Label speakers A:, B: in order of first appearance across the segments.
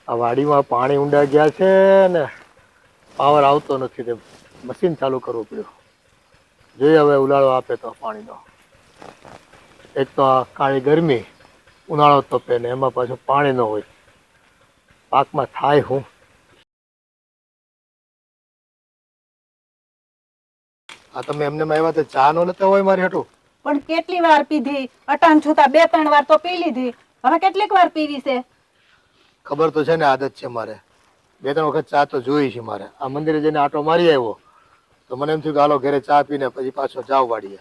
A: આ વાડીમાં પાણી ઊંડા ગયા છે ને પાવર આવતો નથી તે મશીન ચાલુ કરવું પડ્યું. જોઈએ હવે ઉલાળો આપે તો પાણીનો. એક તો આ કાળી ગરમી, ઉનાળો તપે ને એમાં પાછું પાણી ન હોય. પાકમાં થાય હું. આ તમે એમને આવ્યા તો ચા નો લેતા હોય મારી હાટુ?
B: પણ કેટલી વાર પીધી? અટાણ છૂતા 2-3 વાર તો પી લીધી. હવે કેટલીક વાર પીવી છે?
A: ખબર તો છે ને, આદત છે મારે. 2-3 વખત ચા તો જોઈ છે મારે. આ મંદિરે જઈને આટો મારી આવ્યો તો મને એમ થયું કે હાલો ઘરે ચા પીને પછી પાછો જાવ વાડીએ.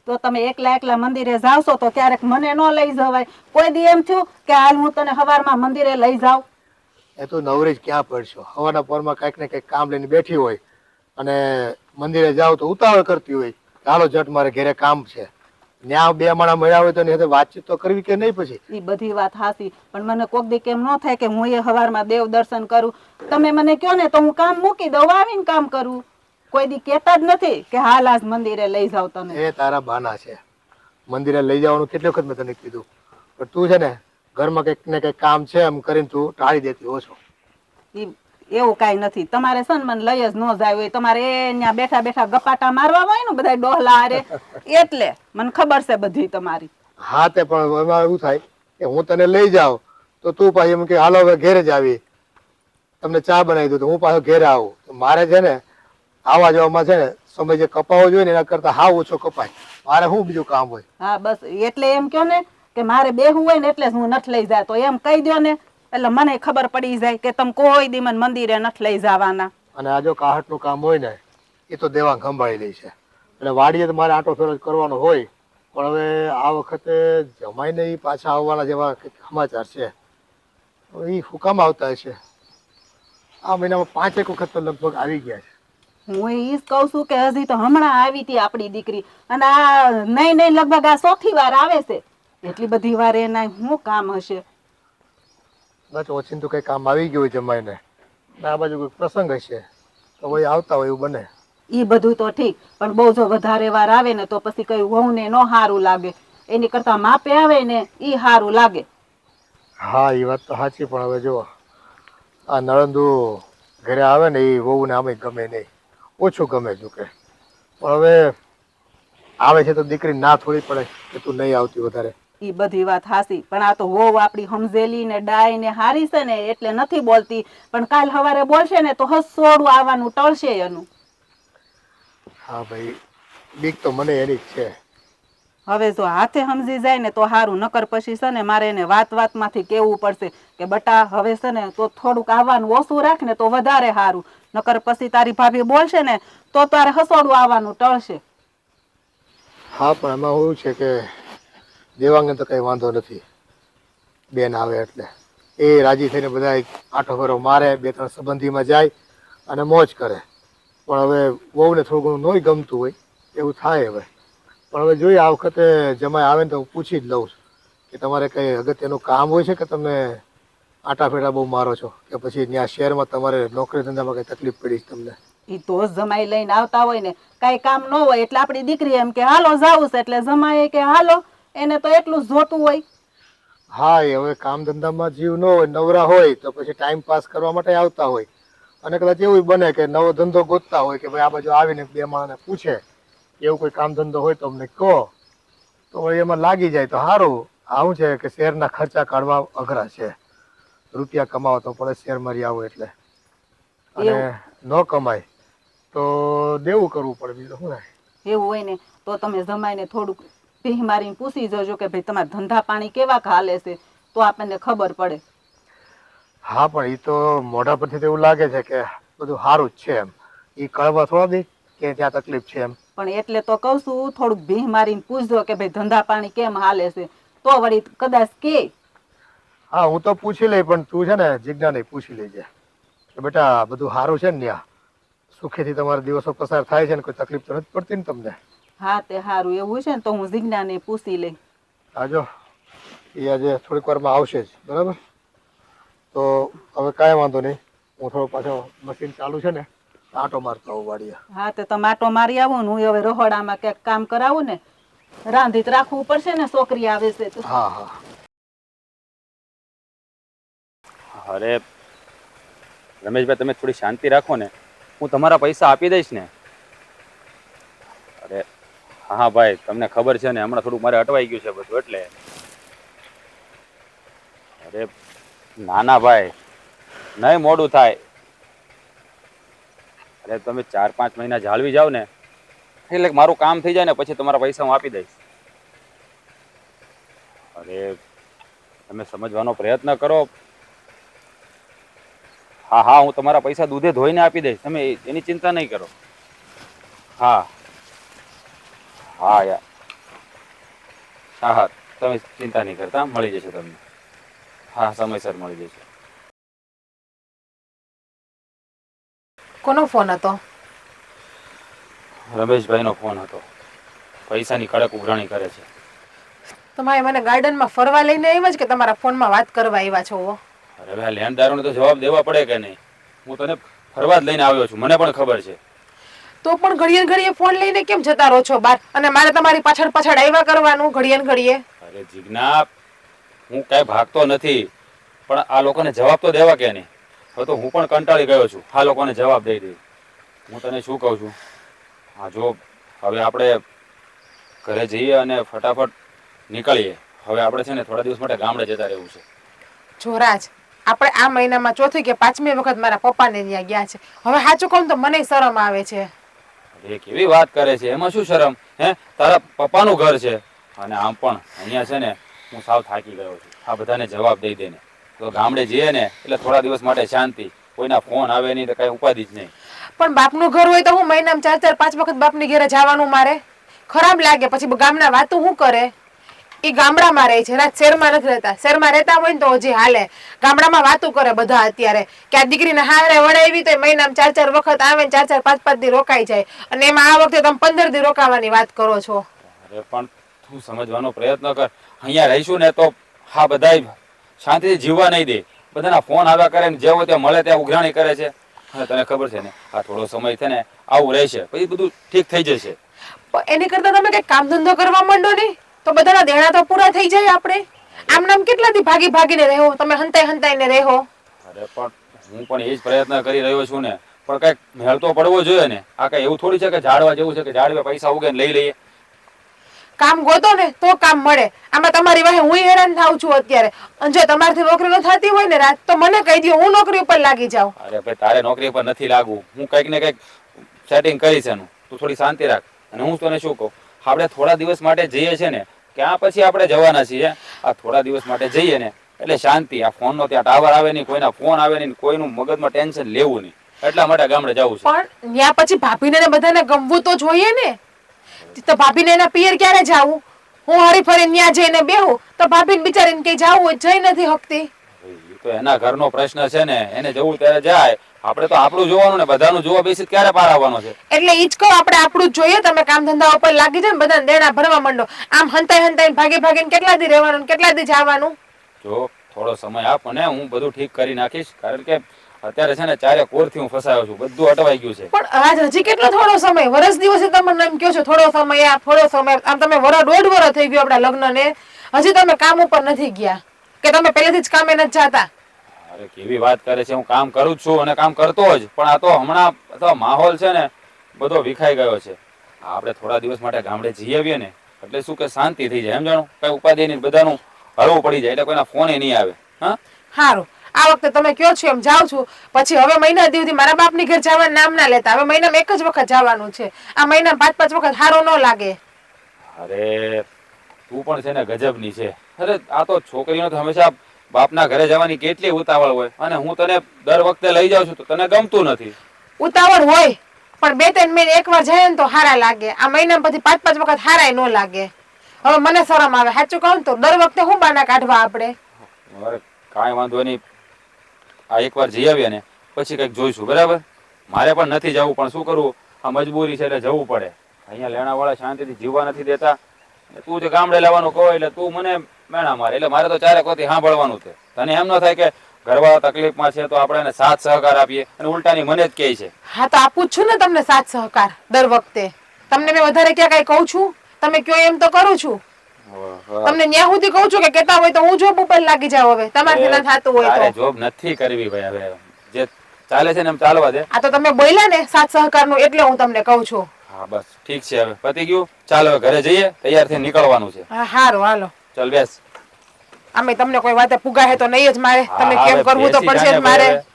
B: તો તમે એકલા મંદિરે જાવશો તો ક્યારેક મને ન લઈ જવાય? કોઈ દી એમ થયું કે હાલ હું તને સવારમાં મંદિરે લઈ જાઉં?
A: એ તો નવરી જ ક્યાં પડશો. સવારના પોરમાં કંઈક ને કંઈક કામ લઈને બેઠી હોય અને મંદિરે જાવ તો ઉતાવળ કરતી હોય હાલો જટ મારે ઘરે કામ છે. ન્યા બે માણા મળ્યા હોય તો એની સાથે વાતચીત તો કરવી કે નહીં? પછી
B: એ બધી વાત હાસી, પણ મને કોક દી કેમ ન થાય કે હું એ સવારમાં દેવ દર્શન કરું? તમે મને કહો ને તો હું કામ મૂકી દઉં, આવીને કામ કરું. કોઈ દી કહેતા જ નથી કે હાલ આજ મંદિરે લઈ જાવ તને.
A: એ તારા બાના છે. મંદિરે લઈ જવાનું કેટલી વખત મેં તને કીધું, પણ તું છે ને ઘરમાં કંઈક ને કંઈક કામ છે એમ કરીને તું ટાળી દેતી હો છો.
B: એવું કાંઈ નથી. તમારે છે ને મને લઈ જ ન જાય હોય. તમારે અહીંયા બેઠા બેઠા ગપાટા મારવા હોય ને બધા ડોહલા હારે, એટલે મને ખબર છે બધી તમારી.
A: હા તે પણ એમાં એવું થાય કે હું તને લઈ જાઉં તો તું પાછી એમ કે હાલો હવે ઘેરે જ આવી, તમને ચા બનાવી દઉં તો હું પાછો ઘેરે આવું. તો મારે છે ને આવા જવામાં છે ને સમય જે કપાવો જોઈએ ને એના કરતા હાવ ઓછો કપાય. મારે શું બીજું કામ હોય?
B: હા બસ એટલે એમ કયો ને કે મારે બેહવું હોય ને એટલે જ હું નથી લઈ જાય. તો એમ કહી દો ને એટલે મને ખબર પડી જાય કે તમે કોઈ દી મને મંદિરે નથી લઈ જવાના.
A: અને આ જો કાહટનું કામ હોય ને એ તો દેવાંગ સંભાળી લે છે. એટલે વાડીએ તો મારે આટો ફેરો કરવાનો હોય, પણ હવે આ વખતે જમાઈને એ પાછા આવવાના જેવા સમાચાર છે. એ હુકામ આવતા હશે. આ મહિનામાં 5 વખત તો લગભગ આવી ગયા છે.
B: હું ઈ જ કહું છું કે હજી તો હમણાં આવી હતી આપણી દીકરી, અને આ નહીં લગભગ આ 100થી વાર આવે છે. એટલી બધી વાર એના શું કામ હશે?
A: બસ ઓછીને તો કઈ કામ આવી ગયું હોય જમાઈને. આ બાજુ કોઈ પ્રસંગ હશે તો વળી આવતા હોય એવું બને.
B: ઈ બધું તો ઠીક, પણ બહુ જો વધારે વાર આવે ને તો પછી કઈ વહુને ન સારું લાગે. એની કરતા માપે આવે ને ઈ સારું લાગે.
A: હા એ વાત તો સાચી, પણ હવે જો આ નળંદુ ઘરે આવે ને એ વહુને આમે ગમે નહીં, ઓછું ગમે જો કે. પણ હવે આવે છે તો દીકરી ના થોડી પડે કે તું નહીં આવતી વધારે.
B: ઈ બધી વાત હાસી, પણ આ તો વહુ આપણી સમજેલી ને ડાય ને હારી છે ને એટલે નથી બોલતી. પણ કાલ સવારે બોલશે ને તો હસોડું આવવાનું ટળશે એનું.
A: હા ભાઈ, બીક તો મને એની જ છે.
B: હવે જો હાથે સમજી જાય ને તો સારું, નકર પછી છે ને મારે એને વાતમાંથી કેવું પડશે કે બટા હવે છે ને તો થોડુંક આવવાનું ઓછું રાખ ને તો વધારે સારું. નકર પછી તારી ભાભી બોલશે ને તો તારે હસોડું આવવાનું ટળશે.
A: હા પણ એમાં એવું છે કે દેવાંગને તો કંઈ વાંધો નથી, બેન આવે એટલે એ રાજી થઈને બધા આઠો ફેરો મારે, 2-3 સંબંધીમાં જાય અને મોજ કરે. પણ હવે વહુને થોડું ઘણું નોય ગમતું હોય એવું થાય. હવે પણ હવે જોઈએ આ વખતે જમાઈ આવે ને તો હું પૂછી જ લઉં છું કે તમારે કંઈ અગત્યનું કામ હોય છે કે તમે આટા ફેરા બહુ મારો છો, કે પછી ત્યાં શહેરમાં તમારે નોકરી ધંધામાં કંઈ તકલીફ પડી છે તમને?
B: ઈ તો જમાઈ લઈને આવતા હોય ને, કઈ કામ ન હોય એટલે આપણી દીકરી એમ કે હાલો જાવું છે, એટલે જમાઈ કે હાલો, એને તો એટલું જ જોતું હોય.
A: હા એ હવે કામ ધંધામાં જીવ ન હોય, નવરા હોય તો પછી ટાઈમ પાસ કરવા માટે આવતા હોય. અને કદાચ એવું બને કે નવો ધંધો ગોતતા હોય કે ભાઈ આ બાજુ આવીને બે માણસને પૂછે એવું કોઈ કામ ધંધો હોય તો અમને કહો તો એમાં લાગી જાય તો સારું. આવું છે કે શહેરના ખર્ચા કાઢવા અઘરા છે. રૂપિયા કમાવો તો પડે શહેરમાં આવું એટલે, અને
B: એવું
A: ન કમાય તો દેવું કરવું પડે, બીજું શું થાય?
B: એવું હોય ને તો તમે જમાઈને થોડુંક ભીહ મારીને પૂછી જજો કે ભાઈ તમારા ધંધા પાણી કેવા હાલે છે, તો આપણને ખબર પડે.
A: હા પણ એ તો મોઢા પરથી તો એવું લાગે છે કે બધું સારું જ છે એમ. એ કળવા થોડા દે કે ત્યાં તકલીફ છે એમ.
B: પણ એટલે તો કઉ છું થોડુંક ભીહ મારીને પૂછજો કે ભાઈ ધંધા પાણી કેમ હાલે છે, તો વળી કદાચ કે.
A: હા હું તો પૂછી લઈ, પણ તું છે ને જિજ્ઞાને પૂછી લેજે કે બેટા બધું સારું છે ને ત્યાં? સુખેથી તમારા દિવસો પસાર થાય છે ને? કોઈ તકલીફ તો નથી પડતી ને તમને?
B: હા તે સારું, એવું છે ને તો હું જિજ્ઞાને પૂછી લઈ.
A: આજો એ આજે થોડીક વારમાં આવશે જ, બરાબર? તો હવે કાંઈ વાંધો નહીં, હું થોડો પાછો મશીન ચાલુ છે ને આંટો મારતો આવું વાડીએ.
B: હા તો તમે આંટો મારી આવો ને, હું હવે રહોડામાં ક્યાંક કામ કરાવું ને, રાંધી રાખવું પડશે ને છોકરી આવે છે તો.
A: હા હા.
C: અરે રમેશભાઈ તમે થોડી શાંતિ રાખો ને, હું તમારા પૈસા આપી દઈશ ને. અરે હા હા ભાઈ, તમને ખબર છે ને હમણાં થોડુંક મારે અટવાઈ ગયું છે બધું એટલે. અરે ના ના ભાઈ, નહીં મોડું થાય. અરે તમે 4-5 મહિના જાળવી જાવ ને એટલે મારું કામ થઈ જાય ને પછી તમારા પૈસા હું આપી દઈશ. અરે તમે સમજવાનો પ્રયત્ન કરો. હા હા, હું તમારા પૈસા દૂધે ધોઈને આપી દઈશ, તમે એની ચિંતા નહીં કરો. હા હા યાર, હા હા, તમે ચિંતા નહીં કરતા, મળી જશે તમને. હા, સમયસર મળી જશે.
D: કોનો ફોન હતો?
C: રમેશભાઈનો ફોન હતો. પૈસાની કડક ઉઘરાણી કરે છે.
D: તમારે મને ગાર્ડનમાં ફરવા લઈને આવ્યા છે કે તમારા ફોનમાં વાત કરવા આવ્યા છો?
C: અરે ભાઈ, લેણદારોને તો જવાબ દેવા પડે કે નહીં? હું તને ફરવા જ લઈને આવ્યો છું, મને પણ ખબર છે.
D: તો પણ ઘડીએ ઘડીએ ફોન લઈને કેમ જતા રહો છો બાર? અને મારે તમારી પાછળ પાછળ આવ્યા કરવાનું ઘડીએ ઘડીએ?
C: અરે જીજ્ઞા, હું કાંઈ ભાગતો નથી, પણ આ લોકોને જવાબ તો દેવા કે નહીં? હવે તો હું પણ કંટાળી ગયો છું આ લોકોને જવાબ દઈ દઈ. હું તને શું કહું છું, હા જો, હવે આપણે ઘરે જઈએ અને ફટાફટ નીકળીએ. હવે આપણે છે ને થોડા દિવસ માટે ગામડે જતા રહેવું છે.
D: જોરાજ, આપણે આ મહિનામાં ચોથી કે પાંચમી વખત મારા પપ્પાને ત્યાં ગયા છે. હવે સાચું કહું તો મને શરમ આવે છે.
C: અરે કેવી વાત કરે છે, એમાં શું શરમ? હે, તારા પપ્પાનું ઘર છે. અને આમ પણ અહીંયા છે ને હું સાવ થાકી ગયો છું આ બધાને જવાબ દઈ દઈને. તો ગામડે જઈએ ને એટલે થોડા દિવસ માટે શાંતિ, કોઈના ફોન આવે નહીં તો કઈ ઉપાધિ જ નહીં.
D: પણ બાપનું ઘર હોય તો હું મહિનામાં 4-4-5 વખત બાપની ઘરે જવાનું મારે ખરાબ લાગે. પછી ગામના વાતું શું કરે? એ ગામડામાં રહે છે, શહેરમાં નથી રહેતા. શહેરમાં રહેતા હોય ને તો હજી હાલે, ગામડામાં વાતું કરે બધા અત્યારે કે આ દીકરીને હારે વડાવી તો મહિનામાં 4-4 વખત આવે ને 4-4-5-5 દી રોકાઈ જાય. અને એમાં આ વખતે તમે 15 દી રોકાવાની વાત કરો છો.
C: અરે પણ તું સમજવાનો પ્રયત્ન કર. અહીંયા રહીશું ને તો હા બધાય શાંતિથી જીવવા નહીં દે. બધાના ફોન આવ્યા કરે ને જે હોય ત્યાં મળે ત્યાં ઉઘરાણી કરે છે. હા, તને ખબર છે ને આ થોડો સમય છે ને આવું રહેશે, પછી બધું ઠીક થઈ જશે.
D: એની કરતા તમે કઈ કામ ધંધો કરવા માંડો ને તો બધાના દેણા તો પૂરા થઈ જાય. આપણે આમ નામ કેટલા દી ભાગી ભાગીને રહો, તમે હંતાઈ હંતાઈને રહો.
C: અરે પણ હું પણ એ જ પ્રયત્ન કરી રહ્યો છું ને, પણ કઈક મેળ તો પડવો જોઈએ ને. આ કઈ એવું થોડી છે કે ઝાડવા જેવું છે કે ઝાડવે પૈસા ઉગે ને લઈ લઈએ.
D: કામ ગોતો ને તો કામ મળે. આમાં તમારી વાહે હું હેરાન થાઉં છું અત્યારે. અને જો તમારથી નોકરી ન થતી હોય ને રાત, તો મને કહી દો, હું નોકરી ઉપર લાગી જાઉં.
C: અરે ભાઈ, તારે નોકરી પર નથી લાગવું. હું કંઈક ને કંઈક સેટિંગ કરીશ એનું, તું થોડી શાંતિ રાખ. અને હું તને શું કહું, આપણે થોડા દિવસ માટે જઈએ છે ને ક્યાં પછી આપણે જવાના છીએ. આ થોડા દિવસ માટે જઈએ ને એટલે શાંતિ. આ ફોનનો ત્યાં ટાવર આવે નહીં, કોઈના ફોન આવે નહીં, કોઈનું મગજમાં ટેન્શન લેવું નહીં. એટલા માટે ગામડે જવું છે.
D: પણ ત્યાં પછી ભાભીને ને બધાને ગમવું તો જોઈએ ને. તો ભાભીને એના પિયર ક્યારે જાવું? હું હરી ફરી ત્યાં જઈને બેહું તો ભાભીને બિચારીને કઈ જાવું જઈ નથી હકતી.
C: એ તો એના ઘરનો પ્રશ્ન છે ને, એને જવું ત્યારે જાય. આપણે તો આપણું જોવાનું ને બધાનું જોવા બેસી ક્યારે પાર આવવાનો છે?
D: એટલે ઈ જ કહું, આપણે આપણું જ જોઈએ. તમે કામ ધંધા ઉપર લાગી જાય ને બધાને દેણા ભરવા માંડો. આમ હંતાઈ હંતાઈ ભાગી ભાગીને કેટલા દી રહેવાનું, કેટલા દી જવાનું?
C: જો થોડો સમય આપ અને હું બધું ઠીક કરી નાખીશ. કારણ કે અત્યારે છે ને ચારે કોરથી હું ફસાયો છું, બધું અટવાઈ ગયું છે.
D: પણ આજ હજી કેટલો થોડો સમય? વર્ષ દિવસે તમે એમ કહો છો થોડો સમય આપ, થોડો સમય આમ. તમે દોઢ વર્ષ થઈ ગયું આપણા લગ્નને, હજી તમે કામ ઉપર નથી ગયા કે તમે પહેલેથી જ કામે નથી જતા?
C: અરે કેવી વાત કરે છે, હું કામ કરું જ છું અને કામ કરતો જ. પણ આ તો હમણાં તો માહોલ છે ને બધો વિખાઈ ગયો છે. આપણે થોડા દિવસ માટે ગામડે જઈ આવીએ ને એટલે શું કે શાંતિ થઈ જાય. એમ જાણો કઈ ઉપાધિ નહીં, બધાનું હળવું પડી જાય એટલે કોઈના ફોન નહીં આવે. હા
D: સારું, આ વખતે તમે કયો છો એમ જાઉં છું. પછી હવે મહિના દિવસથી મારા બાપની ઘર જવાનું નામ ના લેતા. હવે મહિનામાં એક જ વખત જવાનું છે. આ મહિનામાં 5-5 વખત સારો ન લાગે.
C: અરે તું પણ છે ને ગજબની છે. અરે આ તો છોકરીઓ તો હંમેશા બાપના ઘરે જવાની કેટલી ઉતાવળ હોય, અને હું તને દર વખતે લઈ જાઉં છું તો તને ગમતું નથી.
D: ઉતાવળ હોય પણ 2-3 મહિને એકવાર જાય ને તો સારા લાગે. આ મહિનામાં પછી 5-5 વખત સારાય ન લાગે. હવે મને શરમ આવે. સાચું કહું તો દર વખતે હું બાના કાઢવા આપણે?
C: અરે કાંઈ વાંધો નહીં, આ એકવાર જઈ આવીએ ને પછી કંઈક જોઈશું, બરાબર? મારે પણ નથી જવું, પણ શું કરવું, આ મજબૂરી છે એટલે જવું પડે. અહીંયા લેણાવાળા શાંતિથી જીવવા નથી દેતા. તું જે ગામડે લેવાનું કહો એટલે તું મને મેણા મારે. એટલે મારે તો ચારે કોથી સાંભળવાનું છે. તને એમ ન થાય કે ઘરવાળા તકલીફમાં છે તો આપણે એને સાથ સહકાર આપીએ, અને ઉલટાની મને જ કહે છે.
D: હા તો આપું જ છું ને તમને સાથ સહકાર દર વખતે. તમને મેં વધારે ક્યાં કઈ કહું છું? તમે કયો એમ તો કરું છું. તમને ન્યા સુધી કહું છું કે કેતા હોય તો હું જોબ ઉપર લાગી જાવ. હવે તમારથી ના થતું હોય
C: તારે
D: તો
C: જોબ નથી કરવી ભાઈ. હવે જે ચાલે છે ને એમ ચાલવા દે.
D: આ તો તમે બોલ્યા ને સાથ સહકારનું, એટલે હું તમને કહું છું.
C: હા બસ ઠીક છે, હવે પતી ગયું. ચાલો હવે ઘરે જઈએ, તૈયાર થઈને નીકળવાનું છે.
D: હા હારું હાલો.
C: ચાલ બેસ.
D: આમે તમને કોઈ વાતે પુગાહે તો નહીં જ મારે,
C: હા,
D: તમે
C: હા,
D: કેમ
C: હવે
D: કરવું તો
C: બેસી
D: પડશે
C: જાને
D: જ મારે.
C: હવે.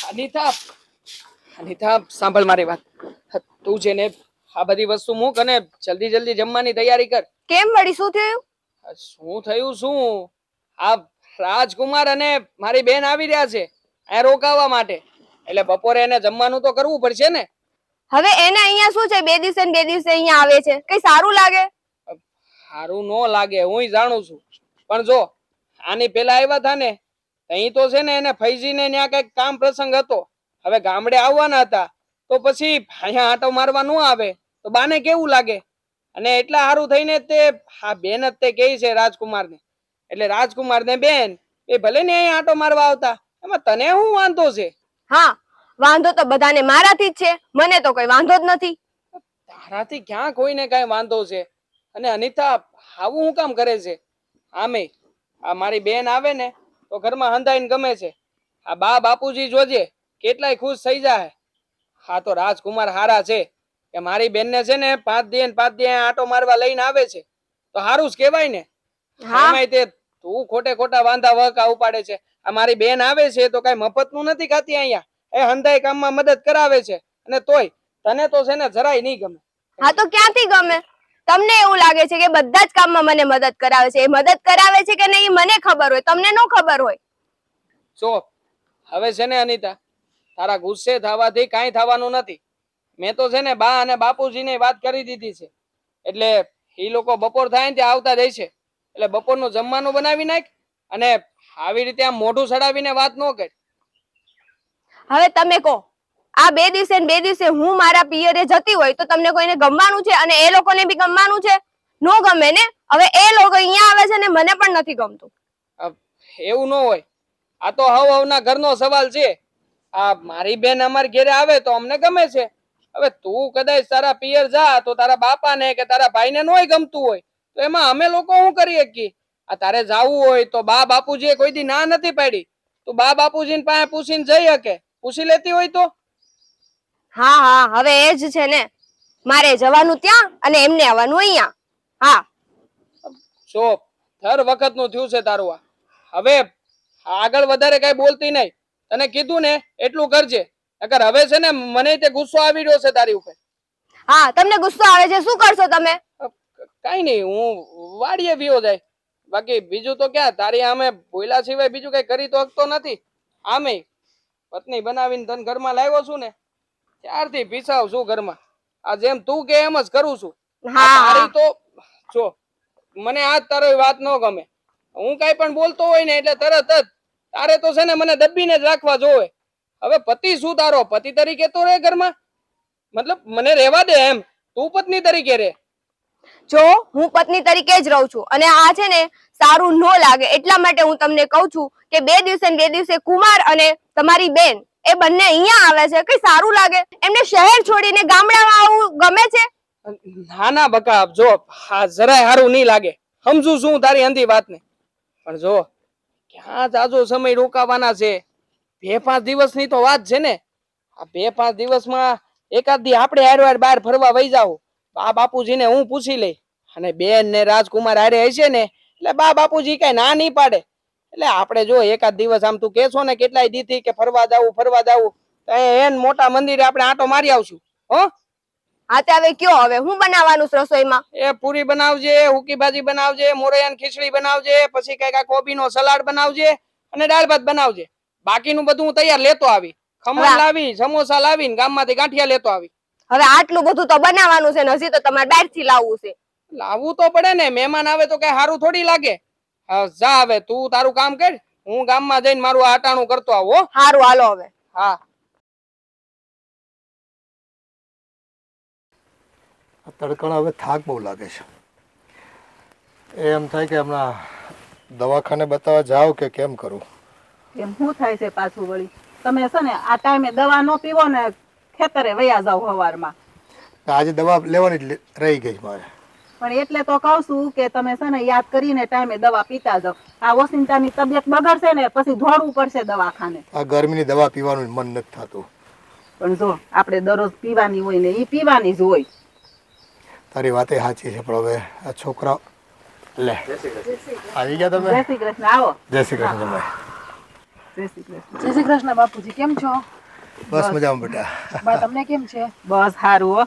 E: અનિતા, અનિતા સાંભળ મારી વાત. તું છે ને આ બધી વસ્તુ મૂક અને જલ્દી જલ્દી જમવાની તૈયારી કર.
F: કેમ વળી શું થયું?
E: શું થયું શું? આ રાજકુમાર અને મારી બેન આવી રહ્યા છે અહીંયા રોકાવા માટે, એટલે બપોરે એને જમવાનું તો કરવું પડશે ને.
F: હવે એને અહીંયા શું છે? બે દિવસે ને બે દિવસે અહીંયા આવે છે, કઈ સારું લાગે?
E: સારું ન લાગે, હું જાણું છું, પણ જો આની પેલા આવ્યા હતા ને અહીં તો છે ને એને ફૈજીને ત્યાં કઈક કામ પ્રસંગ હતો. હવે ગામડે આવવાના હતા તો પછી અહીંયા આંટો મારવા ન આવે તો બાને કેવું લાગે? અને એટલા સારું થઈને તે આ બેન જ તે કહે છે રાજકુમારને, એટલે રાજકુમારને બેન એ ભલે ને અહીંયા આંટો મારવા આવતા, એમાં તને શું વાંધો છે?
F: હા, વાંધો તો બધાને મારાથી જ છે, મને તો કઈ વાંધો જ નથી.
E: તારાથી ક્યાં કોઈને કઈ વાંધો છે? અને અનિતા આવું હું કામ કરે છે? આમે આ મારી બેન આવે ને તો ઘરમાં હંધાઈને ગમે છે. આ બા બાપુજી જોજે કેટલાય ખુશ થઈ જાય. હા તો રાજકુમાર હારા છે કે મારી બેનને છે ને 5 દી ને 5 દી આંટો મારવા લઈને આવે છે, તો હારું જ કહેવાય ને.
F: હા.
E: એમાંય તે તું ખોટે ખોટા વાંધા વહકા ઉપાડે છે. આ મારી બેન આવે છે તો કઈ મફતનું નથી ખાતી અહીંયા, એ હંધાઈ કામમાં મદદ કરાવે છે, અને તોય તને તો છે ને જરાય નહીં ગમે.
F: હા તો ક્યાંથી ગમે? તમને એવું લાગે છે કે બધા જ કામમાં મને મદદ કરાવે છે? એ મદદ કરાવે છે કે નહીં મને ખબર હોય, તમને ન ખબર હોય.
E: જો હવે છે ને અનિતા, તારા ગુસ્સે થવાથી કાંઈ થવાનું નથી. મેં તો છે ને બા અને બાપુજીને વાત કરી દીધી છે, એટલે એ લોકો બપોર થાય ને ત્યાં આવતા જાય છે, એટલે બપોરનું જમવાનું બનાવી નાખ, અને આવી રીતે આમ મોઢું સડાવીને વાત ન કર.
F: હવે તમે કહો, આ બે દિવસે ને બે દિવસે હું મારા પિયરે જતી હોય તો તમને કોઈને ગમવાનું છે? અને એ લોકોને બી ગમવાનું છે? નો ગમે ને. હવે એ લોકો અહીંયા આવે છે ને મને પણ નથી ગમતું.
E: એવું ન હોય, આ તો હવના ઘરનો સવાલ છે. આ મારી બેન અમારી ઘરે આવે તો અમને ગમે છે. હવે તું કદાચ તારા પિયર જા તો તારા બાપાને કે તારા ભાઈને નોય ગમતું હોય તો એમાં અમે લોકો શું કરી શકીએ? આ તારે જાવું હોય તો બા બાપુજીએ કોઈ દી ના નથી પાડી. તું બા બાપુજીને પાસે પૂછીને જઈ શકે, પૂછી લેતી હોય તો.
F: હા હા, હવે એ જ છે ને, મારે જવાનું ત્યાં અને એમને આવવાનું અહીંયા. હા
E: જો દર વખતનું થયું છે તારું આ. હવે આગળ વધારે કઈ બોલતી નહીં, તને કીધું ને એટલું કરજે, નકર હવે છે ને મને તે ગુસ્સો આવી રહ્યો છે તારી ઉપર.
F: હા, તમને ગુસ્સો આવે છે, શું કરશો તમે?
E: કઈ નહીં, હું વાડીએ વિયો જાય, બાકી બીજું તો ક્યાં, તારી આમે બોલ્યા સિવાય બીજું કઈ કરી તો શકતો નથી. આમે પત્ની બનાવીને તને ઘરમાં લાવ્યો છું ને ત્યારથી પીસાવ છું ઘરમાં. આ જેમ તું કે એમ જ કરું છું.
F: હા
E: તારી તો જો મને આજ તારો વાત ન ગમે. હું કઈ પણ બોલતો હોય ને એટલે તરત જ તારે તો છે ને મને દબીને જ રાખવા જોવે. હવે પતિ શું તારો, પતિ તરીકે તો રે ઘરમાં, મતલબ મને રહેવા દે એમ, તું પત્ની તરીકે રે.
F: જો હું પત્ની તરીકે જ રહું છું, અને આ છે ને સારું ન લાગે, એટલા માટે હું તમને કહું છું કે બે દિવસે ને બે દિવસે કુમાર અને તમારી બેન એ બંને અહીંયા આવે છે, કઈ સારું લાગે? એમને શહેર છોડીને ગામડામાં આવવું ગમે છે?
E: ના ના બકા, જો હા જરાય સારું નહીં લાગે, સમજુ છું તારી અંધી વાતને, પણ જો ક્યાં જાજો સમય રોકાવાના છે? 2-5 દિવસની તો વાત છે ને. આ 2-5 દિવસમાં એકાદ દી આપણે હારવાર બહાર ફરવા વહી જાવ, બા બાપુજીને હું પૂછી લઈ, અને બેન ને રાજકુમાર હારે હશે ને એટલે બા બાપુજી કઈ ના નહીં પાડે. એટલે આપણે જો એકાદ દિવસ આમ તું કેશો ને કેટલાય દીથી કે ફરવા જાવું એન મોટા મંદિરે આપણે આંટો મારી આવશું. હો
F: હા તે હવે કયો, હવે હું બનાવવાનું છે રસોઈમાં?
E: એ પૂરી બનાવજે, હુકી ભાજી બનાવજે, મોરૈયાની ખીચડી બનાવજે, પછી કઈક આ કોબીનો સલાડ બનાવજે, અને દાળ ભાત બનાવજે. બાકીનું બધું હું તૈયાર લેતો આવી, ખમણ લાવી, સમોસા લાવીને ગામમાંથી ગાંઠિયા લેતો આવી.
F: હવે આટલું બધું તો બનાવવાનું છે ને હજી તો તમારે બહારથી લાવવું છે.
E: લાવવું તો પડે ને, મહેમાન આવે તો કઈ સારું થોડી લાગે. હા જા હવે તું તારું કામ કર, હું ગામમાં જઈને મારું આટાણું કરતો આવું.
F: સારું હાલો હવે.
E: હા
A: આ તડકાના હવે થાક બહુ લાગે છે. એમ થાય કે હમણાં દવાખાને બતાવવા જાવ કે કેમ કરું?
B: એમ શું થાય છે પાછું વળી? તમે છે ને આ ટાઈમે દવા ન પીવો ને ખેતરે વયા જાવ સવારમાં.
A: આજે દવા લેવાની જ રહી ગઈ મારે.
B: પણ એટલે તો કહું છું કે તમે છે ને યાદ કરીને ટાઈમે દવા પીતા જાવ. આ ઓસિંતાની તબિયત બગડશે ને પછી દોડવું પડશે દવાખાને.
A: આ ગરમીની દવા પીવાનું મન નથી થતું.
B: પણ જો આપણે દરરોજ પીવાની હોય ને એ પીવાની જ હોય.
A: તારી વાતે સાચી છે પણ હવે આ છોકરા લે આવી ગયા તમે.
B: જય શ્રી કૃષ્ણ. આવો.
A: જય શ્રી કૃષ્ણ તમે.
B: જય શ્રી કૃષ્ણ.
D: જય શ્રી કૃષ્ણ બાપુજી, કેમ છો?
A: બસ મજામાં બેટા.
D: બા તમને કેમ છે?
B: બસ સારું હો.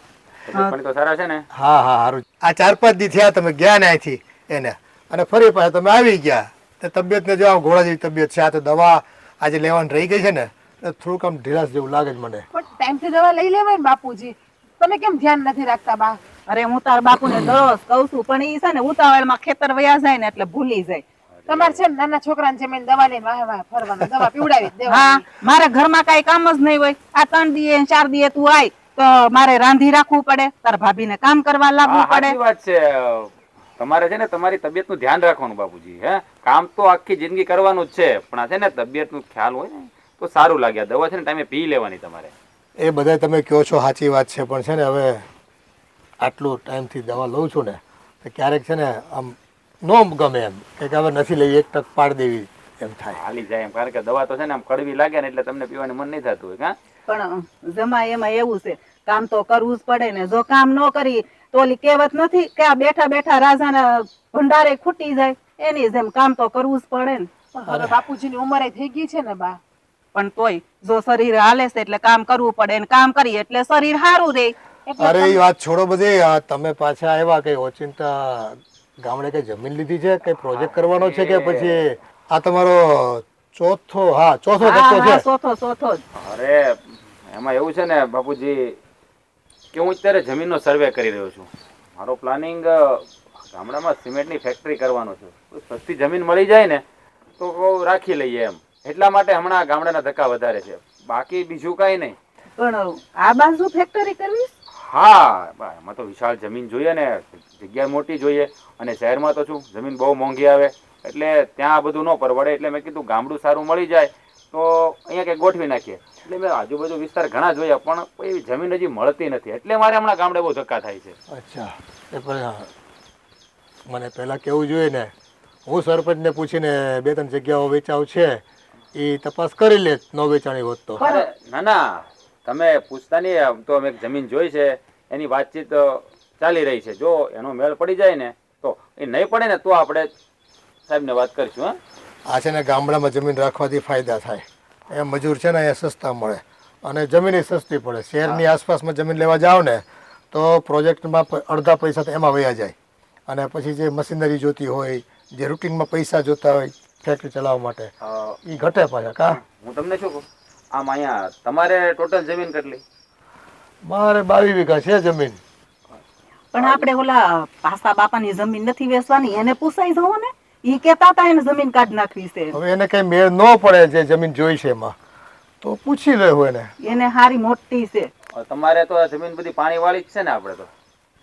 C: પણ તો સારા છે ને?
A: હા હા સારું. આ 4-5 દી થયા તમે ગયા ને અહીંથી એને અને ફરી પાછા તમે આવી ગયા. તે તબિયતને જો આમ ઘોડા જેવી તબિયત છે. આ તો દવા આજે લેવાની રહી ગઈ છે ને થોડુંક આમ ઢીલાસ જેવું લાગે છે મને.
D: પણ ટાઈમથી દવા લઈ લેવાય ને બાપુજી, તમે કેમ ધ્યાન નથી રાખતા બા?
B: અરે હું તાર બાપુને દરરોજ કહું છું પણ ઈ છે ને ઉતાવળમાં ખેતર વયા જાય ને એટલે ભૂલી જાય.
D: તમારે છે ને નાના છોકરાને જમીન દવા લઈને વાહે વાહે ફરવાનું, દવા પીવડાવી જ દેવાની.
B: હા, મારે ઘરમાં કઈ કામ જ નહીં હોય. આ 3 દીએ 4 દીએ તું આય તો મારે રાંધી રાખવું પડે, તાર ભાભીને કામ કરવા લાગવું
C: હા,
B: પડે.
C: સાચી વાત છે. તમારે છે ને તમારી તબિયતનું ધ્યાન રાખવાનું બાપુજી. હે, કામ તો આખી જિંદગી કરવાનું જ છે પણ આ છે ને તબિયતનું ખ્યાલ હોય ને તો સારું લાગે. આ દવા છે ને ટાઈમે પી લેવાની તમારે.
A: એ બધા તમે કહો છો સાચી વાત છે પણ છે ને હવે આટલું ટાઈમથી દવા લઉં છું ને તો ક્યારેક છે ને આમ નો ગમે એમ કે હવે નથી લેવી, એક ટક પાડી દેવી એમ થાય.
C: હાલી જાય એમ, કારણ કે દવા તો છે ને આમ કડવી લાગે ને એટલે તમને પીવાનું મન નહીં થતું હોય.
B: પણ જમા એમાં એવું છે કામ તો કરવું જ પડે ને. જો કામ ન કરી તો ઓલી કહેવત નથી કે આ બેઠા બેઠા રાજાના ભંડારે ખૂટી જાય, એની જેમ કામ તો કરવું જ પડે ને.
D: પણ હવે બાપુજીની ઉંમરે થઈ ગઈ છે ને બા.
B: પણ તોય જો શરીર હાલે છે એટલે કામ કરવું પડે ને કામ કરીએ એટલે શરીર સારું રહે.
A: અરે એ વાત છોડો બધી. આ તમે પાછા આવ્યા કઈ ઓચિંતા ગામડે કઈ જમીન લીધી છે, કઈ પ્રોજેક્ટ કરવાનો છે કે પછી આ તમારો ચોથો ધક્કો છે?
B: ચોથો જ.
C: અરે એમાં એવું છે ને બાપુજી કે હું અત્યારે જમીનનો સર્વે કરી રહ્યો છું. મારો પ્લાનિંગ ગામડામાં સિમેન્ટની ફેક્ટરી કરવાનો છે. કોઈ સસ્તી જમીન મળી જાય ને તો રાખી લઈએ એમ. એટલા માટે હમણાં ગામડાના ધક્કા વધારે છે, બાકી બીજું કાંઈ નહીં.
B: પણ આ બાજુ ફેક્ટરી કરવી?
C: હા, એમાં તો વિશાળ જમીન જોઈએ ને, જગ્યા મોટી જોઈએ અને શહેરમાં તો શું જમીન બહુ મોંઘી આવે એટલે ત્યાં આ બધું ન પરવડે. એટલે મેં કીધું ગામડું સારું મળી જાય તો અહીંયા કંઈક ગોઠવી નાખીએ. એટલે મેં આજુબાજુ વિસ્તાર ઘણા જોયા પણ કોઈ એવી જમીન હજી મળતી નથી એટલે મારે હમણાં ગામડે બહુ ધક્કા થાય છે.
A: અચ્છા, એ પણ મને પહેલાં કેવું જોઈએ ને. હું સરપંચને પૂછીને 2-3 જગ્યાઓ વેચાવ છે એ તપાસ કરી લે ન વેચાણી હોત તો.
C: અરે ના ના, તમે પૂછતા નહીં. આમ તો અમે જમીન જોઈ છે, એની વાતચીત ચાલી રહી છે. જો એનો મેળ પડી જાય ને તો, એ નહીં પડે ને તો આપણે સાહેબને વાત કરીશું. હા,
A: આ છે ને ગામડામાં જમીન રાખવાથી ફાયદા થાય. એ મજૂર છે ને અહીંયા સસ્તા મળે અને જમીન સસ્તી પડે. શહેરની આસપાસમાં જમીન લેવા જાઓ ને તો પ્રોજેક્ટમાં અડધા પૈસા તો એમાં વયા જાય અને પછી જે મશીનરી જોતી હોય, જે રૂટિનમાં પૈસા જોતા હોય ફેક્ટરી ચલાવવા માટે એ ઘટે પાછા. કા
C: હું તમને શું કહું, આમ અહીંયા તમારે ટોટલ જમીન કેટલી?
A: મારે 22 વીઘા છે જમીન.
B: પણ આપણે ઓલા પાસા બાપાની જમીન નથી વેચવાની, એને પૂછાઈ જવો ને. ઈ કેતા હતા એને જમીન કાઢ નાખવી છે.
A: હવે એને કઈ મેળ ન પડે જે જમીન જોઈ છે એમાં તો પૂછી લેવું એને.
B: એને હારી મોટી છે.
C: તમારે તો આ જમીન બધી પાણી વાળી જ છે ને? આપણે તો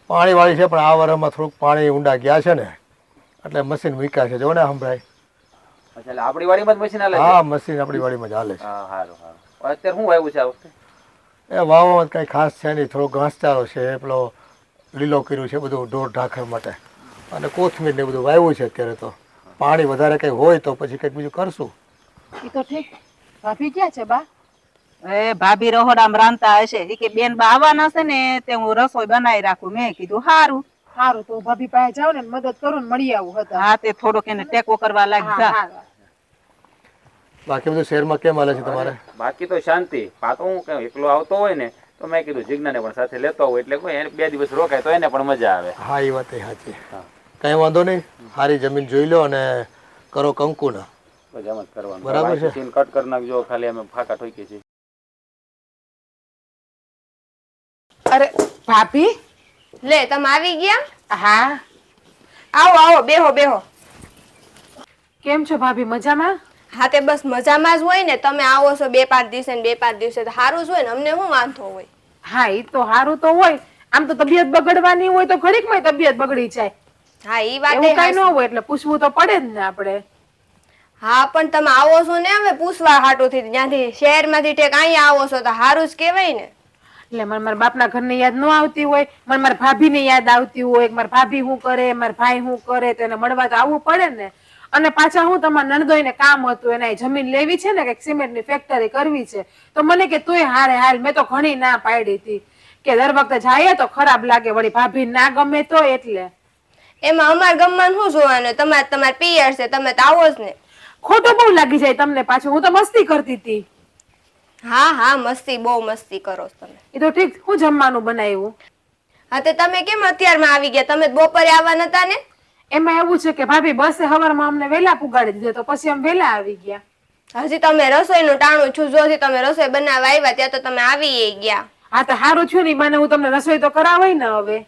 A: પાણી વાળી છે પણ આ વર્ષમાં થોડુંક પાણી ઊંડા ગયા છે ને એટલે મશીન મૂક્યા છે. જો ને સંભળાય.
C: અચ્છા, એટલે આપણી વાડીમાં જ મશીન હાલે છે?
A: હા, મશીન આપણી વાડીમાં જ હાલે છે.
C: હા, સારું સારું. અત્યારે શું વાવ્યું છે આ વખતે?
A: એ વાવવામાં કઈ ખાસ છે નહીં. થોડો ઘાસચારો છે, પેલો લીલો કર્યું છે બધું ઢોર ઢાંખર માટે અને કોથમીર ને બધું વાવ્યું છે. અત્યારે તો પાણી વધારે કઈ હોય તો પછી કઈક બીજું કરશું.
D: એ તો ઠીક. ભાભી ક્યાં છે બા?
B: એ ભાભી રહોડામાં રાંધતા હશે. ઈ કે બેન બા આવવાના છે ને તે હું રસોઈ બનાવી રાખું. મેં કીધું હારું.
D: સારું, તો ભાભી પાસે જાવ ને મદદ કરું ને મળી આવું હતા.
B: હા, તે થોડોક એને ટેકો કરવા લાગી જા.
D: હા,
A: બાકી બધું શહેરમાં કેમ હાલે છે તમારે?
C: બાકી તો શાંતિ. પાતો હું કઈ એકલો આવતો હોય ને તો મેં કીધું જીજ્ઞાને પણ સાથે લેતો હોય એટલે કોઈ 2 દિવસ રોકાય તો એને પણ મજા આવે.
A: હા, એ વાત સાચી. કઈ વાંધો નહીં. સારી જમીન જોઈ લો અને કરો કંકુના.
C: બસ એમ જ કરવાનું.
A: બરાબર છે.
C: સીન કટ કરી નાખજો, ખાલી અમે ફાકા ઠોકીએ છીએ.
D: અરે ભાભી,
F: લે તમે આવી ગયા?
D: હા.
F: આવો આવો, બેહો બેહો.
D: કેમ છો ભાભી, મજામાં?
F: હા, તે બસ મજામાં જ હોય ને. તમે આવો છો 2-5 દિવસે ને 2-5 દિવસે તો સારું જ હોય ને. અમને શું વાંધો હોય?
D: હા, એ તો સારું તો હોય. આમ તો તબિયત બગડવાની હોય તો ઘડીકમાં તબિયત બગડી જાય.
F: હા, ઈ વાત
D: એવું કઈ ન હોય એટલે પૂછવું તો પડે જ ને આપણે.
F: હા, પણ તમે આવો છો ને હવે પૂછવા હાટું થી ત્યાંથી શહેરમાંથી ઠેક અહીંયા આવો છો તો સારું જ કહેવાય ને.
D: એટલે મને મારા બાપના ઘરની યાદ ન આવતી હોય, મને મારા ભાભીની યાદ આવતી હોય, મારા ભાભી શું કરે, મારા ભાઈ શું કરે, તો એને મળવા તો આવવું પડે ને. અને પાછા હું તમારા નણદોઈને કામ હતું, એને જમીન લેવી છે ને કે સિમેન્ટની ફેક્ટરી કરવી છે, તો મને કે તુંય હારે હાલ. મેં તો ઘણી ના પાડી હતી કે દર વખતે જાય તો ખરાબ લાગે, વળી ભાભી ના ગમે તો. એટલે
F: એમાં અમાર ગમવાનું શું જોવાનું? તમારે પિયર છે, તમે તો આવો જ ને.
D: ખોટું બહુ લાગી જાય તમને પાછું. હું તો મસ્તી કરતી હતી.
F: હા હા, મસ્તી બહુ મસ્તી કરો છો તમે.
D: એ તો ઠીક. હું જમવાનું બનાવ્યું?
F: હા તે તમે કેમ અત્યારમાં આવી ગયા? તમે બપોરે આવવા નતા ને?
D: એમાં એવું છે કે ભાભી બસે હવારમાં અમને વહેલા પુગાડી દીધો, તો પછી અમે વહેલા આવી ગયા.
F: હજી તમે રસોઈનું ટાણું છું. જો હજી તમે રસોઈ બનાવવા આવ્યા ત્યાં તો તમે આવી ગયા.
D: હા તો સારું થયું ને, મને હું તમને રસોઈ તો કરાવાય ને. હવે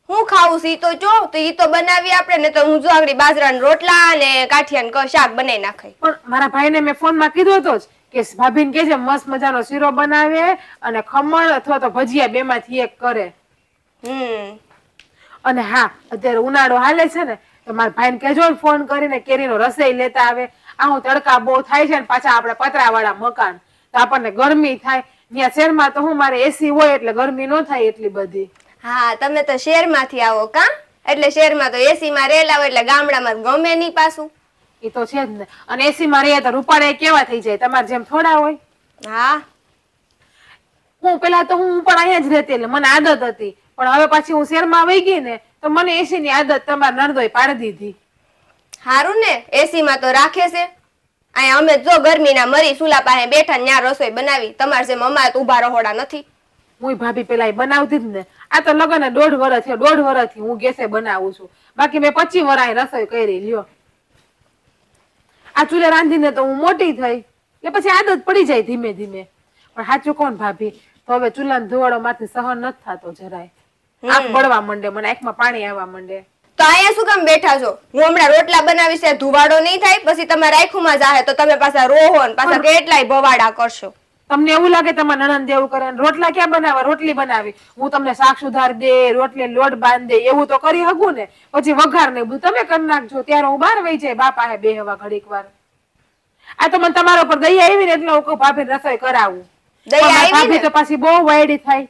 F: હું ખાવું છું ઈ તો જો, તો ઈ તો બનાવી આપણે ને. તો હું જો આગળ બાજરાના રોટલા અને કાઠિયાનું શાક બનાવી નાખાય.
D: પણ મારા ભાઈને મેં ફોનમાં કીધું હતો જ કે ભાભીને કહેજે મસ્ત મજાનો શીરો બનાવે અને ખમણ અથવા તો ભજીયા બેમાંથી એક કરે. અને હા, અત્યારે ઉનાળો હાલે છે ને, તો મારા ભાઈને કહેજો ને ફોન કરીને કેરીનો રસોઈ લેતા આવે. આ હું તડકા બહુ થાય છે ને, પાછા આપણે પતરાવાળા મકાન, તો આપણને ગરમી થાય. ત્યાં શહેરમાં તો હું મારે એસી હોય એટલે ગરમી ન થાય એટલી બધી.
F: હા, તમે તો શહેરમાંથી આવો કા? એટલે શહેરમાં તો એસી માં રહેલા હોય એટલે ગામડામાં ગમે નહીં પાછું.
D: એ તો છે જ ને. અને એસી માં રહીએ તો રૂપાળા કેવા થઈ જાય, તમારે જેમ થોડા હોય.
F: હા,
D: હું પેલા તો હું પણ અહીંયા જ રહેતી એટલે મને આદત હતી, પણ હવે પાછી હું શહેરમાં વહી ગઈ ને તો મને એસી ની આદત તમારા નણદોએ પાડી દીધી.
F: હારું ને, એસી માં તો રાખે છે. અહીંયા અમે જો ગરમીના મરી સુલા પાસે બેઠા ન્યા રસોઈ બનાવી. તમારે જેમ અમારે તો ઉભા રહોડા નથી.
D: હું ભાભી પેલા એ બનાવતી જ ને. આ તો લગન 1.5 વર્ષ થયો, 1.5 વર્ષથી હું ગેસે બનાવું છું. બાકી મેં 25 વર્ષ રસોઈ કરી લ્યો. આ ચૂલે રાંધીને તો હું મોટી થઈ એટલે પછી આદત પડી જાય ધીમે ધીમે. પણ સાચું કોણ ભાભી, તો હવે ચૂલાનો ધુવાડો માંથી સહન નથી થતો જરાય. આંખ બળવા માંડે, મને આંખમાં પાણી આવવા માંડે.
F: તો અહીંયા શું કામ બેઠા છો? હું હમણાં રોટલા બનાવીશ, ધુવાડો નહીં થાય. પછી તમે રાયખુમાં જાહે તો તમે પાછા રોહો ને પાછા કેટલાય ભવાડા કરશો.
D: તમને એવું લાગે તમારા નણંદ એવું કરે? રોટલા ક્યાં બનાવવા? રોટલી બનાવી. હું તમને શાક સુધાર દે, રોટલી લોટ બાંધ દે, એવું તો કરી શકું ને. પછી વઘાર ને બધું તમે કરી નાખજો. ત્યારે હું બહાર વહી જાય બાપા હે બેહવા ઘડીક વાર. આ તો મને તમારા ઉપર દયા આવી ને એટલે હું કહું ભાભી રસોઈ કરાવું.
F: દયા આવી
D: ભાભી
F: ને
D: તો પાછી બહુ વાયડી થાય.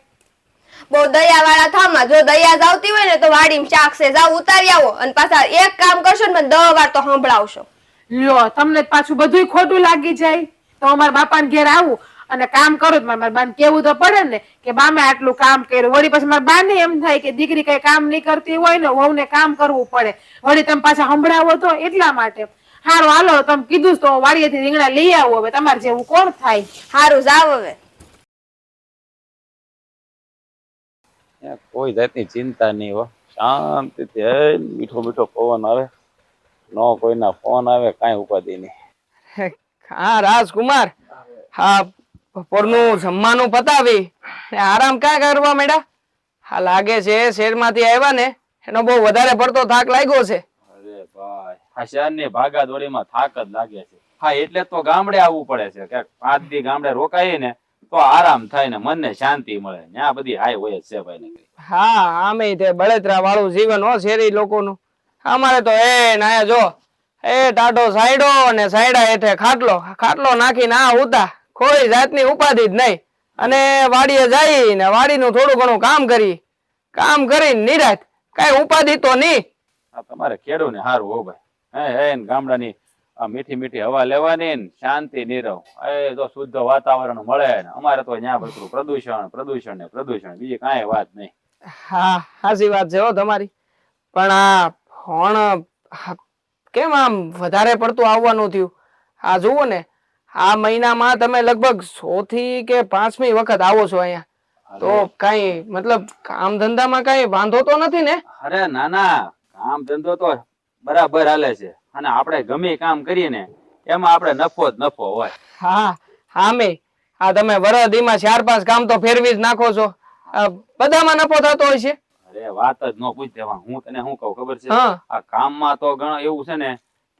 F: બહુ દયા વાળા થામાં. જો દયા જ આવતી હોય ને તો વાડીમાં શાક છે જાવ ઉતારી આવો અને પાછા એક કામ કરશો ને મને 10 વાર તો સંભળાવશો.
D: લ્યો, તમને પાછું બધું ખોટું લાગી જાય. તો અમારા બાપાને ઘેર આવું અને કામ કરું, મારા બાને કેવું તો પડે ને કે બામે આટલું કામ કર્યું. વળી પછી મારા બાને એમ થાય કે દીકરી કઈ કામ નહીં કરતી હોય ને, વહુને કામ કરવું પડે. વળી તમે પાછા સંભળાવો તો એટલા માટે. હારું હાલો, તમે કીધું તો વાડીએથી રીંગણા લઈ આવો. હવે તમારે જેવું કોણ થાય.
F: હારું જાવ હવે.
C: કોઈ જાતની ચિંતા નહીં હો, શાંતિથી મીઠો મીઠો પવન આવે, નો કોઈના ફોન આવે, કાંઈ ઉપાધિ નહીં.
E: હા રાજકુમાર, હા બપોરનું જમવાનું પતાવી આરામ ક્યાં કરવા માંડ્યા? હા લાગે છે શહેરમાંથી આવ્યા ને એનો બહુ વધારે પડતો થાક લાગ્યો છે.
C: અરે ભાઈ, આ શહેરની ભાગાદોડીમાં થાક જ લાગે છે. હા એટલે તો ગામડે આવવું પડે છે કે 5 દી ગામડે રોકાઈએ ને તો આરામ થાય ને મનને શાંતિ મળે. ત્યાં બધી હાય હોય જ છે ભાઈ.
E: હા આમે તે બળતરા વાળું જીવન હો શહેરી લોકોનું. અમારે તો નાયા જો ટાઢો સાયડો અને સાયડા હેઠે ખાટલો, ખાટલો નાખીને આ ઉતા, કોઈ જાતની ઉપાધિ જ નહીં. અને વાડીએ જઈ ને વાડીનું થોડું ઘણું કામ કરીને નિરાત, કઈ ઉપાધિ તો નહીં.
C: આ તમારે ખેડૂ ને સારું હો ભાઈ. હે ગામડાની આ મીઠી મીઠી હવા લેવાની ને શાંતિ નીરવ, તો શુદ્ધ વાતાવરણ મળે ને. અમારે તો ત્યાં બધું પ્રદૂષણ બીજી કાંઈ વાત નહીં.
E: હા સાચી વાત છે હો તમારી. પણ આ હોણ કેમ આમ વધારે પડતું આવવાનું થયું? આ જુઓ ને, આ મહિનામાં તમે લગભગ 100 થી કે 5મી વખત આવો છો અહીંયા. તો કઈ મતલબ કામ ધંધામાં કઈ વાંધો તો નથી ને?
C: અરે ના, કામ ધંધો તો બરાબર હાલે છે. અને આપણે ગમે કામ કરીએ ને એમાં આપણે નફો જ નફો હોય.
E: હા આમે આ તમે વરદીમાં 4-5 કામ તો ફેરવી જ નાખો છો. બધામાં નફો થતો હોય છે.
C: અરે વાત જ ન પૂછ દેવા. હું તને શું કહું ખબર છે?
E: હા.
C: આ કામમાં તો ઘણું એવું છે ને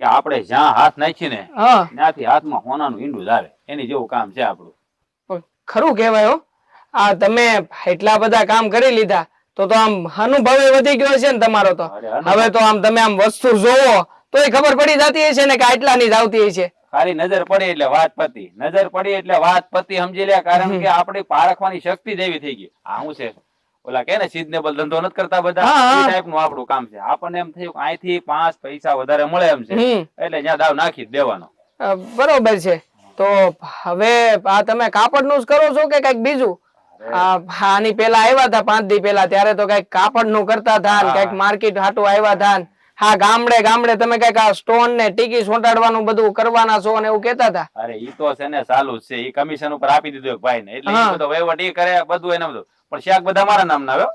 C: કે આપણે જ્યાં હાથ નાખીએ ને
E: હા
C: ત્યાંથી હાથમાં હોનાનું ઈંડું જ આવે. એની જેવું કામ છે આપણું.
E: પણ ખરું કહેવાય હો. આ તમે એટલા બધા કામ કરી લીધા તો આમ અનુભવ વધી ગયો છે ને તમારો તો.
C: અરે
E: હવે તો આમ તમે આમ વસ્તુ જોવો તોય ખબર પડી જતી હશે ને કે આટલાની જ આવતી હશે.
C: ખાલી નજર પડી એટલે વાત પતી, નજર પડી એટલે વાત પતી, સમજી લે. કારણ કે આપણી પારખવાની શક્તિ જ એવી થઈ ગઈ. આ શું છે, ઓલા કે ને સિઝનેબલ ધંધો નથી કરતા બધા,
E: હા.
C: એ ટાઈપનું આપણું કામ છે. આપણને એમ થયું કે અહીંથી 5 પૈસા વધારે મળે એમ છે, એટલે ત્યાં દાવ નાખી જ દેવાનો.
E: બરોબર છે. તો હવે આ તમે કાપડનું જ કરો છો કે કઈક બીજું? આની પેલા આવ્યા હતા 5 દી પેલા, ત્યારે તો કઈક કાપડનું કરતા હતા ને કઈક માર્કેટ હાટું આવ્યા હતા ને. હા, ગામડે ગામડે તમે કઈક આ સ્ટોન ને ટીકી ચોંટાડવાનું બધું કરવાના છો ને એવું કેતા હતા.
C: અરે ઈ તો છે ને ચાલુ જ છે, ઈ કમિશન ઉપર આપી દીધું એક ભાઈ ને, એટલે ઈ બધો વહીવટ ઈ કરે, બધું એને બધું. પણ શેક બધા મારા નામ ના આવે.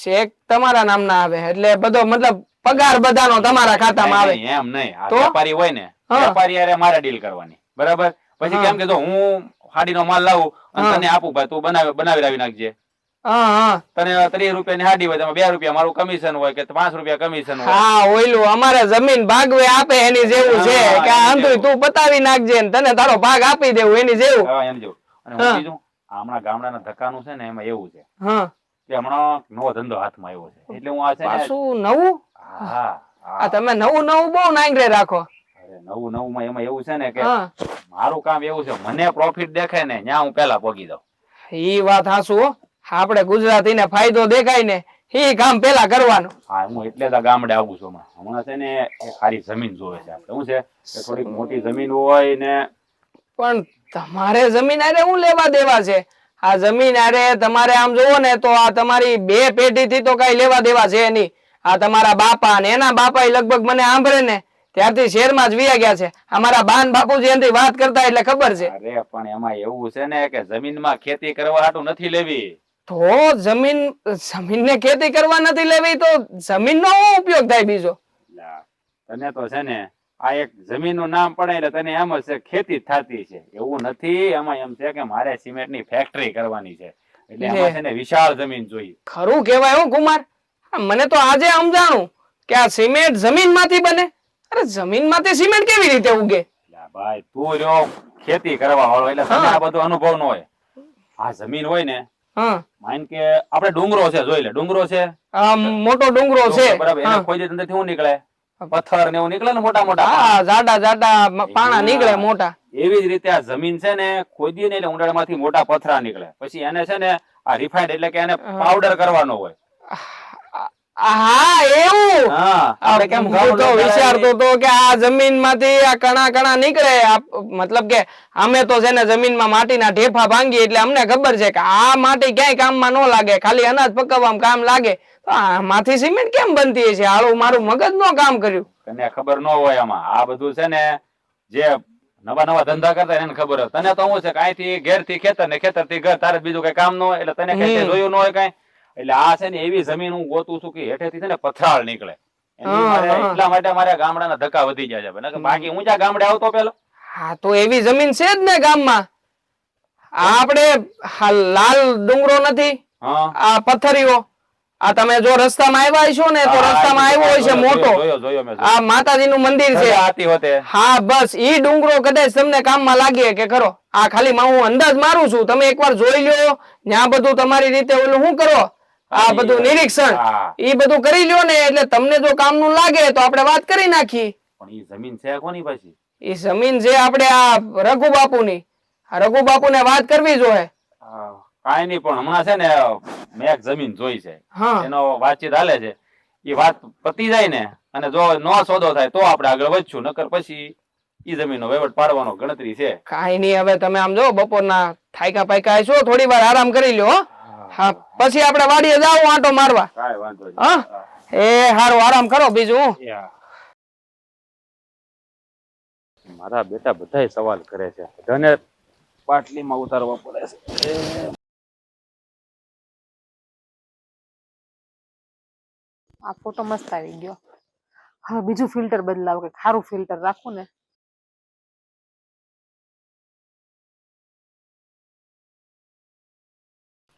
E: શેક તમારા નામ ના આવે એટલે બધો મતલબ પગાર બધાનો તમારા ખાતામાં આવે?
C: એમ નહીં, આ વેપારી હોય ને, વેપારી હારે મારે ડીલ કરવાની, બરાબર. પછી કેમ કે જો હું હાડીનો માલ લાવું અને તને આપું, ભાઈ તું બનાવી લાવી નાખજે. તને 30 રૂપિયાની હાડી હોય, તેમાં 2 રૂપિયા મારું કમિશન હોય કે 5 રૂપિયા કમિશન હોય.
E: હા, ઓયલું અમારે જમીન ભાગવે આપે એની જેવું છે કે આંધું તું બતાવી નાખજે ને તને તારો ભાગ આપી દેવું એની જેવું.
C: હા, એમ જેવું. અને હું બીજું હમણાં ગામડાના ધક્કાનું છે ને, એમાં એવું છે કે હમણાં નવો ધંધો હાથમાં આવ્યો છે, એટલે હું આ છે ને
E: પાછું નવું.
C: હા,
E: તમે નવું નવું બહુ નાંગરે રાખો.
C: નવું માં એમાં એવું છે ને કે મારું કામ એવું છે, મને પ્રોફિટ દેખાય ને ત્યાં હું પેલા પહોંચી જાઉં.
E: ઈ વાત હાસુ. આપણે ગુજરાતી ને ફાયદો દેખાય ને ઈ કામ પેલા કરવાનું.
C: હા, હું એટલે તો ગામડે આવું છું. હમણાં છે ને એક સારી જમીન જોવે છે આપણે. શું છે કે થોડીક મોટી જમીન હોય ને.
E: પણ તમારે જમીન આરે હું લેવા દેવા છે? આ જમીન આરે તમારે આમ જોવો ને તો આ તમારી 2 પેઢી થી તો કઈ લેવા દેવા છે નહીં. આ તમારા બાપા ને એના બાપા લગભગ મને સાંભળે ને ત્યારથી શહેરમાં જ વિયા ગયા છે. અમારા બાન બાપુજી એનાથી વાત કરતા એટલે ખબર છે.
C: અરે પણ એમાં એવું છે ને કે જમીનમાં ખેતી કરવા હાટું નથી લેવી.
E: તો જમીન ને ખેતી કરવા નથી લેવી તો જમીન નો ઉપયોગ થાય બીજો?
C: તને તો છે ને આ એક જમીન નું નામ પડે એટલે તને એમ જ છે ખેતી થતી છે, એવું નથી. એમાં એમ છે કે મારે સિમેન્ટ ની ફેક્ટરી કરવાની છે, એટલે એમાં છે ને વિશાળ જમીન જોઈએ.
E: ખરું કેવાય હો કુમાર. મને તો આજે સમજાણું કે આ સિમેન્ટ જમીન માંથી બને. અરે જમીન માંથી સિમેન્ટ કેવી રીતે ઉગે?
C: ભાઈ તું જો ખેતી કરવા વાળો એટલે તને આ બધો અનુભવ ન હોય. આ જમીન હોય ને, માન કે આપણે ડુંગરો છે, જોઈ લે ડુંગરો છે,
E: મોટો ડુંગરો છે,
C: બરાબર. એને કોઈ અંદર થી શું નીકળે? પથ્થર ને એવું નીકળે ને, મોટા મોટા.
E: હા, જાડા જાડા પાણા નીકળે મોટા.
C: એવી જ રીતે આ જમીન છે ને, ખોદી ને એટલે ઊંડાણમાંથી મોટા પથરા નીકળે. પછી એને છે ને આ રિફાઇન્ડ એટલે કે એને પાવડર કરવાનો હોય.
E: હા, એવું.
C: આપણે કેમ
E: હું તો વિચારતો હતો કે આ જમીન માંથી આ કણા કણા નીકળે, મતલબ કે અમે તો છે ને જમીનમાં માટીના ઢેફા ભાંગી એટલે અમને ખબર છે કે આ માટી ક્યાંય કામમાં ન લાગે, ખાલી અનાજ પકવવામાં કામ લાગે. તો આમાંથી સિમેન્ટ કેમ બનતી છે? હાલું મારું મગજ નો કામ કર્યું.
C: તને ખબર ન હોય આમાં. આ બધું છે ને જે નવા નવા ધંધા કરતા એને ખબર હોય. તને તો શું છે કે અહીંથી ઘેર થી ખેતર ને ખેતર થી ઘર, તારે બીજું કઈ કામ ન હોય એટલે તને કઈ જોયું ન હોય કઈ. એટલે આ છે ને એવી જમીન હું ગોતું છું કે હેઠેથી છે ને પથરાળ નીકળે. એટલા માટે મારે ગામડાના ધક્કા વધી જાય છે. બાકી હું જ્યાં ગામડે આવતો પેલો.
E: હા, તો એવી જમીન છે જ ને ગામમાં. આપણે લાલ ડુંગરો નથી, આ પથ્થરીઓ. આ તમે જો રસ્તામાં આવ્યા છો ને તો રસ્તામાં આવ્યો હોય છે મોટો, આ માતાજીનું મંદિર છે. હા, બસ ઈ ડુંગરો કદાચ તમને કામમાં લાગે કે ખરો. આ ખાલી હું અંદાજ મારું છું, તમે એકવાર જોઈ લ્યો. ત્યાં બધું તમારી રીતે ઓલું શું કરો, આ બધું નિરીક્ષણ ઈ બધું કરી લ્યો ને, એટલે તમને જો કામનું લાગે તો આપણે વાત કરી નાખી.
C: પણ ઈ જમીન છે કોની પાછી?
E: ઈ જમીન છે આપણે આ રઘુ બાપુની. આ રઘુ બાપુને વાત કરવી જોઈએ.
C: કાઈ નહીં, પણ હમણાં છે ને મેં એક જમીન જોઈ છે, એનો વાતચીત હાલે છે. એ વાત પતી જાય ને અને જો નો સોદો થાય તો આપણે આગળ વધશું, નકર પછી ઈ જમીનનો વહીવટ પાડવાનો ગણતરી છે.
E: કાઈ નહીં, હવે તમે આમ જો બપોરના થાયકા પાયકા છો, થોડી વાર આરામ કરી લ્યો. હા, પછી આપણે વાડીએ જાવ આંટો મારવા.
C: કાઈ વાંધો નહીં.
E: હા, એ હારો આરામ કરો. બીજું
C: મારા બેટા બધાય સવાલ કરે છે, બધાને પાટલીમાં ઉતારવા પડે છે.
D: આ ફોટો મસ્ત આવી ગયો. હવે બીજું ફિલ્ટર બદલાવ, કે ખારું ફિલ્ટર રાખું ને.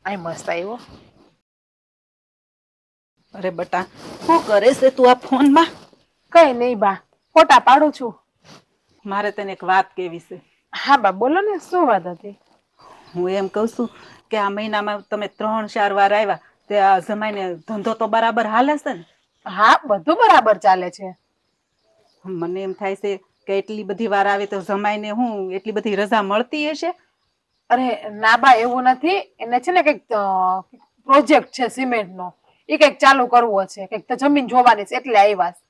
D: આ મસ્ત આવ્યો.
B: અરે બટા, શું કરે છે તું આ ફોનમાં?
D: કઈ નહીં બા, ફોટા પાડું છું.
B: મારે તને એક વાત કેવી છે.
D: હા બા, બોલો ને, શું વાત હતી?
B: હું એમ કહું છું કે આ મહિનામાં તમે 3-4 વાર આવ્યા, તે આ જમાઈને ધંધો તો બરાબર હાલે છે ને?
D: હા, બધું બરાબર ચાલે છે.
B: મને એમ થાય છે કે એટલી બધી વાર આવે તો જમાઈને હું એટલી બધી રજા મળતી હશે?
D: અરે ના બા એવું નથી, એને છે ને કઈક પ્રોજેક્ટ છે સિમેન્ટ નો, એ કઈક ચાલુ કરવો છે, કઈક જમીન જોવાની છે એટલે આવ્યા છે.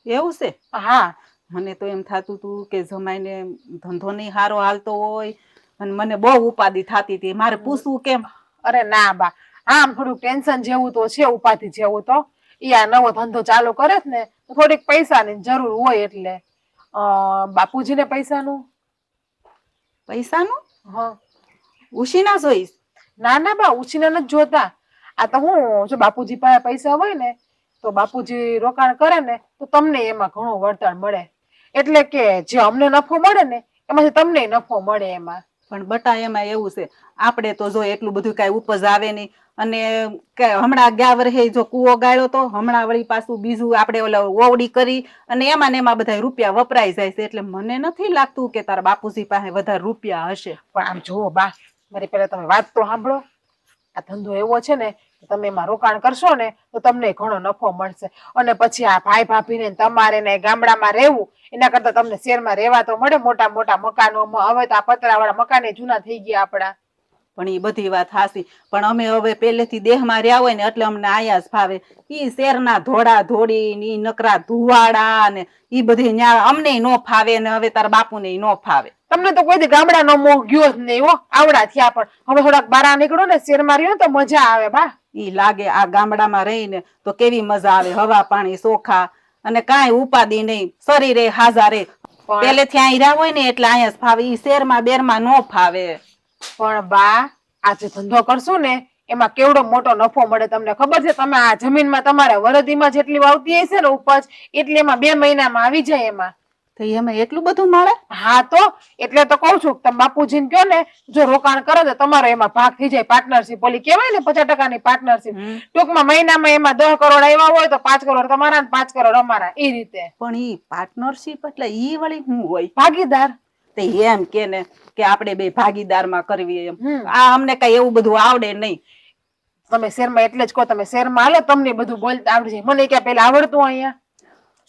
B: એવું છે?
D: હા
B: મને તો એમ થતું હતું કે જમાઈને ધંધો નહીં સારો હાલતો હોય અને મને બહુ ઉપાધિ થતી હતી, મારે પૂછવું કેમ?
D: અરે ના બા, આમ થોડુંક ટેન્શન જેવું તો છે, ઉપાધિ જેવું તો. ઈ આ નવો ધંધો ચાલુ કરે છે ને તો થોડીક પૈસાની જરૂર હોય એટલે બાપુજીને પૈસાનું.
B: પૈસાનું
D: હા
B: ઉશીના જોઈશ?
D: ના ના બા, ઉછીના નથી જોતા. આ તો હું જો બાપુજી પાસે પૈસા હોય ને તો બાપુજી રોકાણ કરે ને તો તમને એમાં ઘણું વળતર મળે, એટલે કે જે અમને નફો મળે ને એમાંથી તમને નફો મળે એમાં.
B: પણ બટા એમાં એવું છે, આપણે તો જો એટલું બધું કઈ ઉપજ આવે નહીં, અને હમણાં ગયા વર્ષે જો કૂવો ગાળ્યો તો હમણાં વળી પાછું બીજું આપણે ઓલા ઓવડી કરી અને એમાં ને એમાં બધા રૂપિયા વપરાઈ જાય છે, એટલે મને નથી લાગતું કે તારા બાપુજી પાસે વધારે રૂપિયા હશે.
D: પણ આમ જુઓ બા, મારી પહેલા તમે વાત તો સાંભળો. આ ધંધો એવો છે ને કે તમે એમાં રોકાણ કરશો ને તો તમને ઘણો નફો મળશે, અને પછી આ ભાઈ ભાભીને તમારે ને ગામડામાં રહેવું એના કરતા તમને શહેરમાં રહેવા તો મળે, મોટા મોટા મકાનોમાં. હવે તો આ પતરાવાળા મકાને જૂના થઈ ગયા આપડા.
B: પણ એ બધી વાત હાસી, પણ અમે હવે પહેલેથી દેહમાં રહ્યા હોય ને એટલે અમને આયા જ ફાવે. ઈ શેરના ધોળા ધોડી ને ઈ નકરા ધુવાડા ને ઈ બધી ન્યા અમને નો ફાવે ને હવે તારા બાપુને નો ફાવે.
D: તમને તો કોઈ દી ગામડાનો મોહ ગયો જ નહીં હો, આવડા થયા. પણ હવે થોડાક બહાર નીકળો ને, શહેરમાં રહ્યો તો મજા આવે બા.
B: ઈ લાગે આ ગામડામાં રહીને તો કેવી મજા આવે, હવા પાણી ચોખ્ખા અને કાંઈ ઉપાધિ નહીં, શરીરે હાજા રે. પહેલેથી અહીં રહ્યા હોય ને એટલે અહીંયા જ ફાવે, ઈ શહેરમાં બેરમાં નો ફાવે.
D: પણ બા, આ જે ધંધો કરશું ને એમાં કેવડો મોટો નફો મળે તમને ખબર છે? તમે આ જમીનમાં તમારે વરદીમાં જેટલી વાવતી હશે ને ઉપજ એટલી એમાં 2 મહિનામાં આવી જાય એમાં.
B: તો એમાં એટલું બધું મળે?
D: હા તો એટલે તો કઉ છું, તમે બાપુજીને કહો ને જો રોકાણ કરો તો તમારો એમાં ભાગ થઈ જાય. પાર્ટનરશીપ ઓલી કહેવાય ને 50% પાર્ટનરશીપ, ટૂંકમાં મહિનામાં એમાં 10 કરોડ આવ્યા હોય તો 5 કરોડ તમારા ને 5 કરોડ અમારા, એ રીતે.
B: પણ ઈ પાર્ટનરશીપ એટલે ઈ વળી શું હોય?
D: ભાગીદાર.
B: તે એમ કે ને કે આપણે બે ભાગીદારમાં કરવી એમ. આ અમને કઈ એવું બધું આવડે નહીં.
D: તમે શહેરમાં એટલે જ કહો, તમે શહેરમાં હાલો તમને બધું બોલતા આવડી જાય. મને ક્યાં પેલા આવડતું, અહીંયા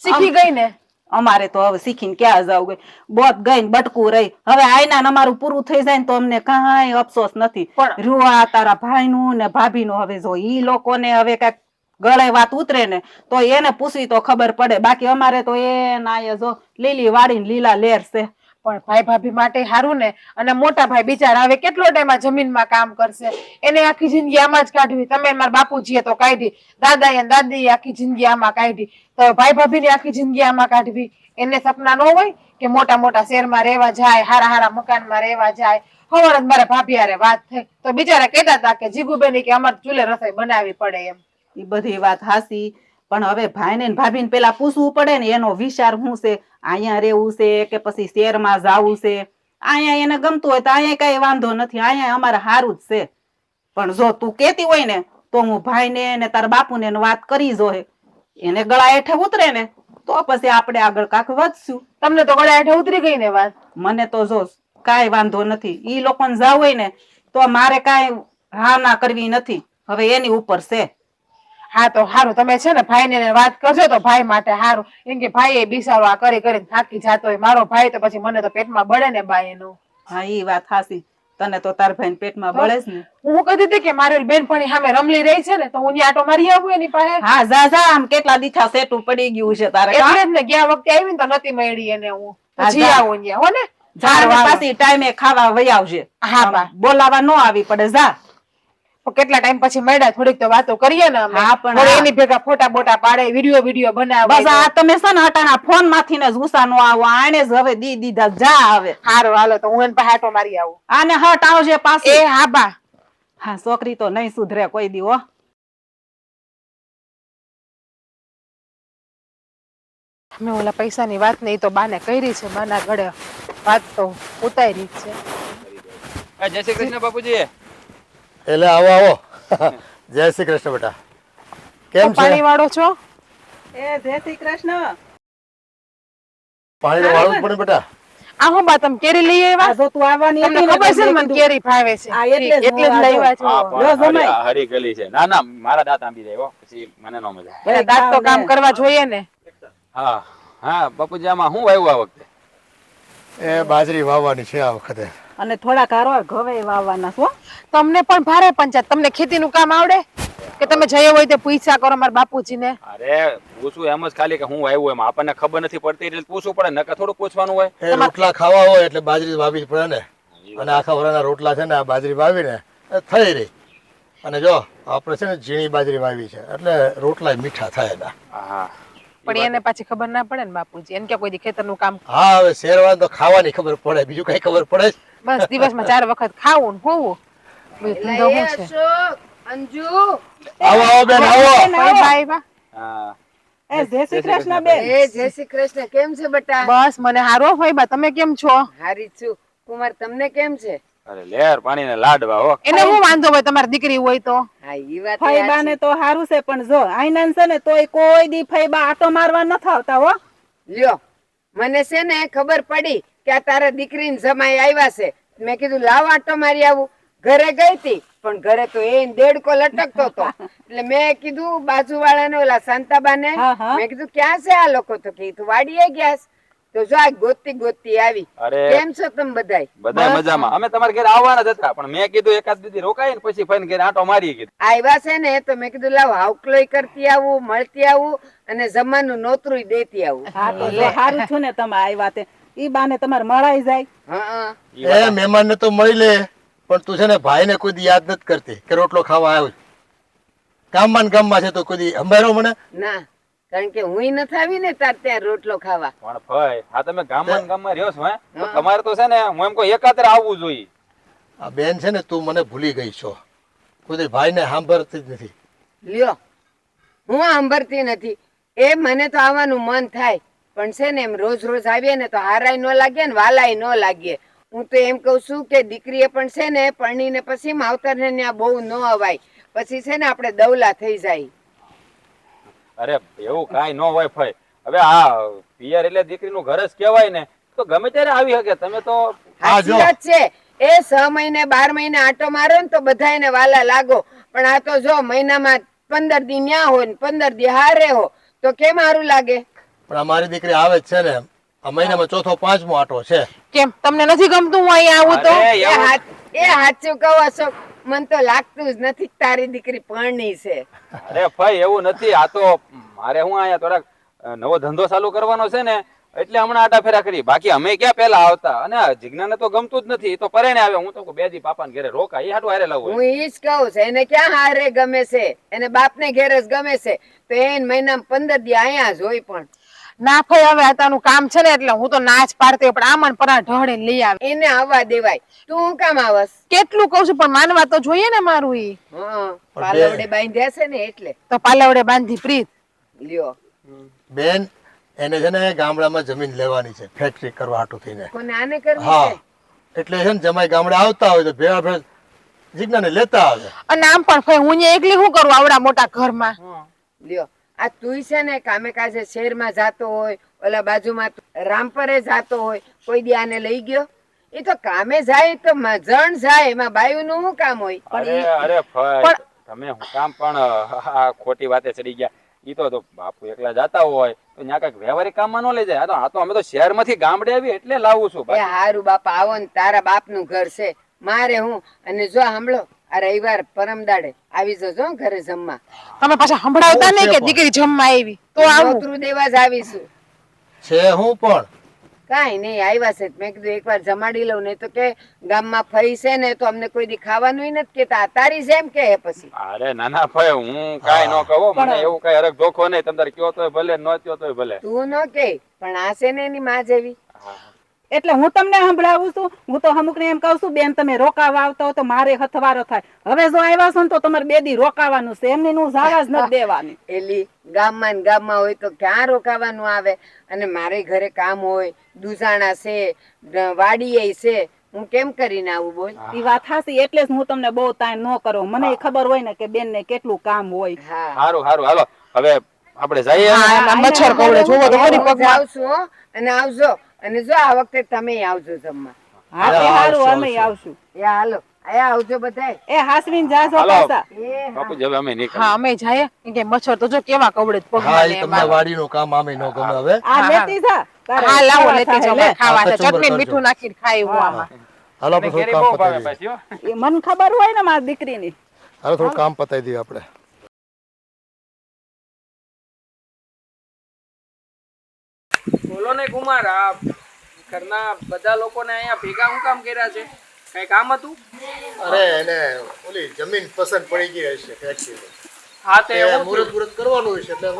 D: શીખી ગઈ ને.
B: અમારે તો હવે શીખીને ક્યાં જાવ ગઈ, બોત ગઈ ને બટકું રહી. હવે આયના અમારું પૂરું થઈ જાય ને તો અમને કાંઈ અફસોસ નથી. રૂવા તારા ભાઈનું ને ભાભીનું, હવે જો ઈ લોકોને હવે કઈક ગળે વાત ઉતરે ને તો એને પૂછવી તો ખબર પડે, બાકી અમારે તો એ ના જો લીલી વાડી ને લીલા લેર છે.
D: પણ ભાઈ ભાભી માટે સારું ને, અને મોટા ભાઈ બિચારા હવે કેટલો ટાઈમ આ જમીનમાં કામ કરશે, એને આખી જિંદગી આમાં જ કાઢવી. તમે મારા બાપુજીએ તો કાઢી, દાદાએ અને દાદીએ આખી જિંદગી આમાં કાઢી, તો ભાઈ ભાભીની આખી જિંદગી આમાં કાઢવી. એને સપના ન હોય કે મોટા મોટા શહેરમાં રહેવા જાય, હારા હારા મકાનમાં રહેવા જાય. હવારે મારા ભાભી હારે વાત થઈ તો બિચારા કહેતા હતા કે જીગુબેન કે અમારે ચૂલે રસોઈ બનાવવી પડે એમ.
B: એ બધી વાત હાસી, પણ હવે ભાઈને ને ભાભીને પેલા પૂછવું પડે ને એનો વિચાર શું છે, અહીંયા રહેવું છે કે પછી શહેરમાં જવું છે. અહીંયા એને ગમતું હોય તો અહીંયા કઈ વાંધો નથી, અહીંયા અમારે સારું જ છે. પણ જો તું કેતી હોય ને તો હું ભાઈને ને તારા બાપુને વાત કરી જોહે, એને ગળા હેઠે ઉતરે ને તો પછી આપણે આગળ કાંક વધશું.
D: તમને તો ગળા હેઠે ઉતરી ગઈ ને વાત.
B: મને તો જો કાંઈ વાંધો નથી, ઈ લોકોને જાવ હોય ને તો મારે કાંઈ હા ના કરવી નથી, હવે એની ઉપર છે.
D: હા તો સારું, તમે છે ને ભાઈને વાત કરજો તો ભાઈ માટે સારું, કેમ કે ભાઈ એ બિચારો આ કરી કરીને થાકી જતો હોય. મારો ભાઈ તો પછી મને તો પેટમાં બળે ને બા એનું.
B: હા ઈ વાત હાસી, તને તો તાર ભાઈ પેટમાં બળે જ ને.
D: હું કહેતી હતી કે મારી બેનપણી સામે રમલી રહી છે ને તો હું આટો મારી આવું એની પાસે.
B: હા જા જા, આમ કેટલા દીઠા સેટું પડી ગયું છે તારે.
D: એટલે જ ને ગયા વખતે આવી ને તો નથી મળી એને, હું જી આવું ત્યાં હો ને.
B: પાછી ટાઈમે ખાવા વહી આવજે.
D: હા બા,
B: બોલાવા ન આવી પડે, જા.
D: કેટલા ટાઈમ પછી મળ્યા, થોડીક તો વાતો કરીએ ને અમે. એની ભેગા ફોટા બોટા પાડે, વિડીયો બનાવે.
B: બસ આ તમે છે ને હટાના ફોન માંથી ને ગુસ્સા નો આવો, આને જ હવે દી દીધા, જા હવે.
D: હારું હાલો તો હું એને પાસે આટો મારી આવું.
B: આને હટ આવજે પાછી.
D: એ હા બા.
B: હા છોકરી તો નહીં સુધરે કોઈ દી હો.
D: મેં ઓલા પૈસાની વાત નહીં તો બાને કરી છે, બાના ગળે વાત તો ઉતારી છે.
C: જય શ્રી કૃષ્ણ બાપુજી.
A: એટલે આવો આવો. જય શ્રી કૃષ્ણ બેટા, કેમ છે?
D: પાણી વાળો છો?
B: એ જય શ્રી કૃષ્ણ.
A: પાણી વાળું પડે બેટા.
D: આ હું બા તમે કેરી લઈ આવ્યા?
B: તો તું આવવાની
D: તમને
B: હતી ને
D: ખબર છે ને
B: એટલે
D: મને કેરી ભાવે છે,
B: આ એટલે જ
D: એટલે જ લઈ આવ્યા છો.
C: આ
B: લો
C: પણ
B: જમાઈ.
C: હરી ગલી છે. ના ના, મારા દાંત આંબી જાય હો, પછી મને ન મજા આવે.
D: એટલે દાંત તો કામ કરવા જોઈએ ને.
C: હા હા બાપુજી, આમાં શું વાવ્યું આ વખતે?
A: એ બાજરી વાવવાની છે આ વખતે.
B: અને થોડાક હારો ઘવે વાવવાના છો.
D: તમને પણ ભારે પંચાયત. તમને ખેતીનું કામ આવડે કે તમે જઈએ હોય તે પૂછ્યા કરો મારા બાપુજીને?
C: અરે પૂછું એમ જ ખાલી કે હું આવ્યું એમ આપણને ખબર નથી પડતી એટલે પૂછવું પડે નકર થોડું પૂછવાનું હોય.
A: એ રોટલા ખાવા હોય એટલે બાજરી વાવી જ પડે ને. અને આખા વરાના રોટલા છે ને આ બાજરી વાવીને એ થઈ રહી. અને જો આપણે છે ને ઝીણી બાજરી વાવી છે એટલે રોટલા મીઠા થાય એના.
C: હા
D: પણ એને પાછી ખબર ના પડે ને બાપુજી, એને કે કોઈ દી ખેતરનું કામ.
A: હા હવે શેરવાન તો ખાવાની ખબર પડે, બીજું કઈ ખબર પડે જ?
D: બસ દિવસમાં 4 વખત ખાવું ને હોવું. ધંધો શું છે?
A: આવો આવો બેન આવો.
D: ભાઈ ભાઈ બા.
C: હા
B: એ જય શ્રી કૃષ્ણ બેન.
G: જય શ્રી કૃષ્ણ. કેમ છે બટા?
D: બસ મને હારો હોય બા. તમે કેમ છો?
G: હારી છું. કુમાર તમને કેમ છે?
C: અરે લેર પાણી ને લાડવા હો.
D: એને હું વાંધો હોય તમારી દીકરી હોય તો?
G: હા ઈ વાત
B: ફઈબાને તો હારું છે પણ જો આઈનાન છે ને તોય કોઈ દી ફઈબા આટો મારવા ન આવતા હો.
G: લ્યો મને છે ને ખબર પડી કે આ તારા દીકરીને જમાઈ આવ્યા છે. મેં કીધું લાવ આટો મારી આવું. ઘરે ગઈ હતી પણ ઘરે તો એ દેડકો લટકતો હતો એટલે મેં કીધું બાજુવાળાને ઓલા શાંતાબાને
B: હા, હા.
G: મેં કીધું ક્યાં છે આ લોકો? તો કીધું વાડીએ ગયા છે. તો જો આ ગોતી ગોતી આવી.
C: અરે
G: કેમ છો તમે બધાય?
C: બધા મજામાં. અમે તમારા ઘરે આવવાના જ હતા પણ મેં કીધું એકાદ દીદી રોકાય ને પછી ફઈને ઘરે આંટો મારી કીધું.
G: આવ્યા છે ને તો મેં કીધું લાવ હાવકલોય કરતી આવું, મળતી આવું અને જમવાનું નોતરું દેતી આવું.
B: હા તો જો હારું છું ને તમે આવ્યા તે ઈ બાને તમારે મળાઈ જાય.
G: હા
A: એ મહેમાન ને તો મળી લે પણ તું છે ને ભાઈ ને કોઈ દી યાદ નથી કરતી કે રોટલો ખાવા આવ્યો. ગામમાં ને ગામમાં છે તો કોઈ દી સંભાળ્યો મને?
G: ના, કારણ કે હું નથી આવી ને તાર ત્યાં રોટલો ખાવા.
C: પણ ભાઈ હા તમે ગામમાં રહ્યો છો હે તો તમારે તો છે ને હું એમ કહું એકાત્ર આવવું જોઈએ.
A: આ બેન છે ને તું મને ભૂલી ગઈ છો. કોઈ દી ભાઈ ને સાંભળતી જ નથી.
G: લ્યો હું સાંભળતી નથી. એ મને તો આવવાનું મન થાય પણ છે ને એમ રોજ રોજ આવીએ ને તો હારાય ન લાગે ને વાલાય ન લાગે. હું તો એમ કઉ છું કે દીકરીએ પણ છે ને પરણીને પછી માવતર ને ત્યાં બહુ ન અવાય. પછી છે ને આપણે દવલા થઈ જાય.
C: અરે એવું કાંઈ ન હોય ભાઈ. હવે આ પિયર એટલે દીકરીનું ઘર જ કહેવાય ને તો ગમે ત્યારે આવી શકે. તમે તો
G: સાચી વાત છે. એ 6 મહિને 12 મહિને આટો મારો ને તો બધા એને વાલા લાગો. પણ આ તો જો મહિનામાં 15 દી ન્યા હોય ને 15 દી હારે હો તો કેમ સારું લાગે?
A: પણ અમારી દીકરી આવે જ છે ને આ મહિનામાં ચોથો પાંચમો આટો છે.
D: કેમ તમને નથી ગમતું હું અહીંયા આવું તો?
C: અરે એવું
G: એ સાચું કહો અશોક, મને તો લાગતું જ નથી કે તારી દીકરી પરણી છે.
C: અરે ભાઈ એવું નથી. આ તો મારે હું અહીંયા થોડાક નવો ધંધો ચાલુ કરવાનો છે ને એટલે હમણાં આટા ફેરા કરી. બાકી અમે ક્યાં પેલા આવતા. અને જીજ્ઞાને તો ગમતું જ નથી. એ તો પરણે આવે. હું તો બે દી પાપાને ઘરે રોકા એ હાટું હારે લાવું.
G: હું ઈ જ કહું છું એને ક્યાં હારે ગમે છે? એને બાપને ઘેર જ ગમે છે તો એને મહિનામાં 15 દી અહીંયા જ હોય. પણ
D: ના ભાઈ હવે આતાનું કામ છે ને એટલે હું તો નાચ પાડતી હોય, પણ આમણ પરા ઢળીને લઈ આવે.
G: એને આવવા દેવાય. તું હું કામ આવસ?
D: કેટલું કઉ છું પણ માનવા તો જોઈએ ને મારું. ઈ
G: હા પાલવડે બાંધ્યા છે ને એટલે.
D: તો પાલવડે બાંધી પ્રીત.
G: લ્યો
A: બેન એને છે ને ગામડામાં જમીન લેવાની છે ફેક્ટરી કરવા હાટું થઈને.
G: કોને આને કરવી
A: હા
G: છે?
A: એટલે છે ને જમાઈ ગામડે આવતા હોય તો ભેળા ભેળ જીજ્ઞાને લેતા આવે.
D: અને આમ પણ ભાઈ હું અહીંયા એકલી શું કરું આવડા મોટા ઘરમાં?
G: લ્યો આ તું છે ને કામે કાજે શહેરમાં જાતો હોય, ઓલા બાજુમાં રામપરે જાતો હોય, કોઈ દી આને લઈ ગયો? એ તો કામે જાય તો જણ જાય, એમાં બાયું નું શું કામ હોય?
C: અરે ભાઈ તમે હું કામ પણ આ ખોટી વાતે ચડી ગયા. ઈ તો બાપુ એકલા જાતા હોય તો ત્યાં કઈક વ્યવહારિક કામમાં ન લઈ જાય. આ તો અમે તો શહેરમાંથી ગામડે આવી એટલે લાવું છું.
G: એ હારું બાપા આવો ને તારા બાપ નું ઘર છે, મારે હું. અને જો સાંભળો આ રવિવાર પરમદાડે આવી જજો ઘરે જમવા.
D: તમે પાછા સંભળાવતા નહીં કે દીકરી જમવા આવી તો આવું?
G: નોતરું દેવા જ આવીશું.
A: છે હું પણ
G: કાંઈ નહીં આવ્યા છે. મેં કીધું એકવાર જમાડી લઉં. નહીં તો કે ગામમાં ફઈ છે ને તો અમને કોઈ દી ખાવાનું નથી કેતા. તારી જેમ કે પછી
C: અરે નાના ભાઈ હું કાઈ ન કહું. મને એવું કઈ હરખ જોખો નહીં. તમે કયો તોય ભલે ન કયો તોય ભલે.
G: તું ન કે પણ આ છે ને એની માં જેવી.
B: એટલે હું તમને સંભળાવું છું. હું તો અમુક ને એમ કહું છું બેન તમે રોકાવા આવતા હો તો મારે હથવારો થાય. હવે જો આવ્યા છો ને તો તમારે 2 દી રોકાવાનું છે. એમની નું જાવા જ નથી દેવાની.
G: એલી ગામમાં ને ગામમાં હોય તો ક્યાં રોકાવાનું આવે? અને મારે ઘરે કામ હોય, દુજાણા છે, વાડીએ છે, હું કેમ કરીને આવું? બોલ.
B: ઈ વાત હાસી. એટલે જ હું તમને બહુ તાણ ન કરો. મને ખબર હોય ને કે બેન ને કેટલું કામ હોય.
G: હા
C: સારું સારું હાલો હવે આપણે જઈએ.
D: હા એના મચ્છર કવડે જોવો તો ખરી
G: હું
D: પગમાં.
G: જાઉં છું હો. અને આવજો. અને જો આ વખતે તમે આવજો જમવા.
B: હા તે હારું અમે આવશું.
G: એ હાલો આયા આવજો બધાય.
B: એ હાસવીન જાજો
C: હાલો.
B: પાછા.
G: એ
C: બાપુજી હવે અમે નીકળીએ.
D: હા અમે જાય કે મચ્છર તો જો કેવા કવડે
A: હા
D: પગમાં
A: એ
D: ને
A: તમને
D: એમાં.
A: વાડીનું કામ આમે ન ગમે હવે.
B: આ લેતી જા. તારે
D: હા લાવો
B: ખાવા
D: લેતી જાઓ,
B: થાય, લે.
D: મારે ખાવા છે.
A: હા, કચુંબર
D: ચટણી
A: કરજો.
D: મીઠું નાખીને ખાય હું આમાં.
A: હાલો આપણે
C: મને
A: થોડું
C: ઘેરે
A: કામ
C: બહુ ભાવે
A: પતાવી દઈએ.
C: પાછી હો.
B: એ મને ખબર હોય ને મારી દીકરીની.
A: હાલો થોડું કામ પતાવી દઈએ આપણે.
E: બોલો ને કુમાર, આ ઘરના બધા લોકોને અહીંયા ભેગા હું કામ કર્યા છે? કઈ કામ હતું?
A: અરે એને ઓલી જમીન પસંદ પડી ગઈ હશે ફેક્ટરી.
E: હા તે એવું
A: મુહૂર્ત મુહૂર્ત કરવાનું હશે એટલે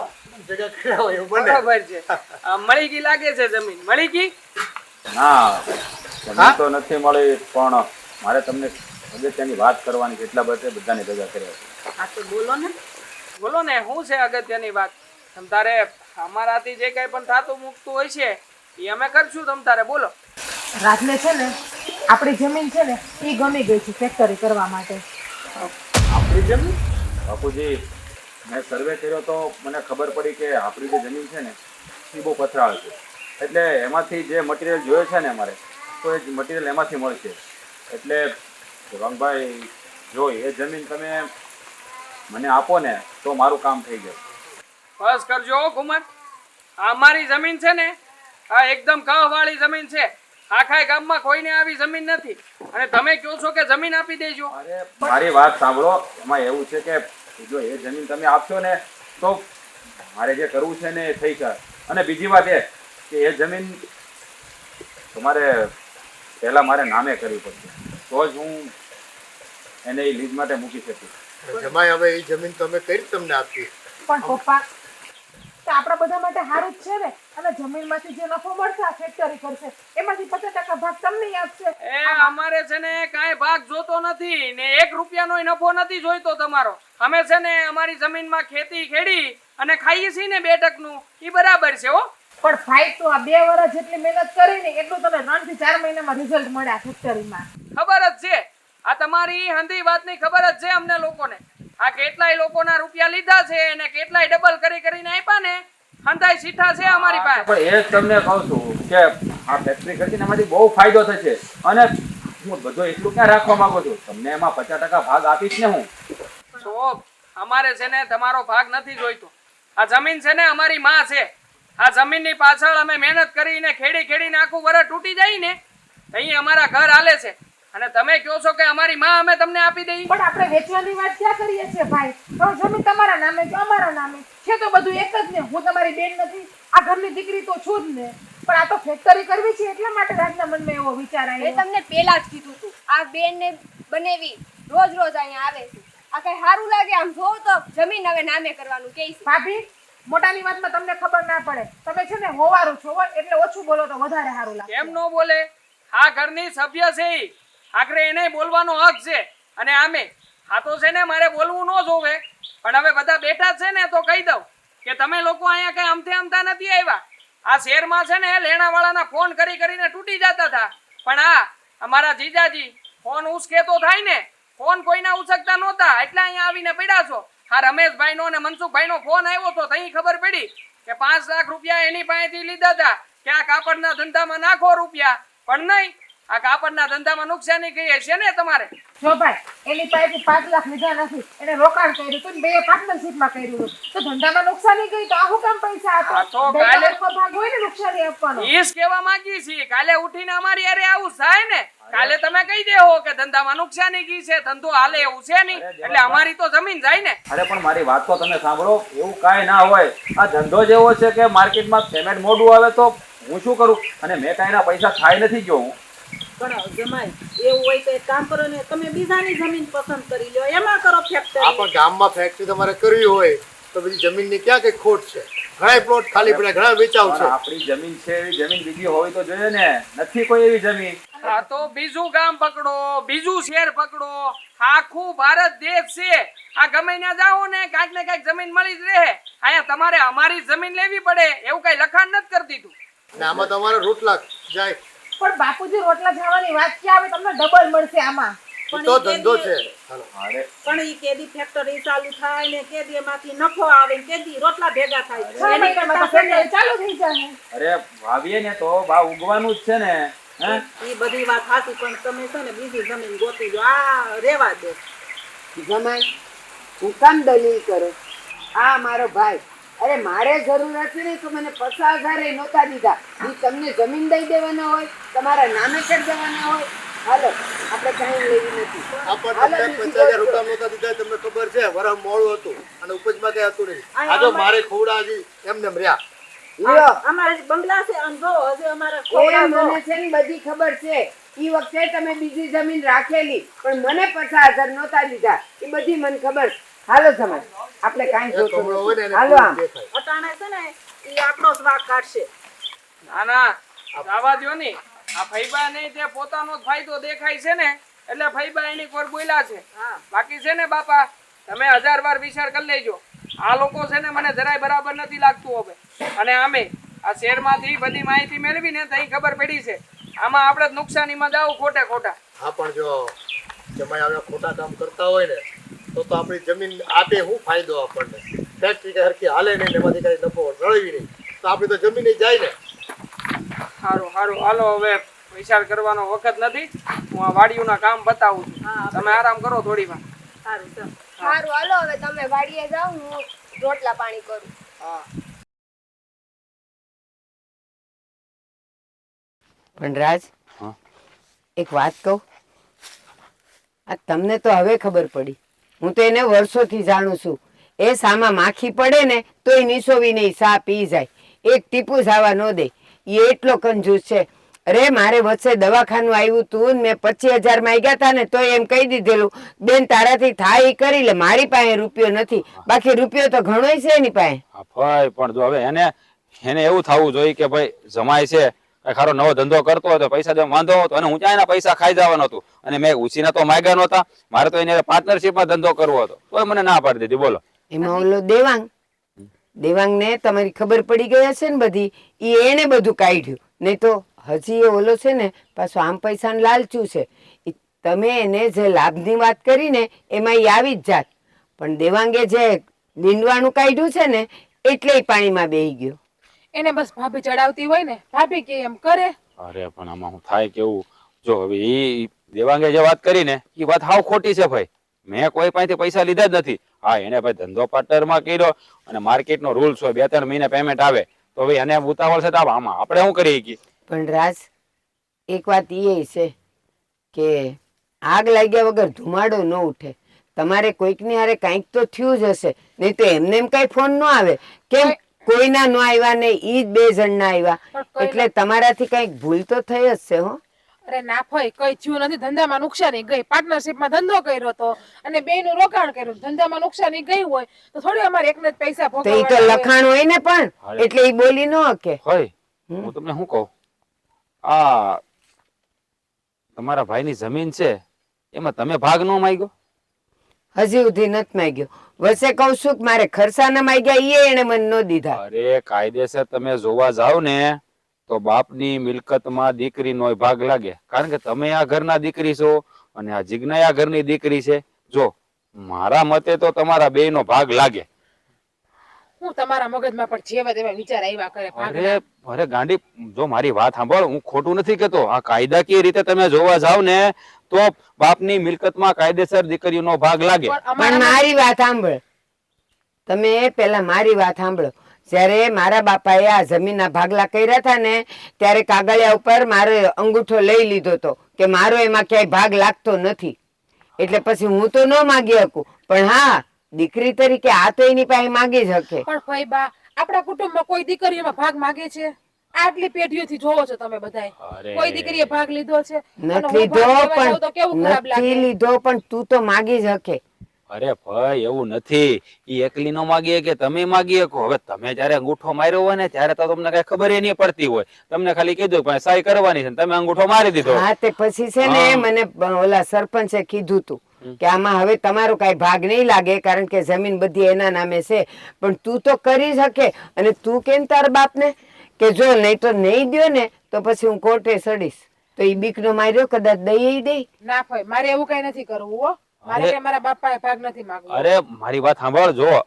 A: જગ્યા કર્યા હોય એવું બને.
E: બરાબર છે. મળી ગઈ લાગે છે જમીન, મળી ગઈ?
C: ના જમીન તો નથી મળી, પણ મારે તમને અગત્યની વાત કરવાની છે, એટલા બધે બધાને ભેગા કર્યા છે.
B: હા તો બોલો ને.
E: બોલો ને, શું છે અગત્યની વાત? તમ તારે અમારાથી જે કઈ પણ થાતું મૂકતું હોય છે એ અમે કરશું. તમ તારે બોલો.
D: રાતને છે ને આપણી જમીન છે ને એ ગમી ગઈ છે ફેક્ટરી કરવા માટે.
E: આપણી જમીન?
C: બાપુજી મેં સર્વે કર્યો તો મને ખબર પડી કે આપણી જે જમીન છે ને એ બહુ પથરાળ છે, એટલે એમાંથી જે મટીરિયલ જોઈએ છે ને અમારે, તો એ મટીરિયલ એમાંથી મળશે. એટલે દેવાંગભાઈ, જો એ જમીન તમે મને આપો ને તો મારું કામ થઈ જાય.
E: બસ કરજો હો કુમાર. આ અમારી જમીન છે ને, આ એકદમ વાળી જમીન છે. આખા ગામમાં કોઈને આવી જમીન નથી, અને તમે કહો છો કે જમીન આપી દેજો.
C: અરે મારી વાત સાંભળો, એમાં એવું છે કે જો એ જમીન તમે આપશો ને તો મારે જે કરવું છે ને એ થઈ જાય. અને બીજી વાત એ કે એ જમીન તમારે પહેલા મારે નામે કરવી પડશે, તો જ હું એને એ લીઝ માટે મૂકી શકું.
A: જમાઈ હવે એ જમીન તો અમે કઈ રીતે તમને આપી?
D: પણ પપ્પા તો આપણા બધા માટે સારું જ છે ને, અને જમીનમાંથી જે નફો મળશે આ ફેક્ટરી કરશે એમાંથી 50% ભાગ તમને આપશે.
E: એ અમારે છે ને કાંઈ ભાગ જોતો નથી ને 1 રૂપિયાનો નફો નથી જોઈતો તમારો. અમે છે ને અમારી જમીનમાં ખેતી ખેડી અને ખાઈએ છીએ ને 2% ઈ બરાબર છે હો.
D: પણ ભાઈ તો આ 2 વર્ષ જેટલી મહેનત કરી ને એટલું તમે 3 થી 4 મહિનામાં રિઝલ્ટ મળે આ ફેક્ટરીમાં.
E: ખબર જ છે, આ તમારી હંધી વાતની ખબર જ છે અમને લોકોને. આ કેટલાય લોકોના રૂપિયા લીધા છે અને કેટલાય ડબલ કરી કરીને આપ્યા ને, હંધાય સીઠા છે અમારી પાસે.
C: પણ એ જ તમને કહું છું કે આ ફેક્ટરી કરીને એમાંથી બહુ ફાયદો થશે, અને હું બધો એટલું ક્યાં રાખવા માંગુ છું, તમને એમાં 50% ભાગ આપીશ ને હું.
E: તો અમારે છે ને તમારો ભાગ નથી જોઈતો. આ જમીન છે ને અમારી માં છે. આ જમીનની પાછળ અમે મહેનત કરીને ખેડીને આખું વરસ તૂટી જાય ને અહીં અમારા ઘર હાલે છે, અને તમે કહો છો કે અમારી માં અમે તમને આપી દઈએ.
D: પણ આપણે વેચવાની વાત ક્યાં કરીએ છીએ ભાઈ? હવે જમીન તમારા નામે કે અમારા નામે છે તો બધું એક જ ને. હું તમારી બેન નથી, આ ઘરની દીકરી તો છું જ ને, પણ આ તો ફેક્ટરી કરવી છે એટલા માટે રાજના મનમાં એવો વિચાર
F: મેં
D: આવ્યો.
F: તમને પેલા જ કીધું હતું આ બેન ને બનેવી રોજ રોજ અહીંયા આવે છે. આ કઈ સારું લાગે? આમ જોવો તો જમીન હવે નામે કરવાનું કે છે.
D: ભાભી મોટાની વાતમાં તમને ખબર ના પડે. તમે છે ને હોવારું છો એટલે ઓછું બોલો તો વધારે સારું લાગે.
E: કેમ નો બોલે? આ ઘરની સભ્ય છે ઈ. આખરે એને બોલવાનો હક છે. અને આમે આ તો છે ને મારે બોલવું ન જોવે, પણ હવે બધા બેઠા છે ને તો કહી દઉં કે તમે લોકો અહીંયા કઈ અમથા નથી આવ્યા. આ શહેરમાં છે ને લેણાવાળાના ફોન કરીને તૂટી જતા હતા, પણ આ અમારા જીજાજી ફોન ઉસકે તો થાય ને, ફોન કોઈના ઉચકતા નહોતા એટલે અહીંયા આવીને પડ્યા છો. આ રમેશભાઈનો અને મનસુખભાઈનો ફોન આવ્યો તો તઈ ખબર પડી કે 5 લાખ રૂપિયા એની પાસેથી લીધા હતા કે આ કાપડના ધંધામાં નાખો રૂપિયા, પણ નહીં, આ કાપડના ધંધામાં નુકસાની ગઈ હશે ને તમારે.
D: જો ભાઈ એની પાસેથી 5 લાખ લીધા નથી, એને રોકાણ કર્યું હતું બે પાર્ટનરશિપમાં કર્યું હતું, તો ધંધામાં નુકસાની ગઈ તો આ હું કામ પૈસા
E: આ
D: આપો?
E: તો
D: બે
E: કાલે-
D: લાખનો ભાગ હોય ને નુકસાની આપવાનો.
E: ઈસ કહેવા માંગી છીએ, કાલે ઉઠીને અમારી યારે આવું થાય ને, કાલે તમે કહી દેવો કે ધંધામાં નુકસાની ગઈ છે, ધંધો હાલે એવું છે નહીં, એટલે અમારી તો જમીન જાય ને.
C: અરે પણ મારી વાત તો તમે સાંભળો, એવું કાંઈ ના હોય. આ ધંધો જ એવો છે કે માર્કેટમાં પેમેન્ટ મોડું આવે તો હું શું કરું, અને મેં કાંઈ ના પૈસા ખાઈ નથી ગયો હું.
B: પણ જમાઈ એવું હોય તો એક કામ કરો ને, તમે બીજાની જમીન પસંદ કરી લ્યો, એમાં કરો
A: આ
B: ફેક્ટરી.
A: પણ ગામમાં ફેક્ટરી તમારે કરવી હોય તો બધી જમીનની ક્યાં કઈ ખોટ છે? ઘણા પ્લોટ ખાલી પડ્યા, ઘણા વેચાવ
C: પણ
A: છે.
C: આપણી જમીન છે એવી જમીન બીજી હોવી તો જોઈએ ને, નથી કોઈ એવી જમીન.
E: આ તો બીજું ગામ પકડો, બીજું શહેર પકડો, આખું ભારત દેશ છે. આ ગમે ત્યાં જાઓ ને કાંઈક ને કાંઈક જમીન મળી જ રહે. અહીંયા તમારે અમારી જમીન લેવી પડે એવું કઈ લખાણ નથી કરી દીધું.
A: ને આમાં તમારે રોટલા જાય
D: પણ બાપુજી રોટલા જવાની વાત ક્યાં આવે? તમને ડબલ મળશે આમાં.
A: તો ધંધો છે. હાલો.
C: અરે
B: પણ ઈ કેદી ફેક્ટરી ચાલુ થાય ને કેદી એમાંથી નફો આવે ને કેદી રોટલા ભેગા થાય
D: 6
B: એની
D: મહિનામાં તો
B: કરતા છે ને
D: ફેક્ટરી ચાલુ થઈ જાય.
C: અરે વાવીએ ને તો બા ઉગવાનું જ છે ને. હે
B: ઈ બધી વાત સાચી, પણ તમે છે ને બીજી જમીન ગોતી જો, આ રેવા દો.
G: જમાઈ હું કામ દલીલ કરો? આ મારો ભાઈ અરે મારે જરૂર હતી ને તો મને 50,000 નહોતા દીધા. ઈ તમને જમીન દઈ દેવાના હોય, તમારા નામે કરી દેવાના હોય. હાલો આપણે કાંઈ લેવી નથી.
A: આ પણ તમને 50,000 રૂપિયા નહોતા દીધા, તમને ખબર છે વરમ મોડું હતું અને ઉપજમાં કઈ હતું નહીં. આ જો મારે ખોડા હજી એમને એમ રહ્યા.
G: લ્યો
B: અમારે બંગલા છે અને જો હજી અમારે
G: એ મને છે ને બધી ખબર છે. ઈ વખતે તમે બીજી જમીન રાખેલી પણ મને 50,000 નહોતા દીધા. એ બધી મને ખબર. હાલો સમજ આપણે કાંઈ જોતું
A: કમળો હોય ને
G: નથી.
A: એને
G: હાલો આમ
A: દેખાય.
B: અટાણે છે ને ઈ આપણો જ વાંક કાઢશે.
E: ના ના જવા દ્યો ને. આ ફૈબા ને તે પોતાનો જ ફાયદો દેખાય છે ને એટલે ફૈબા એની કોર બોલ્યા છે. બાકી છે ને બાપા તમે 1000 વાર વિચાર કરી લેજો. આ લોકો છે ને મને જરાય બરાબર નથી લાગતું હવે. અને આમે આ શહેરમાંથી બધી માહિતી મેળવી ને તઈ ખબર પડી છે આમાં આપણે જ નુકસાનીમાં જાવ ખોટે ખોટા.
A: હા પણ જો જમાઈ આવે ખોટા કામ કરતા હોય ને તો આપણી જમીન આપે શું ફાયદો આપણને? ફેક્ટરી કે હરખી હાલે નહીં ને એમાંથી કઈ નફો રળવી નહીં તો આપણી તો જમીન જાય ને.
E: સારું સારું હાલો હવે વિચાર કરવાનો વખત નથી. હું આ વાડીઓના કામ બતાવું છું. તમે આરામ કરો થોડી વાર.
B: સારું ચાલ.
F: સારું હાલો હવે તમે વાડીએ જાઓ, હું રોટલા પાણી કરું.
E: હા
G: પણ રાજ
C: હા.
G: એક વાત કહું, આ તમને તો હવે ખબર પડી. હું તો એને વર્ષોથી જાણું છું. એ સામાં માખી પડે ને તો એ નીસોવી નહીં સા પી જાય. એક ટીપું સાવા ન દે. એ એટલો કંજૂસ છે. અરે મારે વચ્ચે દવાખાનું આવ્યું તું મેં 25,000 માંગ્યા હતા ને તો એમ કહી દીધેલું બેન તારાથી થાય ઈ કરી લે, મારી પાસે રૂપિયો નથી. બાકી રૂપિયો તો ઘણોય છે એની પાસે.
C: હા ભાઈ પણ જો હવે એને એવું થવું જોઈએ કે ભાઈ જમાય છે કઈ ખારો નવો ધંધો કરતો હતો, પૈસા દેવા વાંધો હતો અને હું ત્યાં એના પૈસા ખાઈ જવાનો હતું અને મેં ઉછીના તો માંગ્યા નહોતા. મારે તો એને પાર્ટનરશિપમાં ધંધો કરવો હતો તો મને ના પાડી દીધી. બોલો
G: એમાં ઓલો દેવાંગ ને તમારી ખબર પડી ગયા છે ને બધી, ઈ એને બધું કાઢ્યું. નહીં તો હજી એ ઓલો છે ને પાછો આમ પૈસાનું લાલચું છે. ઈ તમે એને જે લાભની વાત કરી ને એમાં ઈ આવી જ જાત. પણ દેવાંગે જે લીંડવાનું કાઢ્યું છે ને એટલે ઈ પાણીમાં બેહી ગયો.
D: એને બસ ભાભી ચડાવતી હોય ને ભાભી કે એમ કરે.
C: અરે પણ આમાં હું થાય કેવું, જો હવે ઈ દેવાંગે જે વાત કરી ને એ વાત હાવ ખોટી છે ભાઈ. મેં કોઈ પાસેથી પૈસા લીધા જ નથી. હા એને ભાઈ ધંધો પાર્ટનરમાં કર્યો અને માર્કેટનો રૂલ્સ હોય 2-3 મહિને પેમેન્ટ આવે તો ભાઈ એને ઉતાવળ છે તો આમાં આપણે શું કરી શકીએ?
G: પણ રાજ એક વાત એ છે કે આગ લાગ્યા વગર ધુમાડો ન ઉઠે. તમારે કોઈકની હારે કાંઈક તો થયું જ હશે, નહીં તો એમને એમ કઈ ફોન ન આવે. કેમ કોઈના ન આવ્યા ને ઈ જ 2 જણના આવ્યા એટલે તમારાથી કઈક ભૂલ તો થઈ જ છે. હો
D: અરે ના ભાઈ કઈ થયું નથી. ધંધામાં નુકસાની ગઈ. પાર્ટનરશિપમાં ધંધો કર્યો તો અને બેયનું રોકાણ કર્યું. ધંધામાં નુકસાની ગઈ હોય તો થોડી અમારે એકને જ પૈસા
G: તો ઈ તો
D: ભોગવવાના હોય.
G: લખાણ હોય ને પણ એટલે ઈ બોલી ન હકે.
C: હોય હું તમને શું કહું, આ તમારા ભાઈની જમીન છે એમાં તમે ભાગ ન માંગ્યો?
G: હજી સુધી નથી માંગ્યો. વચ્ચે કઉ છું કે મારે ખર્ચાના માંગ્યા ઈ એને મને ન દીધા.
C: અરે કાયદેસર તમે જોવા જાવ ને તો બાપની મિલકતમાં દીકરીનો ભાગ લાગે, કારણ કે તમે આ ઘરના દીકરી છો અને આ જીજ્ઞા આ ઘરની દીકરી છે. જો મારા મતે તો તમારા બેયનો ભાગ લાગે.
D: હું તમારા મગજમાં પણ જેવા તેવા વિચાર આવ્યા કરે ભાગના.
C: અરે ગાંડી, જો મારી વાત સાંભળ, હું ખોટું નથી કેતો. આ કાયદાકીય રીતે તમે જોવા જાવ ને તો બાપની મિલકતમાં કાયદેસર દીકરીનો ભાગ લાગે.
G: પણ મારી વાત સાંભળ, તમે પેલા મારી વાત સાંભળો. જયારે મારા બાપાએ આ જમીનના ભાગલા કર્યા હતા ને ત્યારે કાગળિયા ઉપર મારો અંગૂઠો લઈ લીધો હતો કે મારો એમાં ક્યાંય ભાગ લાગતો નથી. એટલે પછી હું તો ન માગી શકું, પણ હા દીકરી તરીકે આ તો એની પાસે માગી જ શકે.
D: પણ ભાઈ બા આપણા કુટુંબમાં કોઈ દીકરીઓમાં ભાગ માગે છે? આટલી પેઢીઓથી જોવો છો તમે બધાય.
C: અરે.
D: કોઈ દીકરીએ ભાગ લીધો છે? અને
G: નથી
D: હું ભાગ
G: લીધો
D: લેવા જાઉં તો કેવું
G: પણ
D: ખરાબ
G: નથી
D: લાગે.
G: લીધો પણ તું તો માગી જ શકે.
C: અરે ભાઈ એવું નથી. ઈ એકલી નો માગીએ કે તમે માગી શકો. હવે તમે જયારે અંગૂઠો માર્યો હોય ને ત્યારે તો તમને કઈ ખબર ય નહીં પડતી હોય. તમને ખાલી કીધું પણ સહી કરવાની છે, તમે અંગૂઠો મારી દીધો.
G: હા તે પછી છે ને મને ઓલા સરપંચે કીધું તું કે આમાં હવે તમારો કઈ ભાગ નહીં લાગે કારણ કે જમીન બધી એના નામે છે. પણ તું તો કરી શકે અને તું કેમ તાર બાપને કે જો નહીં તો નહીં દ્યો ને તો પછી હું કોર્ટે સડીશ. તો ઈ બીકનો માર્યો કદાચ દઈ દે.
D: ના ભાઈ મારે એવું કઈ નથી કરવું હો. મારે કે મારા બાપાએ ભાગ નથી માંગવો.
C: અરે મારી વાત સાંભળ, જો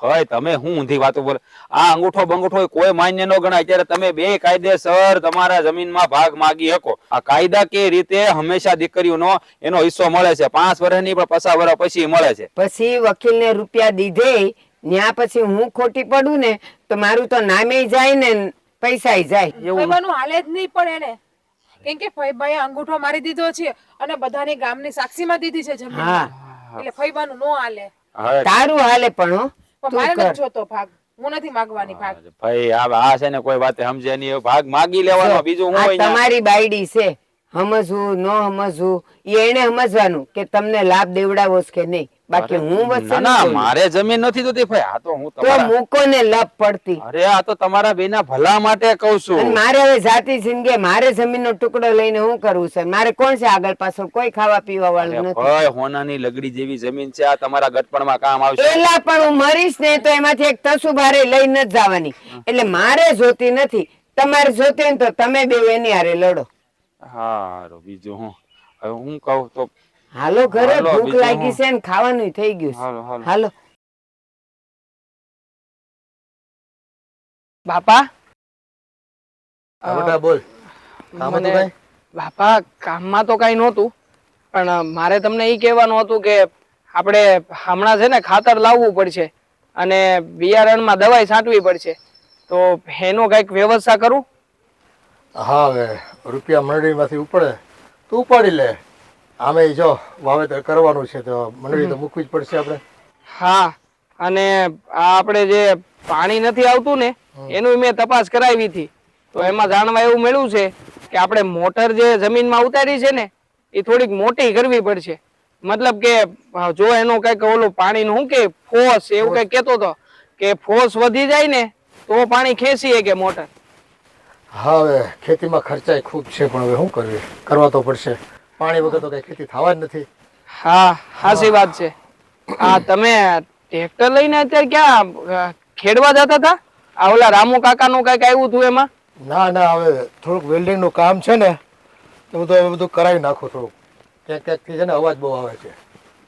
C: ભાઈ તમે હું ઊંધી વાતો બોલે. આ અંગૂઠો બંગૂઠો કોઈ માન્ય ન ગણાય. ત્યારે તમે બે કાયદેસર તમારા જમીનમાં ભાગ માગી શકો. આ કાયદાકીય રીતે હંમેશા દીકરીઓનો એનો હિસ્સો મળે છે. 5 વર્ષની પણ 50 વર્ષ પછી મળે છે.
G: પછી વકીલને રૂપિયા દીધે ન્યા પછી હું ખોટી પડું ને તો મારું તો નામે જાય ને પૈસાય જાય.
D: ફઈબાનું હાલે જ નહીં પણ એને કેમ કે ફઈબાએ અંગૂઠો મારી દીધો છે અને બધાની ગામની સાક્ષીમાં દીધી છે જમીન.
G: હા
D: એટલે ફઈબાનું નો હાલે.
C: હવે
G: તારું હાલે પણ હો.
D: પણ મારે નથી જોતો ભાગ. હું નથી માગવાની ભાગ.
C: ભાઈ આ છે ને કોઈ વાતે સમજે નહીં. ભાગ માગી લેવાનો, બીજું હું
G: આ
C: હોય ને.
G: તમારી બાયડી છે, સમજવું ન સમજવું એ એને સમજવાનું કે તમને લાભ દેવડાવો છે કે નહીં. બાકી હું
C: ના
G: વચન
C: ના,
G: બોલું.
C: મારે જમીન નથી જોતી ભાઈ. આ તો હું
G: તો
C: તમારા
G: મૂકો ને લપ પડતી.
C: અરે આ તો તમારા બેના ભલા માટે કઉ
G: અને
C: છું.
G: મારે હવે જાતિ જિંદગી મારે જમીનનો ટુકડો લઈને હું કરવું છે? મારે કોણ છે આગળ પાછળ? કોઈ ખાવા પીવા વાળું
C: અરે
G: નથી.
C: ભાઈ, હોનાની લગડી જેવી જમીન છે. આ તમારા ગટપણમાં કામ આવશે.
G: પેલા પણ હું મરીશ ને તો એમાંથી એક તસુ ભારે લઈને જ જવાની. એટલે મારે જોતી નથી. તમારે જોતી હોય ને તો તમે બે એની હારે લડો.
C: હારું, બીજું હું હવે હું કહું તો
G: હાલો ઘરે,
C: હાલો,
G: ભૂખ
C: બીજું
G: લાગી
C: હું?
G: છે ને ખાવાનું થઈ ગયું છે.
C: હાલો હાલો.
G: હાલો.
E: બાપા
A: હા બેટા બોલ. કામ હતું
E: મને
A: કાંઈ?
E: બાપા કામમાં તો કઈ નહોતું, પણ મારે તમને એ કહેવાનું હતું કે આપણે હમણાં છે ને ખાતર લાવવું પડશે અને બિયારણમાં દવાઈ છાંટવી પડશે, તો એનો કઈક વ્યવસ્થા કરું.
A: હા હવે રૂપિયા મંડળીમાંથી ઉપડે તો ઉપાડી લે. આમે જો વાવેતર કરવાનું છે તો મંડળી તો મૂકવી જ પડશે આપણે.
E: હા, અને આ આપણે જે પાણી નથી આવતું ને એનું મેં તપાસ કરાવી હતી, તો એમાં જાણવા એવું મળ્યું છે કે આપણે મોટર જે જમીનમાં ઉતારી છે ને એ થોડીક મોટી કરવી પડશે. મતલબ કે જો એનો કઈક ઓલું પાણીનું શું કે ફોર્સ એવું કઈક કેતો હતો કે ફોર્સ વધી જાય ને તો પાણી ખેંચીએ કે મોટર.
A: હા હવે ખેતીમાં ખર્ચાય ખૂબ છે પણ હવે શું કરવી, કરવા તો પડશે. પાણી વગર તો કઈ ખેતી થવા જ નથી.
E: હા, સાચી વાત છે. આ તમે ટ્રેક્ટર લઈને અત્યારે ક્યાં ખેડવા જતા હતા? આ ઓલા રામુ કાકાનું કઈક આવ્યું હતું એમાં?
A: ના ના, હવે થોડુંક વેલ્ડિંગ નું કામ છે ને તો હું તો હવે બધું કરાવી નાખું. થોડુંક ક્યાંક ક્યાંક થી છે ને અવાજ બહુ આવે છે.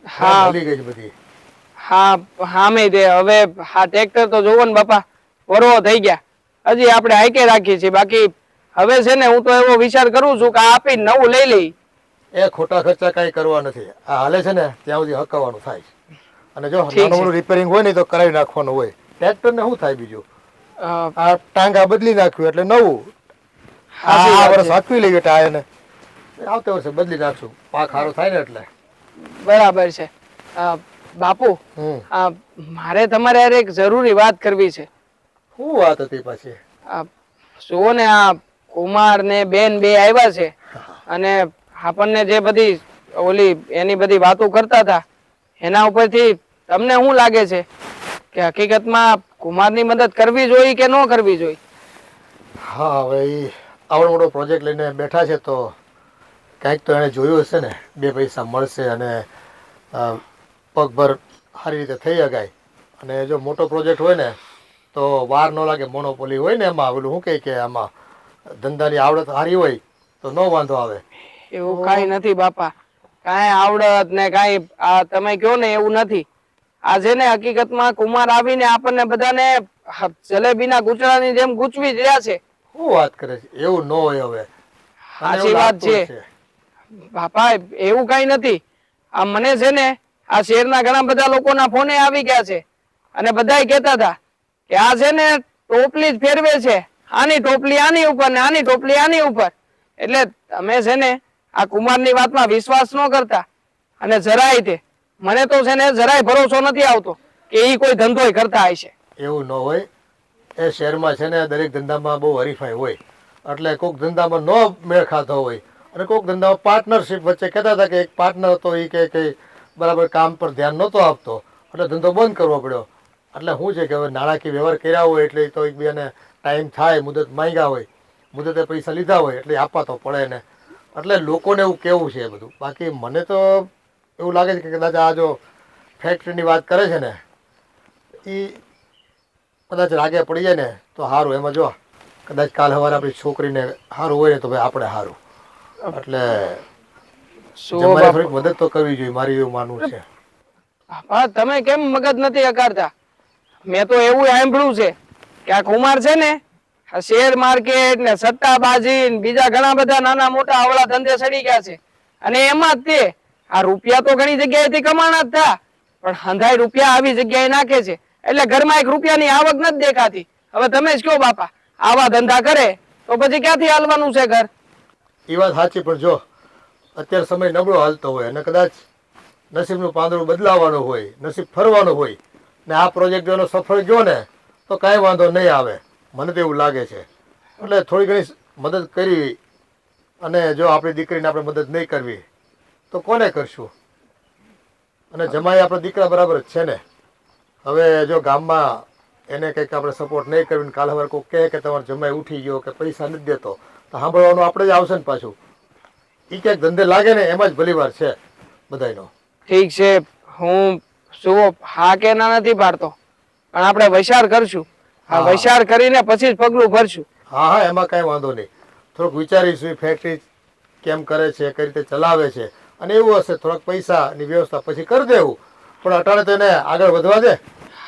E: હા.
A: ભૂલી ગઈ છે બધી.
E: હા હા, મેં તે હવે આ ટ્રેક્ટર તો જોવો ને બાપા, વરવો થઈ ગયા. હજી આપણે હાઈકે રાખીએ છીએ. બાકી હવે છે ને હું તો એવો વિચાર કરું છું કે આ આપી નવું લઈ લઈ.
A: એ ખોટા ખર્ચા કઈ કરવા નથી. આ હાલે છે ને ત્યાં સુધી હકાવવાનું થાય. અને જો
E: ઠીક છે.
A: નાનું મોટું રિપેરિંગ હોય ને તો કરાવી નાખવાનું હોય. ટ્રેક્ટર ને શું થાય બીજું?
E: અ,
A: આ ટાંગા બદલી નાખ્યું એટલે નવું.
E: સાચી
A: આ
E: વાત
A: વર્ષ
E: છે.
A: હાંકવી લઈએ ટાયર ને આવતે વર્ષે બદલી નાખશું. પાક સારો થાય ને એટલે.
E: બરાબર છે. બાપુ, મારે તમારે હારે એક જરૂરી વાત કરવી છે.
A: શું વાત હતી પાછી?
E: જુઓ ને, આ કુમાર ને બેન બે આવ્યા છે અને આપણને જે બધી ઓલી એની બધી વાતો કરતા હતા એના ઉપરથી તમને શું લાગે છે કે હકીકતમાં કુમારની મદદ કરવી જોઈએ કે ન કરવી જોઈએ?
A: હા હવે એ આવડો મોટો પ્રોજેક્ટ લઈને બેઠા છે તો કંઈક તો એને જોયું હશે ને. બે પૈસા મળશે અને પગભર સારી રીતે થઈ શકાય. અને જો મોટો પ્રોજેક્ટ હોય ને તો વાર ન લાગે. મોનોપોલી હોય ને એમાં ઓલું શું કહે કે આમાં ધંધાની આવડત સારી હોય તો ન વાંધો આવે.
E: એવું કાંઈ નથી બાપા, કાંઈ આવડત ને કાંઈ આ તમે કહો ને એવું નથી. આ છે ને હકીકતમાં કુમાર આવીને આપણને બધાને જલેબીના ગૂંચળાની જેમ ગૂંચવી જ રહ્યા છે.
A: શું વાત કરે છે? એવું ન હોય હવે.
E: સાચી વાત છે બાપા, એવું કઈ નથી. આ મને છે ને આ શહેરના ઘણા બધા લોકોના ફોને આવી ગયા છે અને બધાય કહેતા હતા કે આ છે ને ટોપલી જ ફેરવે છે, આની ટોપલી આની ઉપર ને આની ટોપલી આની ઉપર. એટલે તમે છે ને આ કુમારની વાતમાં વિશ્વાસ ન કરતા. અને જરાય તે મને તો છે ને જરાય ભરોસો નથી આવતો કે એ કોઈ ધંધોય કરતા હશે.
A: એવું ન હોય. એ શહેરમાં છે ને દરેક ધંધામાં બહુ હરીફાઈ હોય. એટલે કોઈક ધંધામાં ન મેળ ખાતો હોય અને કોઈક ધંધામાં પાર્ટનરશિપ વચ્ચે કહેતા હતા કે એક પાર્ટનર હતો એ કે બરાબર કામ પર ધ્યાન નહોતો આપતો એટલે ધંધો બંધ કરવો પડ્યો. એટલે શું છે કે હવે નાણાકીય વ્યવહાર કર્યા હોય એટલે તો એકબીજાને ટાઈમ થાય, મુદત માંગ્યા હોય, મુદતે પૈસા લીધા હોય એટલે આપવા તો પડે ને. એટલે લોકોને એવું કેવું છે બધું. બાકી મને તો એવું લાગે છે કે કદાચ આ જો ફેક્ટરીની વાત કરે છે ને એ કદાચ રાગે પડી જાય ને તો સારું. એમાં જો કદાચ કાલ સવારે આપણી છોકરીને સારું હોય ને તો ભાઈ આપણે સારું. એટલે
E: શું
A: તમારે
E: બાપા?
A: થોડીક મદદ તો કરવી જોઈએ, મારી એવું માનવું છે.
E: બાપા, તમે કેમ મગજ નથી અકારતા? મેં તો એવું સાંભળ્યું છે કે આ કુમાર છે ને આ શેર માર્કેટ ને સટ્ટાબાજી ને બીજા ઘણા બધા નાના મોટા આવડા ધંધે સડી ગયા છે. અને એમાં જ તે આ રૂપિયા તો ઘણી જગ્યાએથી કમાણા જ થા, પણ હંધાઈ રૂપિયા આવી જગ્યાએ નાખે છે એટલે ઘરમાં 1 રૂપિયાની આવક નથી દેખાતી. હવે તમે જ કહો બાપા, આવા ધંધા કરે તો પછી ક્યાંથી હાલવાનું છે ઘર?
A: એ વાત સાચી, પણ જો અત્યારે સમય નબળો હાલતો હોય અને કદાચ નસીબનું પાંદડું બદલાવાનું હોય, નસીબ ફરવાનું હોય ને આ પ્રોજેક્ટ જો એનો સફળ ગયો ને તો કાંઈ વાંધો નહીં આવે, મને તો એવું લાગે છે. એટલે થોડી ઘણી મદદ કરવી, અને જો આપણી દીકરીને આપણે મદદ નહીં કરવી તો કોને કરશું? અને જમાઈ આપણા દીકરા બરાબર જ છે ને. હવે જો ગામમાં એને કંઈક આપણે સપોર્ટ નહીં કરવી, કાલ સવારે કોઈ કહે કે તમારો જમાઈ ઉઠી ગયો કે પૈસા નથી દેતો, તો સાંભળવાનું આપણે જ આવશે ને પાછું. એ ક્યાંક ધંધે લાગે ને એમાં જ ભલીવાર છે બધાયનો.
E: ઠીક છે, હું શું હા કે ના નથી પાડતો, પણ આપણે વિચાર કરશું. આ
A: હા.
E: વિચાર કરીને પછી જ પગલું ભરશું.
A: હા હા, એમાં કાંઈ વાંધો નહીં. થોડુંક વિચારીશું ફેક્ટરી કેમ કરે છે, કઈ રીતે ચલાવે છે, અને એવું હશે થોડાક પૈસાની વ્યવસ્થા પછી કરી દેવું, પણ અટાણે તો એને આગળ વધવા દે.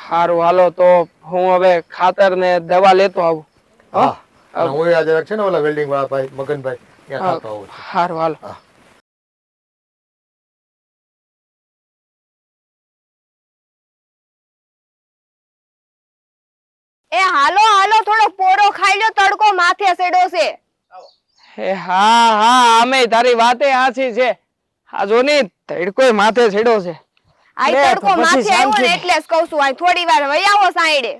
E: સારું, હાલો તો હું હવે ખાતર ને દવા લેતો આવું.
A: હા, અને હું આજે છે ને ઓલા વેલ્ડિંગ વાળા ભાઈ મગનભાઈ ત્યાં થતો આવું છું.
E: સારું, હાલો.
F: એ હાલો હાલો, થોડો પોરો ખાઈ લો, તડકો માથે સેડો છે.
E: એ હા હા, અમે તારી વાતે આછી છે. આ જો ની તડકો માથે છેડો છે.
F: આ
E: લે, તો
F: તડકો
E: પછી
F: માથે આવ્યો
E: શાંતિ.
F: ને એટલે જ કહું છું, આ થોડી વાર વયાવો સાઈડે.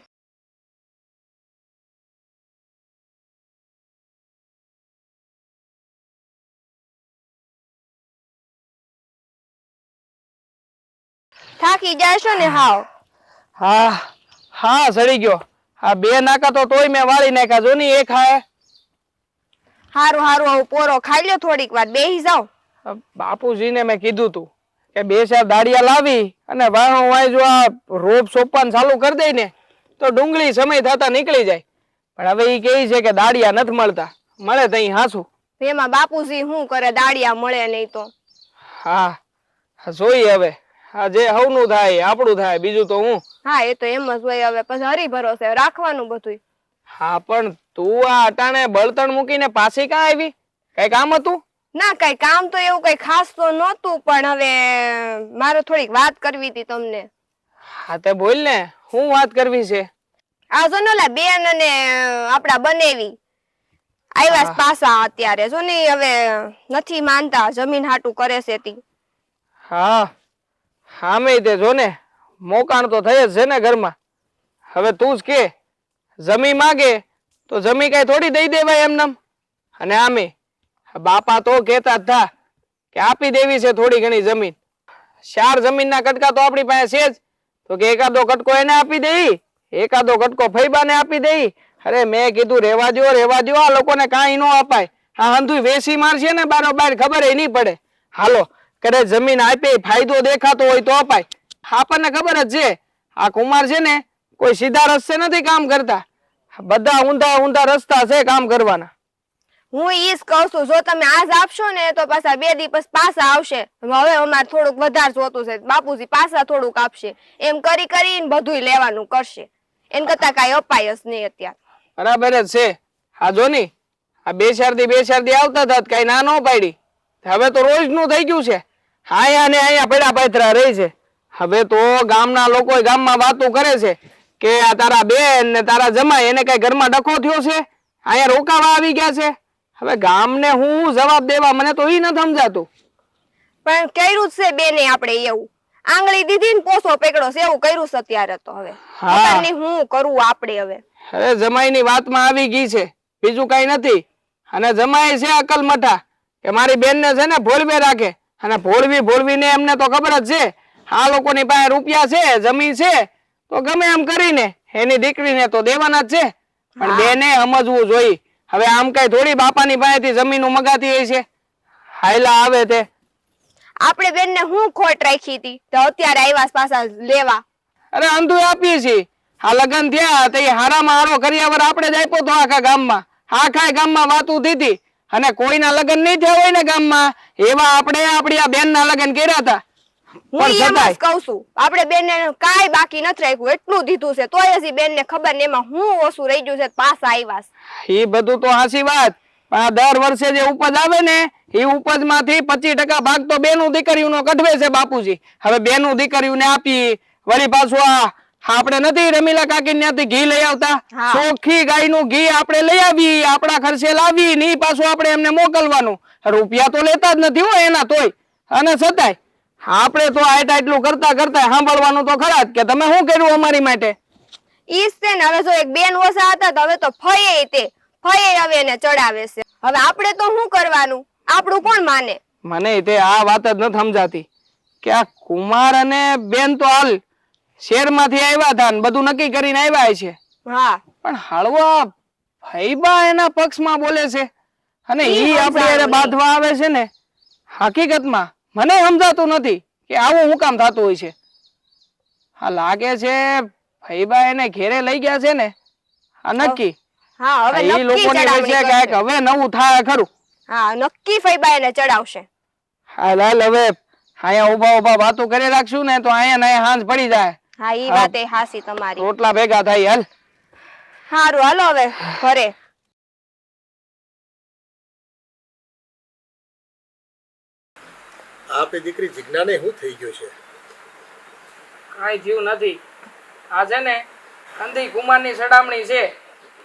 F: થાકી જાશો ને હાવ.
E: હા હા, સડી ગયો. આ 2 નાકા તો તોય મેં વાળી નાખ્યા. જો ની એક હાય.
F: હારું હારું, હવે પોરો ખાઈ લો, થોડીક વાર બેહી જાઓ.
E: બાપુજીને મેં કીધું તું કે 2-4 દાડિયા લાવી અને વાણો વાય જો આ રોપ સોપાન ચાલુ કરી દઈ ને તો ડુંગળી સમય થતા નીકળી જાય. પણ હવે ઈ કહે છે કે દાડિયા નથી મળતા. મળે તઈ હાસું.
F: એમાં બાપુજી શું કરે, દાડિયા મળે નહીં તો.
E: હા, જોઈએ હવે. આ જે હવનું થાય આપણું થાય, બીજું તો હું.
F: હા, એ તો એમ જ હોય. હવે પછી હરી ભરોસે રાખવાનું બધું.
E: હા, પણ તું આ અટાણે બળતણ મૂકીને પાછી ક્યાં આવી? કઈ કામ હતું?
F: ના, કઈ કામ તો એવું કઈ ખાસ તો નહોતું, પણ હવે મારે થોડીક વાત કરવી હતી તમને.
E: હા, તે બોલ ને, શું વાત કરવી છે?
F: આ જો ને ઓલા બેન અને આપડા બનેવી આવ્યા પાછા અત્યારે. જો ને હવે નથી માનતા, જમીન હાટું કરે છે તી.
E: હા હા, મેં તે જો ને મોકાણ તો થઈ જ છે ને ઘરમાં. હવે તું જ કે જમી માગે તો જમી કઈ થોડી દઈ દેવાય એમનેમ. અને આમે બાપા તો કહેતા જ હતા કે આપી દેવી છે થોડી ઘણી જમીન. 4 જમીનના કટકા તો આપણી પાસે છે જ, તો કે એકાદો કટકો એને આપી દેઈ, એકાદો કટકો ફૈબાને આપી દેઈ. અરે મેં કીધું રેવા દો, આ લોકોને કાંઈ ન અપાય. આ હંધુય વેસી મારશે ને બારોબાર, ખબર એ નહીં પડે. હાલો, કદાચ જમીન આપે ફાયદો દેખાતો હોય તો અપાય. આપણને ખબર જ છે આ કુમાર છે ને કોઈ સીધા રસ્તે નથી કામ કરતા, બધા ઊંધા ઊંધા રસ્તા છે કામ કરવાના.
F: હું ઈ જ કહું છું, જો તમે આજ આપશો ને તો પાછા 2 દિવસ પાછા આવશે. હવે અમારે થોડુંક વધારે જોતું છે, બાપુજી પાછા થોડુંક આપશે. એમ કરી કરીને બધુંય લેવાનું કરશે. એન કરતા કઈ અપાય જ નહીં અત્યારે.
E: બરાબર જ છે. આ જો ની આ 2-4 દી આવતા હતા કઈ ના ન પાડી. હવે તો રોજ નું થઈ ગયું છે. આયા ને આયા પડ્યા પાથરા રહી છે. હવે તો ગામના લોકો ગામમાં વાતો કરે છે કે આ તારા બેન ને તારા જમાઈ એને કઈ ઘરમાં ડખો થયો છે, અહીંયા રોકાવા આવી ગયા છે. હવે ગામને હું જવાબ દેવા, મને તો ઈ નથી સમજાતું.
F: પણ કર્યું જ છે બેને આપણે એવું. આંગળી દીધી ને પોસો પકડો છે એવું કર્યું છે અત્યારે તો. હવે ખબર નહીં હું કરવું આપણે હવે.
E: હવે જમાઈની વાતમાં આવી ગઈ છે, બીજું કઈ નથી. અને જમાઈ છે અકલ મઠા કે મારી બેનને છે ને ભોળવે રાખે, અને ભોળવીને એમને તો ખબર જ છે આ લોકોની પાસે રૂપિયા છે, જમીન છે, તો ગમે એમ કરીને એની દીકરીને તો દેવાના જ છે. પણ બેને સમજવું જોઈએ. હવે આમ કઈ થોડી બાપાની પાસેથી જમીનો મગાતી હોય છે. હાયલા આવે તે
F: આપણે બેનને હું ખોટ રાખી હતી તો અત્યારે આવ્યા પાછા લેવા.
E: અરે અંધું આપીએ છીએ. આ લગ્ન થયા તો એ હારામાં હારો કર્યાવર આપણે જ આપ્યો તો આખા ગામમાં. આખા ગામમાં વાતું દીધી. અને કોઈના લગ્ન નહીં થયા હોય ને ગામમાં, એવા આપણે આપણી આ બેનના લગ્ન કર્યા હતા.
F: હું એમ જ કહું છું, આપણે બેનને કાંઈ બાકી નથી રાખ્યું, એટલું દીધું છે. તોય હજી બેનને ખબર ને એમાં હું ઓછું રહી ગયું છે, પાછા આવ્યા.
E: એ બધું તો હાસી વાત, પણ આ દર વર્ષે જે ઉપજ આવે ને એ ઉપજમાંથી 25% ભાગ તો બેનું દીકરીઓનો કઢવે છે બાપુજી. હવે બેનું દીકરીઓને આપી, વળી પાછું આ આપણે નથી રમીલા કાકી ત્યાંથી ઘી લઈ આવતા
F: હા.
E: ચોખ્ખી ગાયનું ઘી આપણે લઈ આવી આપણા ખર્ચે લાવી ને ઈ પાછું આપણે એમને મોકલવાનું રૂપિયા તો લેતા જ નથી હો એના તોય અને છતાંય આપણે તો આટલું કરતા કરતા સાંભળવાનું તો ખરા જ કે તમે શું કર્યું અમારી માટે.
F: ઈ જ છે ને. હવે જો એક બેન ઓછા હતા તો હવે તો ફઈએ હવે એને ચડાવે છે. હવે આપણે તો શું કરવાનું? આપણું કોણ માને?
E: મને તે આ વાત જ નથી સમજાતી કે આ કુમાર અને બેન તો હાલ શહેરમાંથી આવ્યા હતા ને બધું નક્કી કરીને આવ્યા છે
F: હા,
E: પણ હળવા ફૈબા એના પક્ષમાં બોલે છે અને
F: ઈ
E: ઈ આપણે
F: સમજાવું
E: એને બાંધવા આવે છે ને. હકીકતમાં મને સમજાતું નથી કે આવું હું કામ થતું હોય છે. હા લાગે છે ફૈબા એને ઘેરે લઈ ગયા છે ને. આ નક્કી
F: હા, હવે
E: ઈ
F: નક્કી
E: લોકોની
F: ચડાવણી
E: વચ્ચે
F: કરશે.
E: કાંઈક હવે નવું થાય ખરું.
F: હા, નક્કી ફઈબા એને ચડાવશે.
E: હાલ હાલ હવે અહીંયા ઉભા ઉભા વાતો કરી રાખશું ને તો અહીંયા ને અહીંયા હાંજ પડી જાય.
F: હા, ઈ
E: હા.
F: વાત એ હાસી તમારી.
E: રોટલા ભેગા થાય હાલ.
F: હારું હાલો હવે ઘરે.
A: આપણી દીકરી જીજ્ઞાને શું થઈ ગયું છે?
E: કાંઈ થયું નથી. આ છે ને અંધી કુમારની સડામણી છે.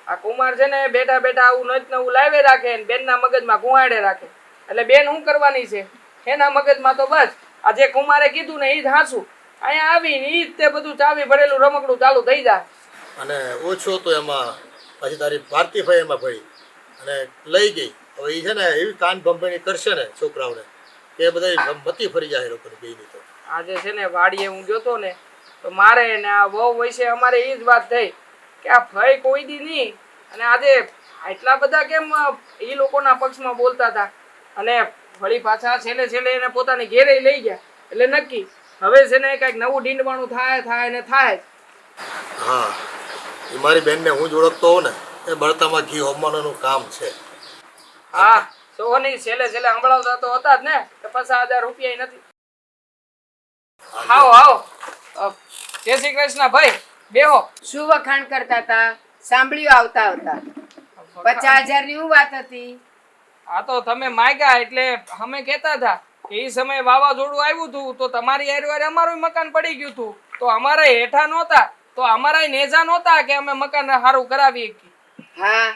E: આ કુમાર છે ને બેઠા બેઠા આવું નવું લાવે રાખે ને બેનના મગજમાં કુંવાડે રાખે. એટલે બેન શું કરવાની છે એના મગજમાં તો બસ આ જે કુમારે કીધું ને ઈ જ હાસું. અહીંયા આવીને ઈ જ તે બધું ચાવી ભરેલું રમકડું ચાલુ થઈ જાય.
A: અને ઓછો તો એમાં પછી તારી ભારતીભાઈ એમાં પડી અને લઈ ગઈ. હવે એ છે ને એવી કાન ભંભેણી કરશે ને છોકરાઓને કે બધા મતી ફરી જાય એ લોકોની બેયની તો.
E: આજે છે ને વાડીએ હું ગયો તો ને તો મારે ને આ વહુ વિશે અમારે એ જ વાત થઈ કે આ ભય કોઈ દી નહીં અને આજે આટલા બધા કેમ એ લોકોના પક્ષમાં બોલતા હતા અને વળી પાછા છેલ્લે એને પોતાની ઘેરે લઈ ગયા. એટલે નક્કી હવે છે ને કંઈક નવું ડીંડવાનું થાય ને થાય.
A: હા, એ મારી બેનને હું જ ઓળખતો હોઉં ને એ બળતામાં ઘી હોમવાનું કામ છે.
E: હા સોની છેલ્લે સંભળાવતા તો હતા જ ને કે 50,000 રૂપિયા નથી. આવો જય શ્રી કૃષ્ણ ભાઈ બેહો.
G: શું વખાણ કરતા હતા? સાંભળ્યું આવતા આવતા. 50,000 ની શું વાત હતી?
E: આ તો તમે માગ્યા એટલે અમે કહેતા હતા કે એ સમયે વાવાઝોડું આવ્યું હતું તો તમારી હારે અમારું મકાન પડી ગયું હતું તો અમારા હેઠા નહોતા તો અમારા નેજા નહોતા કે અમે મકાન સારું કરાવીએ.
G: હા,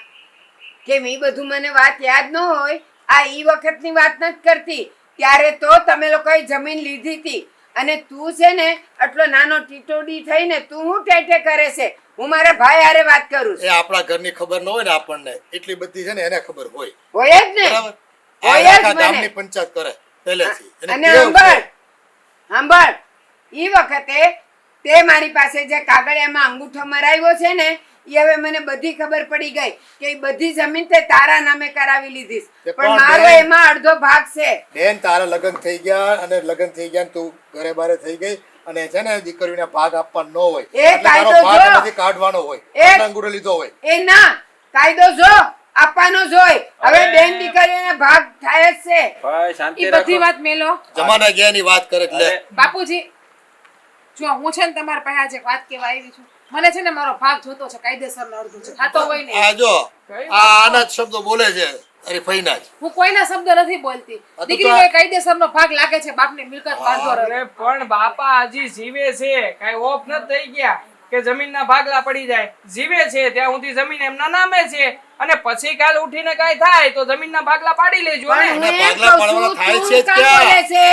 G: કેમ ઈ બધું મને વાત યાદ ન હોય? આ ઈ વખતની વાત નથી કરતી. ત્યારે તો તમે લોકોએ જમીન લીધી હતી અને તું છે ને આટલો નાનો ટીટોડી થઈને તું હું ટેટે કરે છે? હું મારા ભાઈ હારે વાત કરું છું.
A: એ આપણા ઘરની ખબર ન હોય ને આપણને એટલી બધી છે ને એને ખબર હોય.
G: હોય જ ને.
A: બરાબર?
G: હોય જ
A: આખા
G: મને.
A: ગામની પંચાયત કરે પહેલેથી. એને
G: અને
A: ટેવ છે.
G: સાંભળ ઈ વખતે તે મારી પાસે જે કાગળિયામાં અંગૂઠો મરાવ્યો છે ને ઈ હવે મને બધી ખબર પડી ગઈ કે ઈ બધી જમીન તે તારા નામે કરાવી લીધી
A: તે
G: પણ
A: પણ
G: મારો
A: બેન-
G: એમાં અડધો ભાગ છે.
A: બેન તારા લગ્ન થઈ ગયા અને લગ્ન થઈ ગયા ને તું ઘરે બારે થઈ ગઈ અને છે ને દીકરીને ભાગ આપવાનો ન હોય
G: એ
A: એટલે તારો
G: કાયદો
A: ભાગ
G: જો.
A: એમાંથી કાઢવાનો હોય.
G: એ-
A: એટલે અંગૂઠો લીધો હોય.
G: એ ના કાયદો જો આપવાનો જોય. હવે બેન દીકરીઓને ભાગ થાય જ છે.
C: ભાઈ શાંતિ
D: ઈ
C: રાખો.
D: બધી વાત મેલો.
A: જમાના ગયાની વાત કરે એટલે
D: બાપુજી જો હું છે ને તમારા પાસે આજે વાત કેવા આવી છું. મને છે ને મારો ભાગ જોતો છે કાયદેસરનો અડધો છે. ખાતો હોય ને
A: આ જો આના જ શબ્દો બોલે છે અરે ફઈના જ.
D: હું કોઈના શબ્દ નથી બોલતી.
A: આ તો
D: દીકરીનો કાયદેસરનો ભાગ લાગે છે બાપની મિલકત બાંધો રહે.
E: અરે પણ બાપા હજી જીવે છે કઈ ઓફ નથી થઈ ગયા કે જમીનના ભાગલા પડી જાય. જીવે છે ત્યાં સુધી જમીન એમના નામે છે અને પછી કાલ ઉઠીને કઈ થાય તો જમીનના ભાગલા પાડી લેજો ને.
G: પણ હું
A: અને
G: એમ
A: ભાગલા
G: કહું છું,
A: પાડવાના થાય
G: તું
A: છે જ
G: કામ
A: ક્યાં?
G: બોલે છે?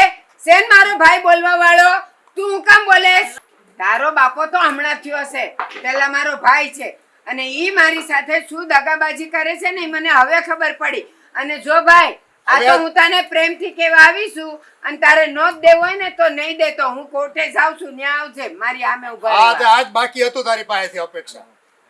G: શેન મારો ભાઈ બોલવા વાળો? તું હું કામ બોલેસ? તારો બાપો તો હમણાં થયો હશે. પેલા મારો ભાઈ છે અને ઈ મારી સાથે શું દગાબાજી કરે છે ને ઈ મને હવે ખબર પડી. અને જો ભાઈ આ તો હું તને પ્રેમથી કહેવા આવીશું અને તારે નો જ દેવો હોય ને તો નહીં દે તો હું કોર્ટે જાઉં છું. ન્યા આવજે મારી સામે ઉભા
A: આ તે
G: રહેવા.
A: આજ બાકી હતું તારી પાસેથી અપેક્ષા.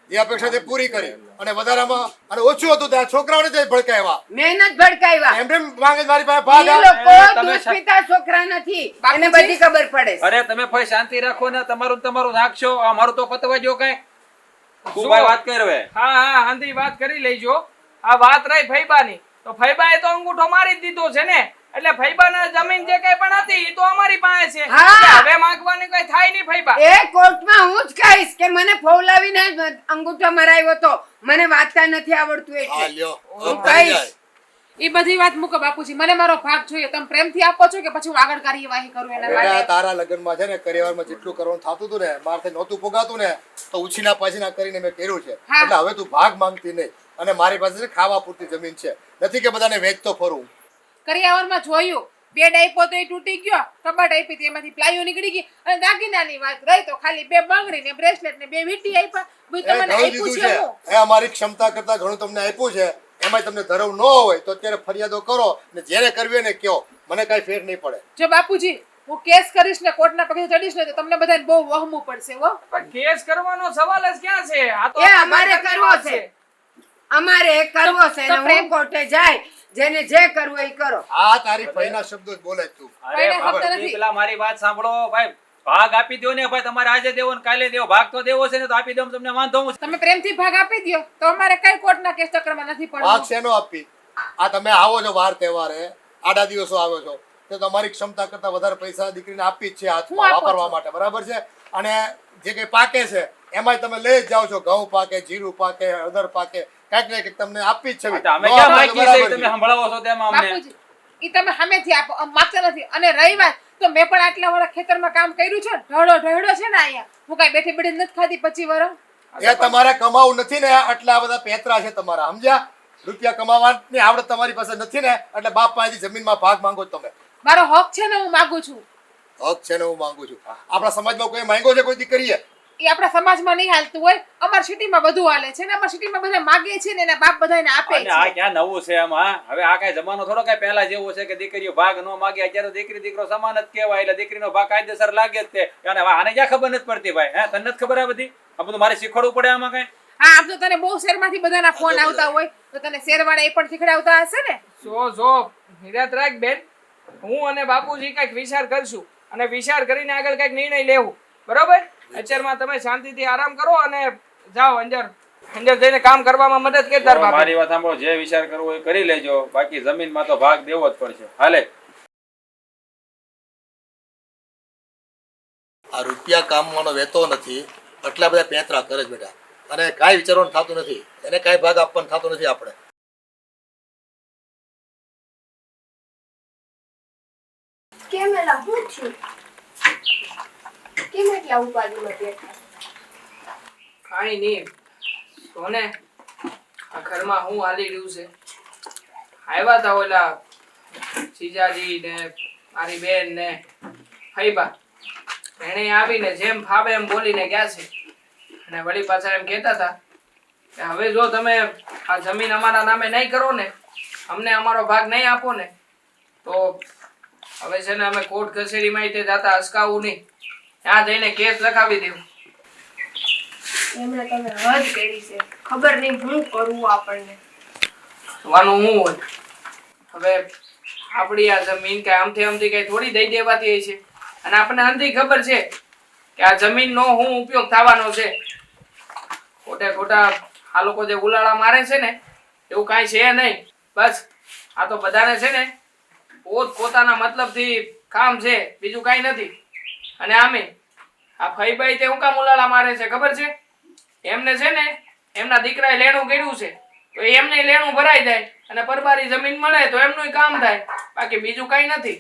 A: જે અપેક્ષા તે પૂરી કરી અને વધારામાં અને ઓછું હતું ત્યાં છોકરાઓને જ ભડકાવ્યા.
G: મહેનત ભડકાવ્યા.
A: એમ એમ માંગે મારી પાસે ભાગ
G: ઈ
A: આપ.
G: લોકો
C: તમે
G: દૂધ પીતા છોકરા નથી. એને બધી ખબર પડે છે.
C: અરે તમે ભાઈ શાંતિ રાખો ને તમારું રાખશો અમારું તો પતવા જો કઈ તું ભાઈ વાત કર હવે.
E: હા આંધી વાત કરી લેજો. આ વાત રહી ફૈબાની તો ફૈબાએ તો અંગૂઠો મારી જ દીધો છે ને એટલે ફૈબાના જમીન જે કઈ પણ હતી ઈ તો અમારી પાસે છે.
G: હા.
E: એટલે હવે માંગવાની કઈ થાય નહીં ફૈબા.
G: એ કોર્ટમાં હું જ કહીશ કે મને ફોલાવીને અંગૂઠો મરાવ્યો તો મને વાંચતા નથી આવડતું
A: આ
G: એટલે
A: લ્યો
G: હું
A: હવે પડી
G: કહીશ.
A: જાય.
D: એ બધી વાત મૂકો બાપુજી, મને મારો ભાગ જોઈએ. તમે પ્રેમથી આપો છો કે પછી હું આગળ કાર્યવાહી કરું એના
A: બેટા
D: માટે?
A: તારા લગ્નમાં છે ને કરિયાવરમાં જેટલું કરવાનું થતું હતું ને મારથી નહોતું પોગાતું ને તો ઉછીના પાછીના કરીને મેં કર્યું છે.
D: હા.
A: એટલે હવે તું ભાગ માંગતી નહીં. અને મારી પાસે છે ને ખાવા પૂરતી જમીન છે, નથી કે બધાને વેચતો ફરું.
D: કરિયાવરમાં જોયું, બેડ આપ્યો તો એ તૂટી ગયો, કબાટ આપી તો એમાંથી પ્લાયો નીકળી ગઈ, અને દાગીનાની વાત રહી તો ખાલી 2 બંગડી ને બ્રેસલેટ ને 2 વીંટી આપ્યા.
A: એ
D: તમને
A: ઘણું
D: આપ્યું
A: દીધું
D: છે
A: છે.
D: હું?
A: એ અમારી ક્ષમતા કરતા ઘણું તમને આપ્યું છે. એમાંય તમને ધરવ ન હોય તો અત્યારે ફરિયાદો કરો ને જેને કરવી હોય ને કયો, મને કાંઈ ફેર નહીં પડે.
D: જો બાપુજી હું કેસ કરીશ ને કોર્ટના પગે ચડીશ ને તો તમને બધાને બહુ વહમું પડશે હો.
E: પણ કેસ કરવાનો સવાલ જ ક્યાં છે? આ તો
G: એ અમારે કરવો છે, અમારે કરવો છે
D: તો
G: ને
D: પ્રેમ-
G: હું કોર્ટે જાય, જેને જે કરવું એ કરો.
A: આ તારી ભાઈના શબ્દો જ બોલે છે તું.
C: અરે
D: ભાઈને ખબર
C: બાપુજી,
D: નથી.
C: પેલા મારી વાત સાંભળો ભાઈ, ભાગ આપી દો ને ભાઈ, તમારે આજે દેવો ને કાલે દેવો, ભાગ તો દેવો છે ને તો આપી દો, તમને વાંધો હું?
D: તમે પ્રેમથી ભાગ આપી દ્યો તો અમારે કઈ કોર્ટના કેસ ચક્રમાં નથી
A: ભાગ
D: પડવું.
A: શેનો આપી? આ તમે આવો છો વાર તહેવારે, આડા દિવસો આવો છો તો તમારી ક્ષમતા કરતા વધારે પૈસા દીકરીને આપી જ છે હાથમાં
D: હું આપો
A: વાપરવા
D: છો?
A: માટે, બરાબર છે? અને જે કઈ પાકે છે એમાંય તમે લઈ જ જાઓ છો. ઘઉં પાકે, જીરું પાકે, હળદર પાકે, કાંઈક ને કંઈક તમને આપી જ છે.
C: તો અમે
A: ન
C: ક્યાં
A: આપે તો
C: માગીએ છીએ?
A: બરાબર
C: તમે
A: છે.
C: સંભળાવો છો તેમાં અમને.
D: બાપુજી ઈ તમે સામેથી આપો, આમ માગતા નથી. અને રહી વાત તો મેં પણ આટલા વર્ષ ખેતરમાં કામ કર્યું છે, ઢળો છે ને અહીંયા. હું કાંઈ બેઠી બેઠી નથી ખાધી 25 વર્ષ.
A: એ તમારે કમાવું નથી ને આટલા બધા પેતરા છે તમારા, સમજ્યા? રૂપિયા કમાવાની આવડત તમારી પાસે નથી ને એટલે બાપ પાસેથી જમીનમાં ભાગ માંગો છો તમે.
D: મારો હક છે ને હું માગું છું.
A: હક છે ને હું માંગુ છું. આપણા સમાજમાં કોઈ માંગ્યો છે કોઈ દીકરીએ?
D: એ આપણા સમાજમાં નહીં હાલતું હોય, અમારી સિટીમાં બધું હાલે છે ને. અમારી સિટીમાં બધા માગે છે ને એના બાપ બધાને આપે
C: અને આ
D: છે.
C: ક્યાં નવું છે એમાં? હવે આ કઈ જમાનો થોડો કઈ પહેલા જેવો છે કે દીકરીઓ ભાગ ન માગે. અત્યારે તો દીકરી દીકરો સમાન જ કહેવાય, એટલે દીકરીનો ભાગ કાયદેસર લાગે જ તે. અને આને ક્યાં ખબર નથી પડતી ભાઈ? હે, તને નથી ખબર આ બધી? આ બધું મારે શીખવાડવું પડે આમાં કઈ?
D: હા, આમ તો તને બહુ શહેરમાંથી બધાના ફોન આવતા હોય તો તને શહેરવાળા એ પણ શીખડાવતા હશે ને.
E: જો નિરાત રાખ બેન, હું અને બાપુજી કઈક વિચાર કરશું અને વિચાર કરીને આગળ કઈક નિર્ણય લેવું, બરોબર? અત્યારમાં તમે શાંતિથી આરામ કરો અને જાઓ અંદર જઈને કામ કરવામાં મદદ કરતા રહો.
C: મારી વાત સાંભળો, જે વિચાર કરવો હોય એ કરી લેજો, બાકી જમીનમાં તો ભાગ દેવો જ પડશે. હાલે.
A: આ રૂપિયા કામવાનો વેતો નથી, એટલા બધા પેતરા કરે જ બેટા. અને કાંઈ વિચારવાનું થતું નથી, એને કાંઈ ભાગ આપવાનું થતું નથી. આપણે
F: કેમ એલા હું થયું? કેમ એટલા ઉપાધિમાં બેઠા?
E: કાંઈ નહીં સોને, આ ઘરમાં હું હાલી રહ્યું છે. આવ્યા તા ઓલા જીજાજી ને મારી બેન ને ફઈબા, એને આવીને જેમ ફાવે એમ બોલીને ગયા છે. અને વળી પાછા એમ કહેતા હતા કે હવે જો તમે આ જમીન અમારા નામે નહીં કરો ને, અમને અમારો ભાગ નહીં આપો ને, તો હવે છે ને અમે કોર્ટ કચેરીમાં તે જાતા અસકાવું નહીં, ત્યાં જઈને કેસ લખાવી દેવું.
F: એમણે તમે હદ કરી છે, ખબર નહીં હું કરવું આપણને.
E: વાનું હું હોય હવે આપણી આ જમીન કઈ આમથી કઈ થોડી દઈ દેવાતી છે. અને આપણને અંધી ખબર છે કે આ જમીનનો હું ઉપયોગ થવાનો છે. ખોટા આ લોકો જે ઉલાળા મારે છે ને એવું કાંઈ છે નહીં. બસ આ તો બધાને છે ને પોતાના મતલબથી કામ છે, બીજું કાંઈ નથી. અને આમે આ ફઈભાઈ તે હું કામ ઉલાળા મારે છે ખબર છે? એમને છે ને એમના દીકરાએ લેણું કર્યું છે, તો એમને લેણું ભરાઈ જાય અને પરબારી જમીન મળે તો એમનું કામ થાય, બાકી બીજું કઈ નથી.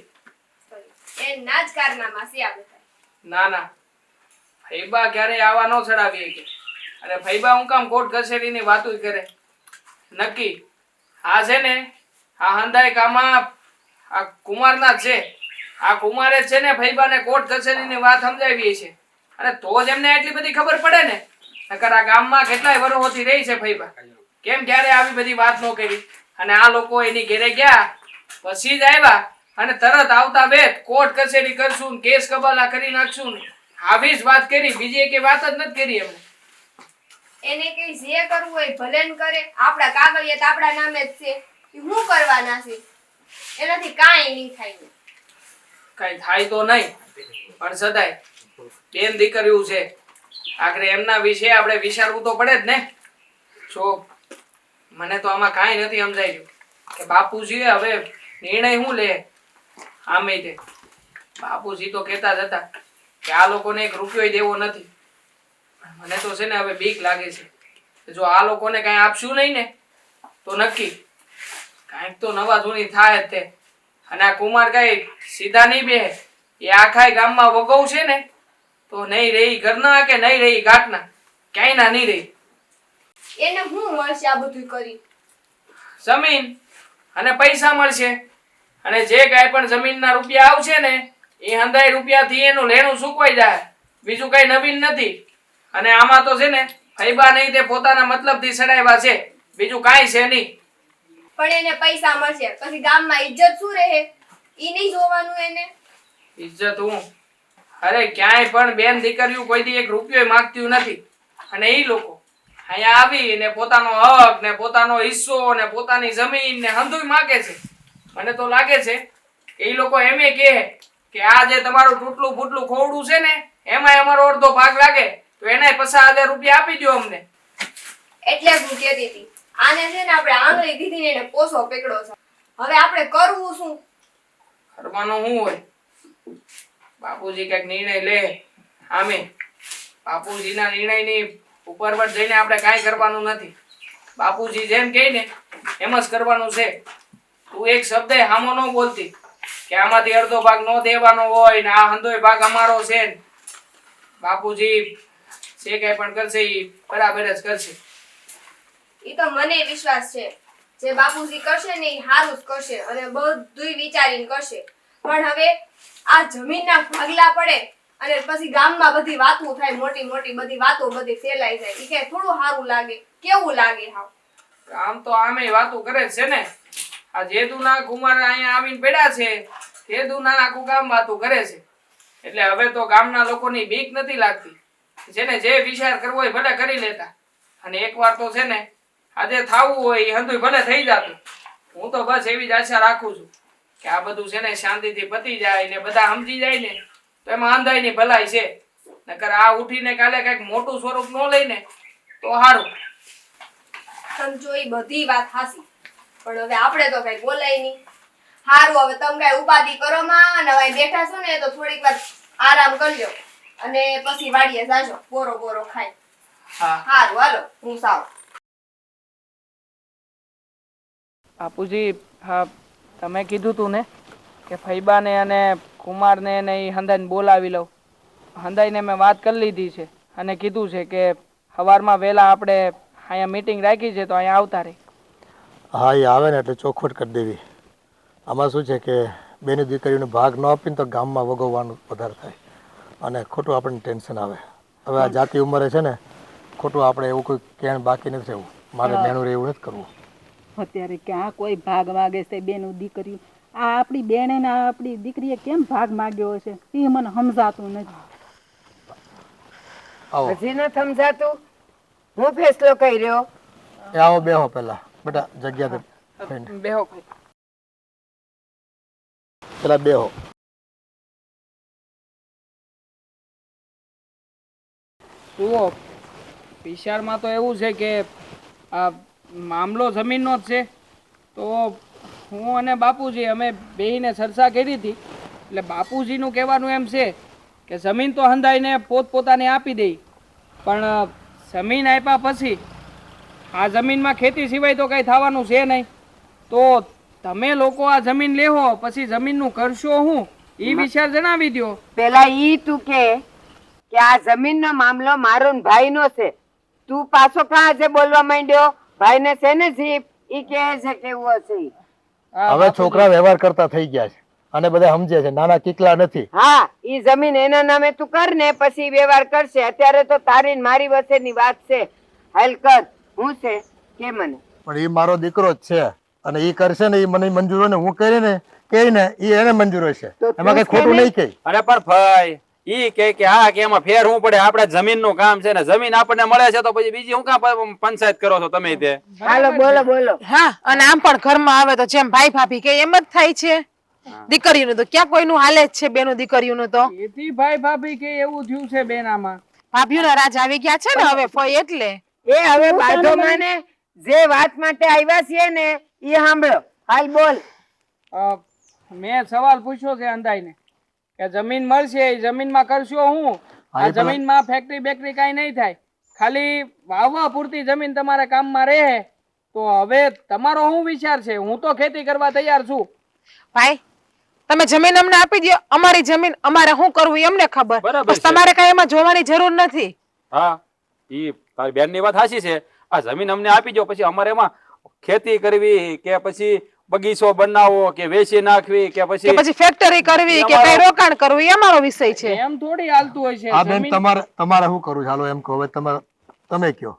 F: એ ના જ કારનામાં છે આ બધા.
E: ના ફઈબા ક્યારે આવા ન ચડાવીએ કે. અને ફઈબા હું કામ કોર્ટ કચેરીની વાતો કરે? નક્કી આ છે ને આ હંધાઈ કામમાં આ કુમારના જ છે. આ કુમારે જ છે ને ફઈબાને કોર્ટ કચેરીની વાત સમજાવી છે. અને તો જ એમને એટલી બધી ખબર પડે ને. નકર આ ગામમાં કેટલાય વર્ષોથી રહી છે ફઈબા, કેમ ક્યારે આવી બધી વાત ન કરી? અને આ લોકો એની ઘરે ગયા પછી જ આવ્યા અને તરત આવતા બેઠ કોર્ટ કચેરી કરશું, કેસ કબાલા કરી નાખશું, આવી જ વાત કરી, બીજી એકે વાત જ નથી કરી એમને.
F: એને કઈ જે કરવું હોય ભલે ન કરે, આપણા કાગળિયા તો આપણા નામે જ છે, ઈ હું કરવાના છે? એનાથી કાંઈ નહીં થાય.
E: કઈ થાય તો નહીં, પણ સદાય બેન દીકરીઓ છે, આખરે એમના વિશે આપણે વિચારવું તો પડે જ ને. જો મને તો આમાં કાંઈ નથી સમજાયું કે બાપુજી હવે નિર્ણય શું લે. આમે તે બાપુજી તો કહેતા જ હતા કે આ લોકોને 1 રૂપિયો દેવો નથી. મને તો છે ને હવે બીક લાગે છે, જો આ લોકોને કઈ આપશું નહીં ને તો નક્કી કાંઈક તો નવા જૂની થાય જ તે. અને આ કુમાર કઈ સીધા નહીં બે. એ આખા ગામમાં વગવ છે ને તો નહીં રહી ઘરના કે નહીં રહી ઘાટના, ક્યાંય ના નહીં રહી.
F: એને હું મળશે આ બધું કરી?
E: જમીન અને પૈસા મળશે. અને જે કાંઈ પણ જમીનના રૂપિયા આવશે ને એ હંધાઈ રૂપિયાથી એનું લેણું સુકવાઈ જાય. બીજું કઈ નવીન નથી. અને આમાં તો છે ને ફૈબા નહીં તે પોતાના મતલબથી સડાવ્યા છે, બીજું કાંઈ છે નહીં.
F: પણ એને પૈસા મળશે પછી ગામમાં ઇજ્જત શું રહે? ઈ નહીં જોવાનું એને?
E: ઇજ્જત હું? અરે ક્યાંય પણ બેન દીકરીઓ કોઈ દી એક રૂપિયો માંગતી નથી. અને એ લોકો અહીંયા આવીને પોતાનો હક ને પોતાનો હિસ્સો ને પોતાની જમીન ને હંધુય માંગે છે. મને તો લાગે છે કે એ લોકો એમે કહે કે આ જે તમારું તૂટલું ફૂટલું ખોવડું છે ને એમાં અમારો અડધો ભાગ લાગે તો એને 50,000 રૂપિયા આપી દો અમને.
F: એટલે જ હું કહેતી હતી આને છે ને આપણે આંગળી દીધી ને એને પોસો પકડો છે. હવે આપણે કરવું શું?
E: કરવાનું શું હોય? બાપુજી કઈક નિર્ણય લે. આમે બાપુજીના નિર્ણયની ઉપરવટ જઈને આપણે કાંઈ કરવાનું નથી. બાપુજી જેમ કહે ને એમ જ કરવાનું છે. તું એક શબ્દ હામો ન બોલતી કે આમાંથી અડધો ભાગ નો દેવાનો હોય ને આ હંધોય ભાગ અમારો છે ને. બાપુજી જે કઈ પણ કરશે એ બરાબર જ કરશે.
F: ઈ તો મને વિશ્વાસ છે જે બાપુજી કરશે ને એ સારું જ કરશે અને બધુંય વિચારીને કરશે. પણ હવે આ જમીનના ભાગલા પડે અને પછી ગામમાં બધી વાતો થાય, મોટી મોટી બધી વાતો બધી ફેલાઈ જાય. ઈ કે થોડું સારું લાગે? કેવું લાગે? હાવ
E: આમ તો આમે વાતો કરે છે ને. આ જેદુના કુમાર અહીંયા આવીને પડ્યા છે, જેદુના આખું ગામ વાતો કરે છે. એટલે હવે તો ગામના લોકોની બીક નથી લાગતી. જેને જે વિચાર કરવો હોય ભલે કરી લેતા. અને એકવાર તો છે ને આજે થાવું હોય એ હંધુય ભલે થઈ જતું. હું તો બસ એવી જ આશા રાખું છું કે આ બધું છે ને શાંતિથી પતી જાય ને બધા સમજી જાય ને તો એમાં અંધાઈની ભલાઈ છે. નકર આ ઉઠીને કાલે કઈક મોટું સ્વરૂપ ન લઈને તો સારું.
F: સમજો ઈ બધી વાત હાસી પણ હવે આપણે તો કઈ બોલાય નહીં. હારું હવે તમે કઈ ઉપાધિ કરો માં અને હવે બેઠા છો ને તો થોડીક વાર આરામ કરજો અને પછી વાડીએ જાજો બોરો બોરો ખાઈ.
E: હા
F: હારું હાલો હું સાવ.
E: બાપુજી, હા તમે કીધું તું ને કે ફૈબાને અને કુમારને ને એ હંધાઈને બોલાવી લઉં. હંધાઈને મેં વાત કરી લીધી છે અને કીધું છે કે સવારમાં વહેલા આપણે અહીંયા મીટિંગ રાખી છે તો અહીંયા આવતા રહી.
A: હા એ આવે ને એટલે ચોખવટ કરી દેવી. આમાં શું છે કે બેની દીકરીઓને ભાગ ન આપીને તો ગામમાં વગોવવાનું વધારે થાય અને ખોટું આપણને ટેન્શન આવે. હવે આ જાતિ ઉંમરે છે ને ખોટું આપણે એવું કોઈ કેણ બાકી નથી રહેવું. મારે મેણું રહેવું નથી કરવું.
B: અત્યારે ક્યાં કોઈ ભાગ માગે છે બેનું દીકરીઓ? આ આપણી બેને ને આપણી દીકરીએ કેમ ભાગ માગ્યો છે એ મને સમજાતું નથી.
A: આવો
G: હજી ન સમજાતું? હું ફેસલો કર્યો.
A: એ આવો બેહો પેલા બેટા જગ્યા
E: બેહો
A: પેલા બેહો.
E: જુઓ, વિચારમાં તો એવું છે કે આ મામલો જમીનનો જ છે. તો હું અને બાપુજી અમે બેહીને ચર્ચા કરી હતી. એટલે બાપુજીનું કહેવાનું એમ છે કે જમીન તો હંધાઈને પોતપોતાને આપી દઈ, પણ જમીન આપ્યા પછી આ જમીનમાં ખેતી સિવાય તો કંઈ થવાનું છે નહીં. તો તમે લોકો આ જમીન લેવો પછી જમીનનું કરશો હું એ વિચાર જણાવી દો.
G: પેલા ઈ તું કે આ જમીનનો મામલો મારો ને ભાઈનો છે. તું પાછો કાં જે બોલવા માંડ્યો? ભાઈને છે ને જીપ ઈ કહે છે કેવું હશે ઈ.
A: હવે છોકરા વ્યવહાર કરતા થઈ ગયા છે અને બધા સમજે છે, નાના કીકલા નથી.
G: હા, ઈ જમીન એના નામે તું કર ને પછી વ્યવહાર કરશે. અત્યારે તો તારી ને મારી વચ્ચેની વાત છે. હાલ કર. હું છે કે મને
A: પણ એ મારો દીકરો જ છે અને એ કરશે ને એ મને મંજૂર હોય ને હું કહીને એ એને મંજૂર હશે. એમાં કઈ ખોટું નહીં કહી.
C: અરે પણ ભાઈ ઈ કે હા કે એમાં ફેર હું પડે? આપણે જમીનનું કામ છે ને જમીન આપણને મળે છે તો પછી બીજી હું કામ પંચાયત કરો છો તમે? તે
G: હાલો બોલો બોલો.
D: હા, અને આમ પણ ઘરમાં આવે તો જેમ ભાઈ ભાભી કે એમ જ થાય છે. દીકરીનું તો ક્યાં કોઈનું હાલે જ છે, બેનું દીકરીઓનું તો
E: એથી ભાઈ ભાભી કે એવું થયું છે બેનામાં.
D: ભાભીઓના રાજ આવી ગયા છે ને હવે ફોઈ એટલે.
G: એ હવે બાધો મને જે વાત માટે આવ્યા છીએ ને એ સાંભળો. હાલ બોલ.
E: મેં સવાલ પૂછ્યો છે અંધાઈને કે જમીન મળશે એ જમીનમાં કરશો હું? આ જમીનમાં ફેક્ટરી બેક્ટરી કાંઈ નહીં થાય, ખાલી વાવવા પૂરતી જમીન તમારે કામમાં રહે તો હવે તમારો શું વિચાર છે? હું તો ખેતી કરવા તૈયાર છું.
D: ભાઈ તમે જમીન અમને આપી દો, અમારી જમીન અમારે શું કરવું એ અમને ખબર.
C: બરાબર
D: બસ
C: છે.
D: તમારે કઈ એમાં જોવાની જરૂર નથી.
C: હા, ઈ તારી બેનની વાત સાચી છે. આ જમીન અમને આપી દો, પછી અમારે એમાં ખેતી કરવી કે પછી બગીચો બનાવવો કે વેચી નાખવી કે
D: કે
C: પછી
D: પછી ફેક્ટરી કરવી કે કઈ રોકાણ કરવું એ અમારો વિષય છે.
E: એમ થોડી હાલતું હોય છે.
A: હા બેન,
E: જમીન
A: તમારે તમારે શું કરવું? ચાલો એમ કહો, હવે તમે કયો.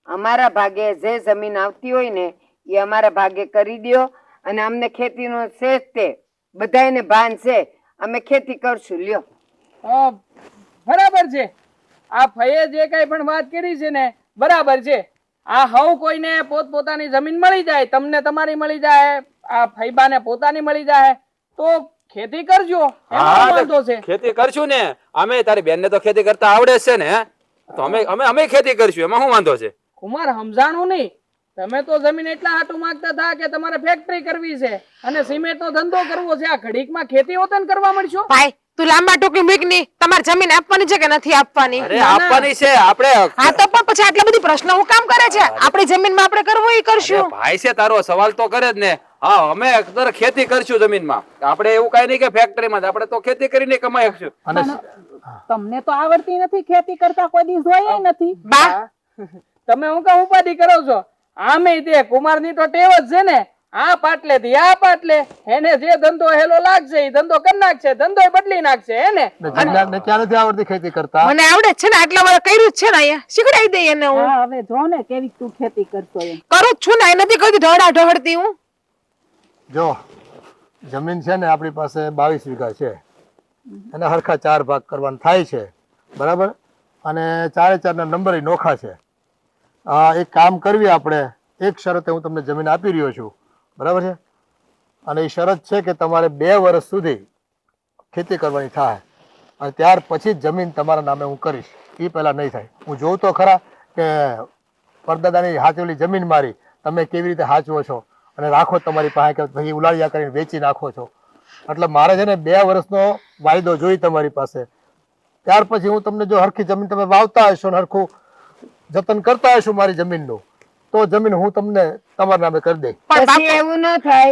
G: અમારા ભાગે જે જમીન આવતી હોય ને એ અમારા ભાગે કરી દ્યો, અને અમને ખેતીનો છે જ તે બધાયને ભાન છે, અમે ખેતી કરશું. લ્યો.
E: અ, બરાબર છે. આ ફઈએ જે કઈ પણ વાત કરી છે ને બરાબર છે. આ હવ કોઈને પોતપોતાની જમીન મળી જાય, તમને તમારી મળી જાય, આ ફઈબાને પોતાની મળી જાય, તો ખેતી કરજો. એમાં શું વાંધો છે?
C: ખેતી કરશું ને. અમે તારી બેનને તો ખેતી કરતા આવડે જ છે ને. તો અમે ખેતી કરશું, એમાં શું વાંધો છે?
E: કુમાર સમજાણું નહીં. તમે તો જમીન એટલા હાટું માંગતા હતા કે તમારે ફેક્ટરી કરવી છે અને સિમેન્ટ નો ધંધો કરવો છે. આ ઘડીકમાં ખેતી હોતન કરવા મળશો?
D: ભાઈ તું લાંબા ટૂંકી મૂક ની. તમારે જમીન આપવાની છે કે નથી આપવાની?
C: અરે આપવાની છે આપણે.
D: હા તો પણ પછી આટલા બધી પ્રશ્ન હું કામ કરે છે? આપણી જમીનમાં આપણે કરવું એ કરશું.
C: ભાઈ છે તારો, સવાલ તો કરે જ ને. હા, અમે તારે ખેતી કરશું જમીનમાં. આપણે એવું કઈ નહીં કે ફેક્ટરીમાં. આપણે તો ખેતી કરીને કમાઈ શકશું.
A: અને
B: તમને તો આવડતી નથી ખેતી કરતા, કોઈ દી જોઈ નથી.
D: બા
E: તમે હું કા ઉપાધિ કરો છો? આમે તે કુમાર ની તો ટેવ જ છે ને. આ પાટલે થી આ પાટલે, એને જે ધંધો હેલો લાગશે એ ધંધો કરી નાખશે, ધંધો બદલી નાખશે એને.
A: જમીનને ક્યાં નથી આવડતી ખેતી કરતા?
D: મને આવડે જ છે ને, આટલા વાર કર્યું જ છે ને, અહીંયા શીખડાઈ દઈ એને હું.
B: હા, હવે જો ને કેવી તું ખેતી કરતો એમ.
D: કરું જ છું ને, એ નથી કદી ઢોળા ઢોળતી હું.
A: જો જમીન છે ને આપણી પાસે 22 વીઘા છે, અને હરખા 4 ભાગ કરવાના થાય છે, બરાબર? અને 4 ના નંબર નોખા છે. એક કામ કરવી આપણે, એક શરતે હું તમને જમીન આપી રહ્યો છું, બરાબર છે? અને એ શરત છે કે તમારે 2 વર્ષ સુધી ખેતી કરવાની થાય, અને ત્યાર પછી જ જમીન તમારા નામે હું કરીશ. એ પહેલા નહીં થાય. હું જોઉં તો ખરા કે પરદાદાની હાચવેલી જમીન મારી તમે કેવી રીતે હાચવો છો અને રાખો તમારી પાસે, કે પછી ઉલાળિયા કરીને વેચી નાખો છો. એટલે મારે છે ને 2 વર્ષનો વાયદો જોઈ તમારી પાસે. ત્યાર પછી હું તમને જો હરખી જમીન તમે વાવતા હશો ને હરખું જતન કરતા હશો મારી જમીનનું, તો જમીન હું તમને તમારા નામે કરી દઈશ.
G: પછી એવું ન થાય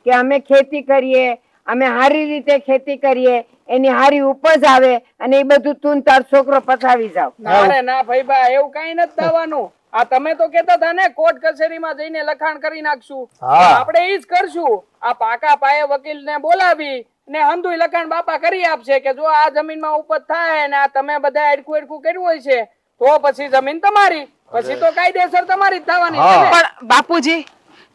G: કે અમે ખેતી કરીએ, અમે સારી રીતે ખેતી કરીએ, એની સારી ઉપજ આવે અને એ બધું તું તાર છોકરો પછાવી જાવ.
E: ના રે ના ભાઈબા, એવું કઈ નથી થવાનું. આ તમે તો કેતા હતા ને કોર્ટ કચેરીમાં જઈને લખાણ કરી નાખશું.
A: હા.
E: આપણે ઈ જ કરશું. આ પાકા પાયે વકીલ ને બોલાવી ને હંધુય લખાણ બાપા કરી આપશે કે જો આ જમીનમાં ઉપજ થાય ને આ તમે બધા એડકું એડકું કર્યું હોય છે તો પછી જમીન તમારી, પછી તો કાયદેસર તમારી જ થવાની છે ને.
D: પણ બાપુજી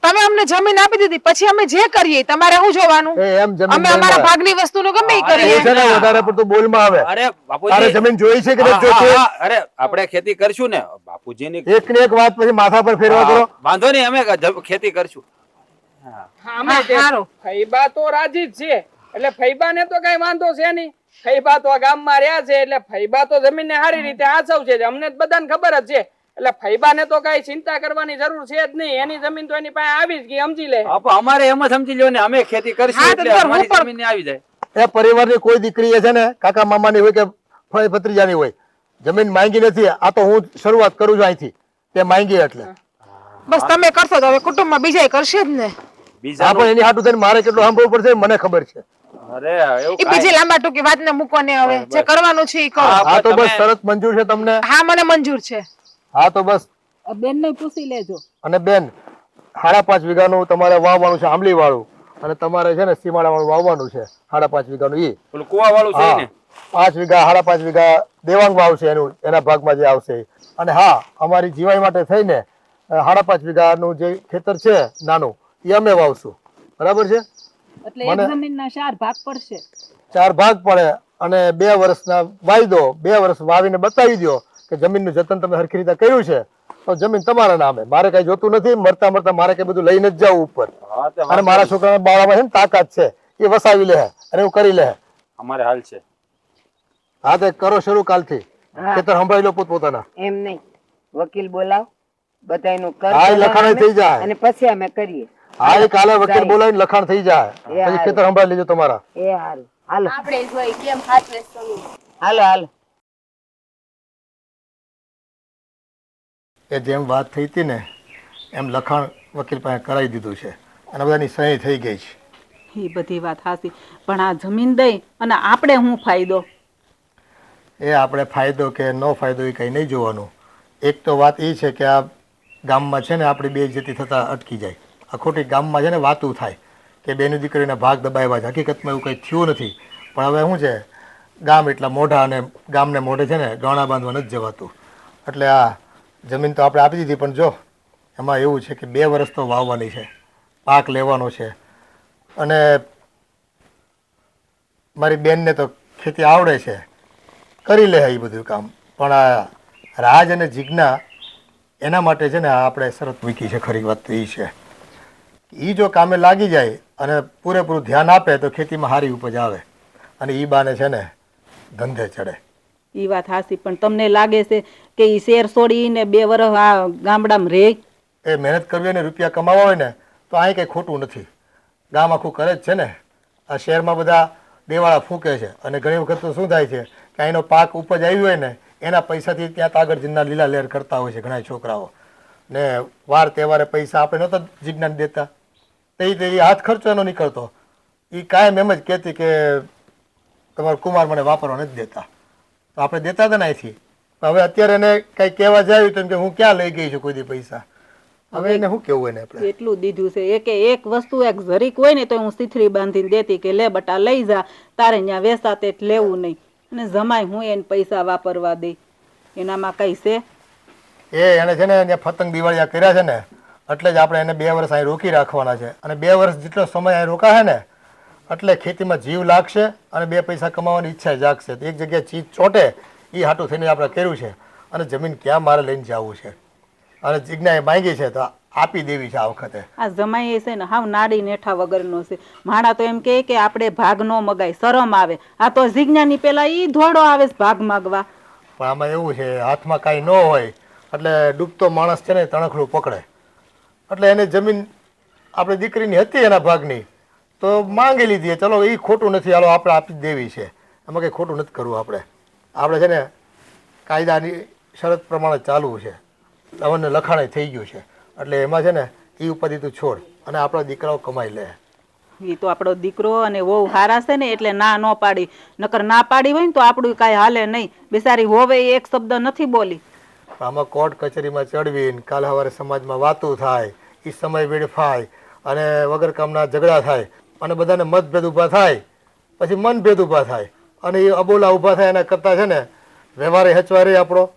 D: તમે અમને જમીન આપી દીધી, પછી અમે જે કરીએ તમારે શું જોવાનું?
A: એમ જમીન
D: અમે અમારા ભાગની વસ્તુનું ગમે ઈ
A: એ
D: કરીએ.
A: છે ને વધારે પડતું બોલમાં આવે.
C: અરે
A: તારે
C: બાપુજી,
A: જમીન જોઈ છે કે
C: હા,
A: નથી જોઈતી?
C: હા, હા, અરે આપણે ખેતી કરશું ને બાપુજીની.
A: એક ને એક વાત પછી માથા પર ફેરવા કરો.
C: હા, વાંધો નહીં, અમે ખેતી કરશું.
E: હા, અમે તે
D: હારું.
E: ફઈબા તો રાજી જ છે. એટલે ફઈબાને તો કઈ વાંધો છે નહીં. ફઈબા તો આ ગામમાં રહ્યા છે એટલે ફઈબા તો જમીનને સારી રીતે હાચવશે જ. અમને જ બધાને ખબર જ છે. એટલે ફઈબાને તો કઈ ચિંતા કરવાની જરૂર છે જ નહીં. એની જમીન તો એની પાસે આવી જ ગઈ, સમજી લે.
C: અમારે એમ જ સમજી લ્યો ને, અમે ખેતી કરશું
D: હા, તો
C: એટલે
D: હું
C: અમારી
D: પણ-
C: જમીન આવી જાય.
A: એ પરિવારની કોઈ દીકરી એ છે ને કાકા મામાની હોય કે ફઈ ભત્રીજાની હોય, જમીન માંગી નથી. આ તો હું શરૂઆત કરું છું અહીંથી, તે માંગી એટલે.
D: બસ તમે કરશો તો હવે કુટુંબમાં બીજા કરશે જ ને.
C: બીજા
A: હા, પણ એની હાટું થઈને મારે કેટલું સાંભળવું પડશે મને ખબર છે.
C: અરે એવું
D: એ બીજી લાંબા ટૂંકી વાત ને મૂકો ને, હવે જે કરવાનું છે એ કરો.
C: હા,
A: હા તો બસ
C: તમે-
A: શરત મંજૂર છે તમને?
D: હા મને મંજૂર છે.
A: હા તો બસ.
B: બેન ને પૂછી લેજો.
A: અને બેન 5.5 વીઘાનું તમારે વાવવાનું છે, આંબલી વાળું, અને તમારે છે ને સીમાડા વાળું વાવવાનું છે 5.5 વીઘાનું. ઈ
C: પેલું કુવા વાળું છે ને
A: 5 વીઘા 5.5 વીઘા દેવાંગ વાવશે, એનું એના ભાગમાં જે આવશે. અને હા, અમારી જીવાઈ માટે થઈને 5.5 વીઘાનું જે ખેતર છે નાનું, એ અમે વાવશું, બરાબર છે?
B: એટલે એક જમીનના 4 ભાગ પડશે.
A: 4 ભાગ પડે અને 2 વર્ષના વાયદો, 2 વર્ષ વાવીને બતાવી દો કે જમીનનું જતન તમે હરખી રીતે કર્યું છે, તો જમીન તમારા નામે. મારે કઈ જોતું નથી. મરતા મરતા મારે કઈ બધું લઈને જ જવું ઉપર.
C: હા, તે
A: અને મારા છોકરાના બાળામાં છે ને તાકાત છે, એ વસાવી લે અને એવું કરી લે.
C: અમારે હાલ છે.
A: હા તે કરો શરૂ કાલથી.
G: હા.
A: ખેતર સંભાળી લો પોતપોતાના.
G: એમ નહીં, વકીલ બોલાવ, બધાયનું કર
A: હા, એ
G: પેલા
A: લખાણ
G: અમે,
A: થઈ જાય.
G: અને પછી અમે કરીએ.
A: હા, એ કાલે વકીલ બોલાવીને લખાણ થઈ જાય,
G: એ
A: પછી
G: હારું.
A: ખેતર સંભાળી લેજો તમારા.
G: એ હારું, હાલો
F: આપણે જોઈ કેમ હાથને સમી.
G: હાલો હાલો.
A: એ જેમ વાત થઈ હતી ને એમ લખાણ વકીલ પાસે કરાવી દીધું છે અને બધાની સહી થઈ ગઈ છે.
B: એ બધી વાત હાચી, પણ આ જમીન દઈ અને આપણે શું ફાયદો?
A: એ આપણે ફાયદો કે ન ફાયદો એ કંઈ નહીં જોવાનું. એક તો વાત એ છે કે આ ગામમાં છે ને આપણી બેઇજ્જતી થતાં અટકી જાય. આ ખોટી ગામમાં છે ને વાતું થાય કે બેની દીકરીના ભાગ દબાવ્યા છે. હકીકતમાં એવું કંઈ થયું નથી. પણ હવે શું છે, ગામ એટલા મોઢા અને ગામને મોઢે છે ને ગોણા બાંધવા નથી જવાતું. એટલે આ જમીન તો આપણે આપી દીધી, પણ જો એમાં એવું છે કે 2 વર્ષ તો વાવવાની છે, પાક લેવાનો છે. અને મારી બેનને તો ખેતી આવડે છે, કરી લે એ બધું કામ. પણ આ રાજ અને જીજ્ઞા એના માટે છે ને આપણે શરત મૂકી છે. ખરી વાત તો એ છે, એ જો કામે લાગી જાય અને પૂરેપૂરું ધ્યાન આપે તો ખેતીમાં સારી ઉપજ આવે અને એ બાને છે ને ધંધે ચડે.
B: એ વાત હાચી, પણ તમને લાગે છે કે ઈ શેર છોડીને 2 વર્ષ આ ગામડામાં રહે?
A: એ મહેનત કરવી અને રૂપિયા કમાવા હોય ને તો અહીં કંઈ ખોટું નથી. ગામ આખું કરે જ છે ને. આ શહેરમાં બધા દેવાળા ફૂંકે છે અને ઘણી વખત તો શું થાય છે કે અહીંનો પાક ઉપજ આવી હોય ને એના પૈસાથી ત્યાં આગળ જીના લીલા લેર કરતા હોય છે ઘણા છોકરાઓ. ને વાર તહેવારે પૈસા આપણે નહોતા જીજ્ઞાને દેતા, તો એ હાથ ખર્ચો એનો નીકળતો. એ કાયમ એમ જ કહેતી કે તમારો કુમાર મને વાપરવા નથી દેતા, તો આપણે દેતા હતા ને અહીંથી. હવે અત્યારે એને કંઈ કહેવા જાય તો એમ કે હું ક્યાં લઈ ગઈ છું કોઈ દી પૈસા. હવે એને શું કેવું એને આપણે?
B: એટલું દીધું છે એક વસ્તુ એક જરીક હોય ને તો હું સીથરી બાંધીને દેતી કે લે બટા લઈ જા, તારે ત્યાં વેસાતે જ લેવું નહીં. અને જમાય હું એને પૈસા વાપરવા દઈ, એનામાં કઈ છે?
A: એને છે ને ત્યાં પતંગ દિવાળિયા કર્યા છે ને એટલે જ આપણે એને 2 વર્ષ અહીં રોકી રાખવાના છે. અને 2 વર્ષ જેટલો સમય અહીં રોકાશે ને એટલે ખેતીમાં જીવ લાગશે અને 2 પૈસા કમાવાની ઈચ્છા જાગશે. તો એક જગ્યાએ ચીજ ચોટે એ હાટું થઈને આપણે કર્યું છે. અને જમીન ક્યાં મારે લઈને જવું છે અને જીજ્ઞાએ માંગી છે તો આપી દેવી છે આ વખતે.
B: આ જમાઈ છે ને હાવ નાડી નેઠા વગરનો છે. માણા તો એમ કહે કે આપણે ભાગ નો મગાય, શરમ આવે. આ તો જીજ્ઞાની પેલા ઈ ધોડો આવે છે ભાગ માગવા.
A: પણ આમાં એવું છે, હાથમાં કાંઈ ન હોય એટલે ડૂબતો માણસ છે ને તણખડું પકડે. એટલે એને જમીન આપણી દીકરીની હતી એના ભાગની તો માંગી લીધી. ચલો એ ખોટું નથી, હાલો આપણે આપી જ દેવી છે. એમાં કંઈ ખોટું નથી કરવું. આપણે છે ને કાયદાની શરત પ્રમાણે ચાલવું છે. અમને લખાણે થઈ ગયું છે એટલે એમાં છે ને એ ઉપાધિ તું છોડ અને આપણા દીકરાઓ કમાઈ લે.
B: એ તો આપણો દીકરો અને વહુ હારા છે ને એટલે ના ન પાડી, નકર ના પાડી હોય ને તો આપણું કાંઈ હાલે નહીં. બિચારી હોવે એક શબ્દ નથી બોલી.
A: આમાં કોર્ટ કચેરીમાં ચડવીને કાલ સવારે સમાજમાં વાતું થાય, એ સમય વેડફાય અને વગર કામના ઝઘડા થાય અને બધાને મતભેદ ઊભા થાય, પછી મનભેદ ઊભા થાય અને એ અબોલા ઊભા થાય. એના કરતાં છે ને વ્યવહારે હચવારે આપણો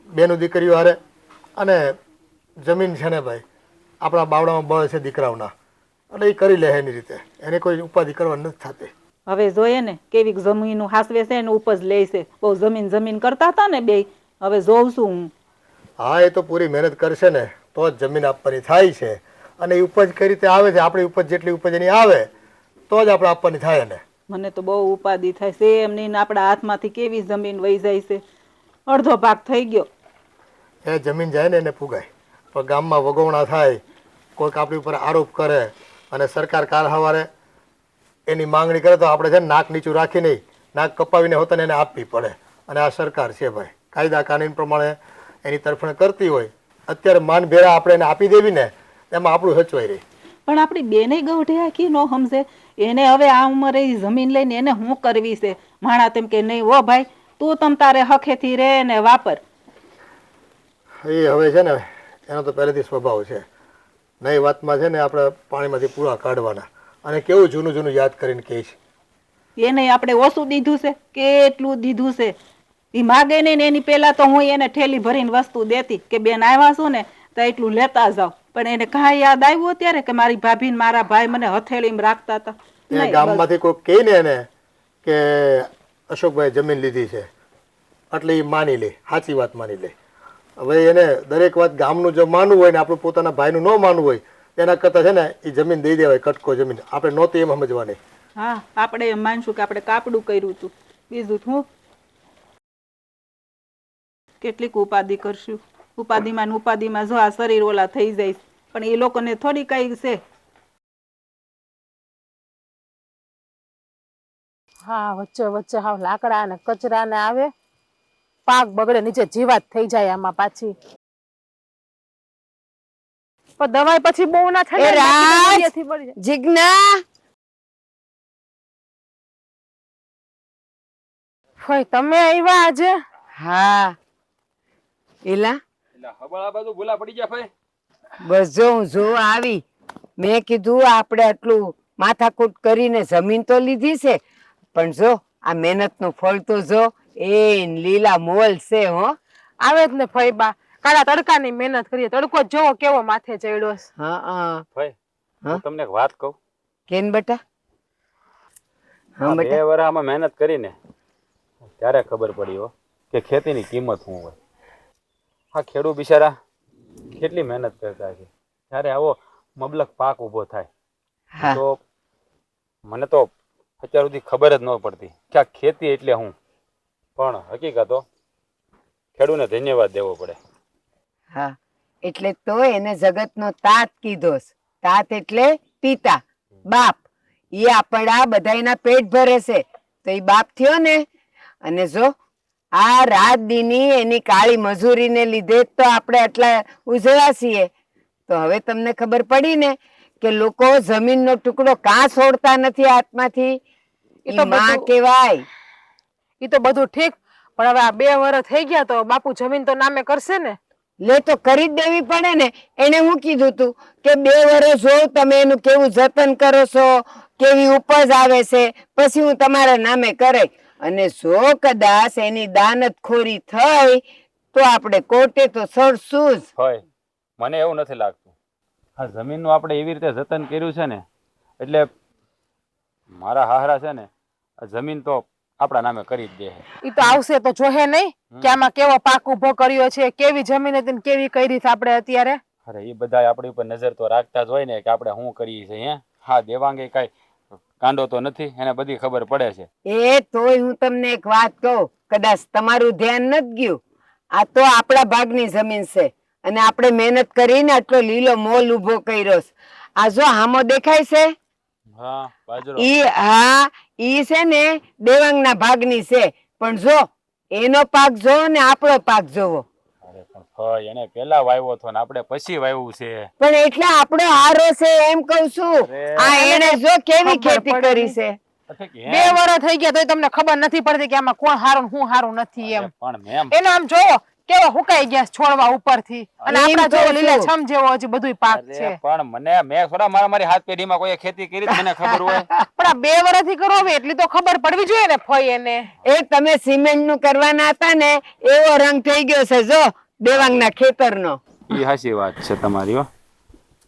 A: બેનું દીકરીઓ હારે. અને જમીન છે ને ભાઈ આપણા બાવડામાં બળ છે દીકરાઓના, એટલે એ કરી લે એની રીતે. એને કોઈ ઉપાધિ કરવા નથી થતી.
B: હવે જોઈએ ને કેવી જમીન હાસવે છે ને ઉપજ લે છે. બહુ જમીન કરતા હતા ને બે, હવે જોઉં છું હું.
A: હા, એ તો પૂરી મહેનત કરશે ને તો જ જમીન આપવાની થાય છે. અને એ ઉપજ કઈ રીતે આવે છે, આપણી ઉપજ જેટલી ઉપજ એની આવે તો જ આપણે આપવાની થાય ને.
B: મને તો બહુ ઉપાધિ થાય છે એમની ને આપણા હાથમાંથી કેવી જમીન વહી જાય છે. અડધો ભાગ થઈ ગયો.
A: એ જમીન જાય ને એને ફૂગાય, પણ ગામમાં વગોવણા થાય, કોઈક આપણી ઉપર આરોપ કરે અને સરકાર કાલ સવારે એની માંગણી કરે તો આપણે છે ને નાક નીચું રાખી નહીં, નાક કપાવીને હોતા એને આપવી પડે. અને આ સરકાર છે ભાઈ, કાયદા કાનૂન પ્રમાણે એની તરફેણ કરતી હોય. અત્યારે માન ભેરા આપણે એને આપી દેવી ને એમાં આપણું સચવાઈ રહી.
B: પણ આપણી બેને ગૌઢે આખી ન સમજે. એને હવે આ ઉંમરે જમીન લઈને એને શું કરવી છે? માણા તેમ કે નહીં ઓ ભાઈ તું તમ તારે હખેથી રે ને વાપર.
A: એ હવે છે ને એનો તો પહેલેથી સ્વભાવ છે. નવી વાતમાં છે ને આપણે પાણીમાંથી પૂરા કાઢવાના અને કેવું જૂનું જૂનું યાદ કરીને કહે છે.
B: એને આપણે ઓછું દીધું છે, કેટલું દીધું છે. એ માગે નહીં ને એની પેલા તો હું એને ઠેલી ભરીને વસ્તુ દેતી કે બેન આવ્યા છું ને તો એટલું લેતા જાવ. પણ એને કાંઈ યાદ આવ્યું અત્યારે કે મારી ભાભી ને મારા ભાઈ મને હથેળીમાં રાખતા હતા?
A: એ ગામમાંથી કોઈ કહે ને એને કે અશોકભાઈ જમીન લીધી છે એટલે એ માની લે, સાચી વાત માની લે. હવે એને દરેક વાત ગામનું જો માનવું હોય ને આપણું પોતાના ભાઈનું ન માનવું હોય એના કરતાં છે ને એ જમીન દઈ દેવાય, કટકો જમીન. આપણે નહોતી એમ સમજવાની.
B: હા, આપણે એમ માનશું કે આપણે કાપડું કર્યું હતું, બીજું હું કેટલીક ઉપાધિ કરશું. ઉપાધિમાં જો આ શરીર ઓલા થઈ જાય, પણ એ લોકોને થોડી કઈ છે.
D: હા, વચ્ચે વચ્ચે હાવ લાકડા અને કચરા ને આવે, પાક બગડે, નીચે જીવાત થઈ જાય આમાં પાછી. પણ દવાઈ પછી બહુ ના
G: એ
D: થાય ને,
G: રાજ!
D: બાકી તો દરિયાથી બળી જાય.
G: જીજ્ઞા
D: ફઈ તમે આવ્યા આજે?
G: હા એલા
C: એટલે હબળા બાજુ ભૂલા પડી ગયા ભાઈ.
G: બસ જો હું જોવા આવી. મેં કીધું આપણે આટલું માથાકૂટ કરીને જમીન તો લીધી છે, પણ જો આ મહેનતનું ફળ તો જો એ લીલા મોલ છે હો.
D: આવે જ ને ફઈ બા, કાળા તડકાની મહેનત કરીએ, તડકો જ જોવો કેવો માથે ચડ્યો છે.
G: હા
C: ભાઈ
G: હા?
C: હું તમને એક વાત કહું.
G: કેન બેટા? હા
C: આ
G: બેટા
C: 2 વર્ષ આમાં મહેનત કરીને ત્યારે ખબર પડી હો કે ખેતીની કિંમત શું હોય. આ ખેડૂત બિચારા કેટલી મહેનત કરતા છે. ત્યારે આવો મબલક પાક ઊભો થાય
G: હા
C: તો મને તો અત્યાર સુધી ખબર જ ન પડતી કે આ ખેતી એટલે શું. પણ હકીકતો ખેડૂતને ધન્યવાદ દેવો પડે.
G: હા એટલે તો એને જગતનો તાત કીધો છે. તાત એટલે પિતા, બાપ. એ આપણા બધાયના પેટ ભરે છે તો એ બાપ થયો ને. અને જો આ રાત દીની એની કાળી મજૂરીને લીધે જ તો આપણે આટલા ઉજળા છીએ. તો હવે તમને ખબર પડી ને કે લોકો જમીનનો ટુકડો કાં છોડતા નથી હાથમાંથી.
D: એ
G: ઈ
D: તો
G: માં
D: બધું-
G: કહેવાય.
D: ઈ તો બધું ઠીક, પણ હવે આ 2 વર્ષ થઈ ગયા તો બાપુ જમીન તો નામે કરશે ને.
G: લે તો કરી જ દેવી પડે ને. એને હું કીધું તું કે 2 વર્ષ જોઉં તમે એનું કેવું જતન કરો છો, કેવી ઉપજ આવે છે, પછી હું તમારા નામે કરે. અને જો કદાચ એની દાનત ખોરી થઈ તો આપણે કોર્ટે તો સડશું જ.
C: હોય મને એવું નથી લાગતું. આ જમીનનું આપણે એવી રીતે જતન કર્યું છે ને એટલે મારા હાહરા છે ને આ જમીન તો આપણા નામે કરી જ દે.
D: ઈ તો આવશે તો જોહે નહીં કે આમાં કેવો પાક ઉભો કર્યો છે, કેવી જમીન હતી ને કેવી કરી છે આપણે અત્યારે.
C: અરે એ બધા આપણી ઉપર નજર તો રાખતા જ હોય ને કે આપણે શું કરીએ છીએ. હા દેવાંગે કાંઈ કાંડો તો નથી, એને બધી ખબર પડે છે.
G: એ તોય હું તમને એક વાત કહું, કદાચ તમારું ધ્યાન નથી ગયું. આ તો આપણા ભાગની જમીન છે અને આપણે મહેનત કરીને આટલો લીલો મોલ ઉભો કર્યો છે. આ જો હામો દેખાય છે
C: હા બાજરો.
G: હા ઈ છે ને દેવાંગના ભાગની છે. પણ જો એનો પાક જોવો ને આપણો પાક જોવો.
C: અરે પણ ભાઈ એને પેલા વાવ્યો હતો ને આપણે પછી વાવ્યું છે.
G: પણ એટલે આપણો હારો છે એમ કઉ છું.
C: અરે.
G: આ એને જો કેવી
D: ખબર
G: ખેતી
D: પડે
G: કરી
D: ને.
G: છે.
C: એટલે કે
D: 2 વર્ષ થઈ ગયા તોય તમને ખબર નથી પડતી કે આમાં કોણ હારું ને હું હારું નથી એમ.
C: પણ મેમ
D: એનો આમ જોવો કેવો હુકાઈ ગયા છે છોડવા ઉપરથી, અને
G: એમ
D: આપણા
G: કહું
D: જેવો
G: છું.
D: લીલાછમ જેવો હજી બધુંય પાક
C: અરે
D: છે.
C: પણ મેં થોડા મારી હાથ પેઢીમાં કોઈ ખેતી કરી જ મને ખબર હોય.
D: પણ આ 2 વર્ષથી કરો હવે એટલી તો ખબર પડવી જોઈએ ને ફઈ એને.
G: એ તમે સિમેન્ટ નું કરવાના હતા ને એવો રંગ થઈ ગયો છે જો દેવાંગના ખેતરનો.
C: એ હાચી વાત છે તમારી હો.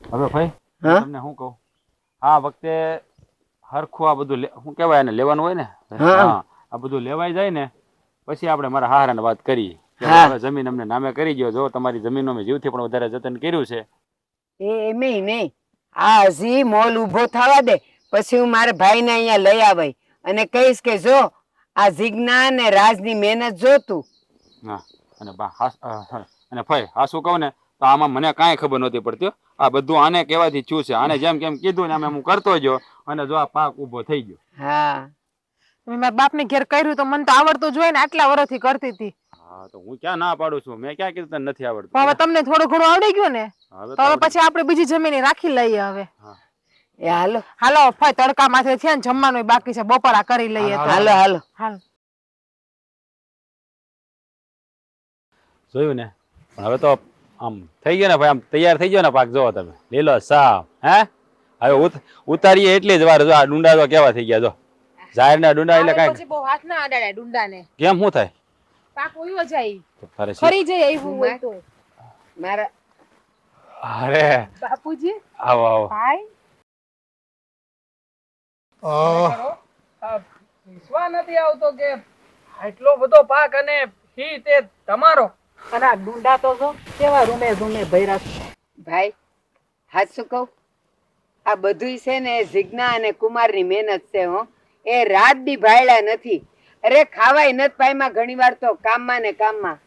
C: હવે ભાઈ
G: હા?
C: તમને શું કહું, આ વખતે હરખું આ બધું શું કહેવાય એને લેવાનું હોય ને.
G: હા.
C: આ બધું લેવાઈ જાય ને પછી આપણે મારા હારાને વાત કરીએ કે
G: હા.
C: હવે જમીન અમને નામે કરી ગયો. જો તમારી જમીનનો મેં જીવથી પણ વધારે જતન કર્યું છે.
G: એમેય નહીં, આ હજી મોલ ઉભો થવા દે પછી હું મારા ભાઈને અહીંયા લઈ આવાય અને કહીશ કે જો આ જીજ્ઞા ને રાજની મહેનત જોતું.
C: હા અને અને ભાઈ આ શું કહું ને તો આમાં મને કાંઈ ખબર નહોતી પડતી હો. આ બધું આને કહેવાથી થયું છે. આને જેમ કેમ કીધું ને આમ હું કરતો ગયો અને જો આ પાક ઊભો થઈ ગયો.
G: હા
D: મેં મારા બાપને ઘેર કર્યું તો મને તો આવડતું જોઈએ ને, આટલા વર્ષથી કરતી હતી.
C: હા તો હું ક્યાં ના પાડું છું, મેં ક્યાં કીધું તને નથી આવડતું.
D: પણ હવે તમને થોડું ઘણું આવડી ગયું ને
C: હવે
D: તો હવે પછી આપણે બીજી જમીન રાખી લઈએ. હવે
G: એ હાલો
D: હાલો ફઈ તડકા માથે છે ને જમવાનું બાકી છે, બપોરા કરી લઈએ તો.
G: હાલો હાલો.
D: હાલ.
C: જોયું ને પણ હવે તો આમ થઈ ગયો ને ભાઈ, આમ તૈયાર થઈ ગયો ને પાક. જોવો તમે લીલો સાફ. હવે ઉતારીએ એટલી જ વાર. જો આ ડુંડા તો કેવા થઈ ગયા. જો ઝાડના ડુંડા એટલે
D: હવે
C: કાંઈ
D: પછી બહુ હાથ ના અડાડે ડુંડાને.
C: કેમ શું થાય
D: પાક ઉયો જાય,
C: તારે
D: ફરી જાય એવું હોય તો.
G: મારા
C: અરે
D: બાપુજી
C: આવો આવો.
D: ભાઈ
E: વિશ્વાસ નથી આવતો કે આટલો બધો પાક અને હી તે તમારો.
B: અને આ ડુંડા તો જો કેવા રૂમે રૂમે ભર્યા છે.
G: ભાઈ હાચું કહું, આ બધુંય છે ને જીજ્ઞા અને કુમારની મહેનત છે હો. એ રાત દી ભાયડા નથી. અરે ખાવાય નથી પાયમાં ઘણી વાર તો કામમાં ને કામમાં.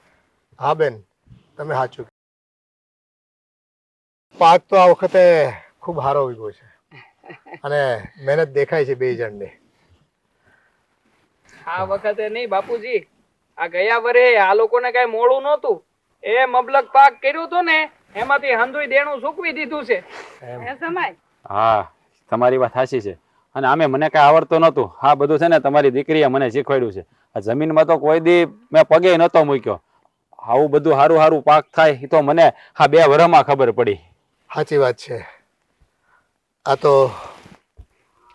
A: હા બેન, તમે સાચું. પાક તો આ વખતે ખૂબ સારો ઉગ્યો છે અને મહેનત દેખાય છે 2 જણની.
E: આ વખતે નહીં બાપુજી, આ ગયા વરે આ લોકોને કઈ મોડું નહોતું. એ મબલક પાક કર્યું હતું ને એમાંથી હંધુય દેણું ચૂકવી દીધું છે.
B: એ સમય
C: હા તમારી વાત સાચી છે. અને આમે મને કાંઈ આવડતું નહોતું. હા બધું છે ને તમારી દીકરીએ મને શીખવાડ્યું છે. આ જમીનમાં તો કોઈ દી મેં પગે નહોતો મૂક્યો. આવું બધું સારું સારું પાક થાય એ તો મને આ 2 વર્ષમાં ખબર પડી.
A: સાચી વાત છે. આ તો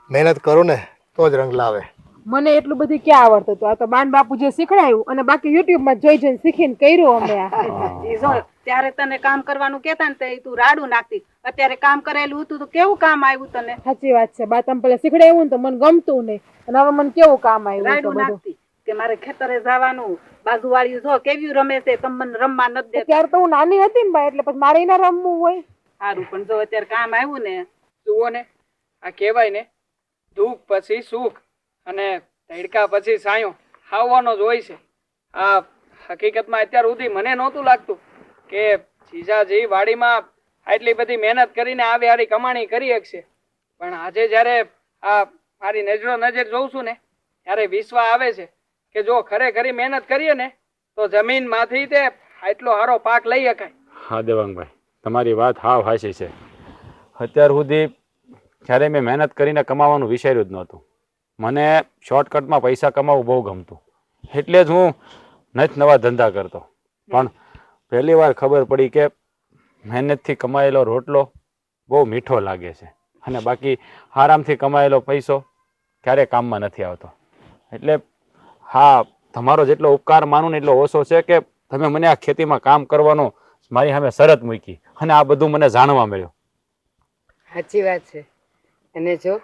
A: મહેનત કરો ને તો જ રંગ લાવે.
D: મને એટલું બધું ક્યાં આવડતું હતું? આ તો બાન બાપુ જે શીખડાયું અને બાકી યુટ્યુબ માં જોઈ જોઈને શીખીને કર્યું અમે આ.
B: ઈ જો ત્યારે તને કામ કરવાનું કહેતા ને તે તું રાડું નાખતી. અત્યારે કામ કરેલું હતું તો કેવું કામ આવ્યું તને?
D: સાચી વાત છે. બા તમે પેલા શીખડાયું ને તો મને ગમતું નહીં અને હવે મને કેવું કામ આવ્યું તો
B: રાડું
D: બધું.
B: નાખતી કે મારે ખેતરે જવાનું. બાજુવાળી જો કેવી રમે છે, તમે મને રમવા નથી દેતા.
D: ત્યારે તો હું નાની હતી ને બા, એટલે પછી મારે એના રમવું હોય.
B: સારું પણ જો અત્યારે કામ આવ્યું ને
E: જુઓ ને, આ કહેવાય ને દુઃખ પછી સુખ અને તડકા પછી સાયો આવવાનો જ હોય છે. આ હકીકતમાં અત્યાર સુધી મને નહોતું લાગતું કે જીજાજી વાડીમાં આટલી બધી મહેનત કરીને આવી હારી કમાણી કરી શકશે. પણ આજે જ્યારે આ મારી નજરો નજર જોઉં છું ને ત્યારે વિશ્વાસ આવે છે કે જો ખરેખરી મહેનત કરીએ ને તો જમીનમાંથી તે આટલો સારો પાક લઈ શકાય.
C: હા દેવાંગભાઈ તમારી વાત હાવ હાચી છે. અત્યાર સુધી જ્યારે મેં મહેનત કરીને કમાવાનું વિચાર્યું જ નહોતું. મને શોર્ટકટમાં પૈસા કમાવવું બહુ ગમતું. એટલે જ હું નવા ધંધા કરતો. પણ પહેલી વાર ખબર પડી કે મહેનતથી કમાયેલો રોટલો બહુ મીઠો લાગે છે અને બાકી આરામથી કમાયેલો પૈસો ક્યારેય કામમાં નથી આવતો. એટલે હા તમારો જેટલો ઉપકાર માનું ને એટલો ઓછો છે કે તમે મને આ ખેતીમાં કામ કરવાનો મારી સામે શરત મૂકી અને આ બધું મને જાણવા મળ્યું.
G: સાચી વાત છે. અને જો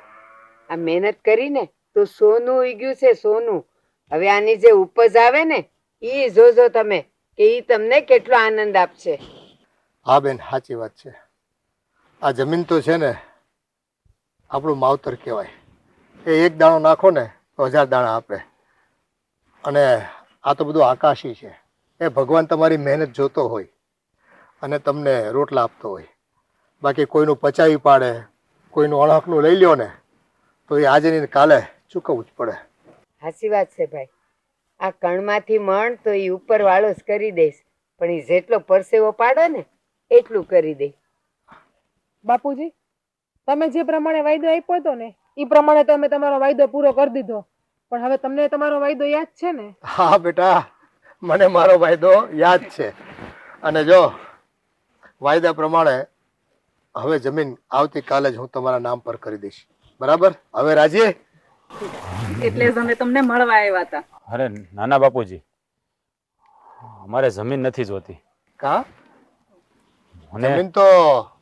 G: આ મહેનત કરીને તો સોનું ઉગ્યું છે, સોનું. હવે આની જે ઉપજ આવે ને ઈ જોજો તમે કે ઈ તમને કેટલો આનંદ આપશે.
A: હા બેન સાચી વાત છે. આ જમીન તો છે ને આપણું માવતર કહેવાય. એ એક દાણો નાખો ને તો 1000 દાણા આપે. અને આ તો બધું આકાશી છે. એ ભગવાન તમારી મહેનત જોતો હોય અને તમને રોટલા આપતો હોય. બાકી કોઈનું પચાવી પાડે, કોઈનું અણહકનું લઈ લ્યો ને તો એ આજે ને કાલે ચૂકવવું જ પડે.
G: સાચી વાત છે ભાઈ. આ કણમાંથી મણ તો ઈ ઉપર વાળો જ કરી દઈશ, પણ ઈ જેટલો પરસેવો પાડે ને એટલું કરી દે.
D: બાપુજી તમે જે પ્રમાણે વાયદો આપ્યો હતો ને એ પ્રમાણે તો અમે તમારો વાયદો પૂરો કરી દીધો. પણ હવે તમને તમારો વાયદો યાદ છે ને?
A: હા બેટા, મને મારો વાયદો યાદ છે. અને જો વાયદા પ્રમાણે હવે જમીન આવતીકાલે જ હું તમારા નામ પર કરી દઈશ. બરાબર? હવે રાજી?
B: એટલે જ અમે તમને મળવા આવ્યા હતા.
C: અરે નાના બાપુજી અમારે જમીન નથી જોતી.
A: કા?
C: મને
A: જમીન તો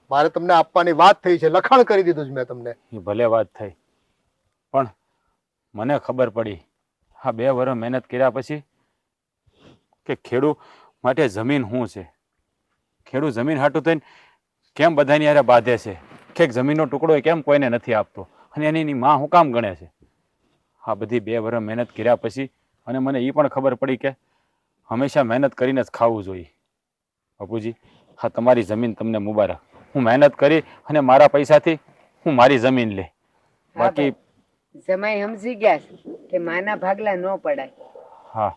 A: મારે તમને આપવાની વાત થઈ છે. લખાણ કરી દીધું છે મેં તમને.
C: એ ભલે વાત થઈ પણ મને ખબર પડી આ 2 વર્ષ મહેનત કર્યા પછી કે ખેડૂત માટે જમીન શું છે. ખેડૂત જમીન હાટું થઈને કેમ બધાની યારે બાંધે છે કે જમીનનો ટુકડો એ કેમ કોઈને નથી આપતો અને એની માં હું કામ ગણે છે. આ બધી 2 વર્ષ મહેનત કર્યા પછી અને મને એ પણ ખબર પડી કે હંમેશા મહેનત કરીને જ ખાવું જોઈએ. બાપુજી હા તમારી જમીન તમને મુબારક. હું મહેનત કરી અને મારા પૈસાથી હું મારી જમીન લે. બાકી
G: જમાઈ સમજી ગયા છે કે માના ભાગલા ન પડાય.
C: હા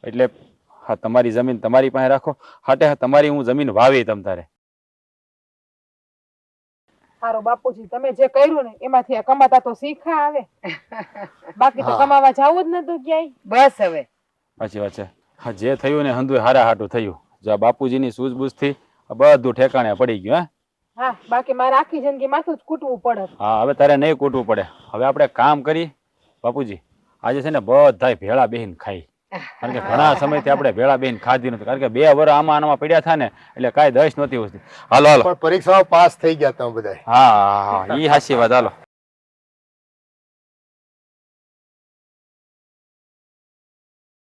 C: એટલે હા તમારી જમીન તમારી પાસે રાખો. હાટે તમારી હું જમીન વાવી તમ તારે.
D: સારો બાપુજી તમે જે કર્યું ને એમાંથી આ કમાતા તો શીખા આવે. બાકી તો
A: હા.
D: કમાવા જવું જ નતું ક્યાંય.
G: બસ હવે
C: સાચી વાત છે. હા જે થયું ને હંધુય હારા હાટું થયું. જો આ બાપુજીની સૂઝબૂઝથી આ બધું ઠેકાણે પડી ગયું.
D: હા બાકી મારે આખી જિંદગી માથું જ કૂટવું પડે.
C: હા હવે તારે નહીં કૂટવું પડે. હવે આપણે કામ કરી બાપુજી આજે છે ને બધાય ભેળા બેહીને ખાઈ. કારણ કે ઘણા સમયથી આપણે ભેળા બેહીને ખાધી નથી. કારણ કે 2 વર્ષ આમાં પડ્યા હતા ને એટલે કાંઈ દશ નહોતી વસ્તી. હાલો હાલો.
A: પણ પરીક્ષામાં પાસ થઈ ગયા તમે બધા.
C: હા હા ઈ હાચી વાત. હાલો.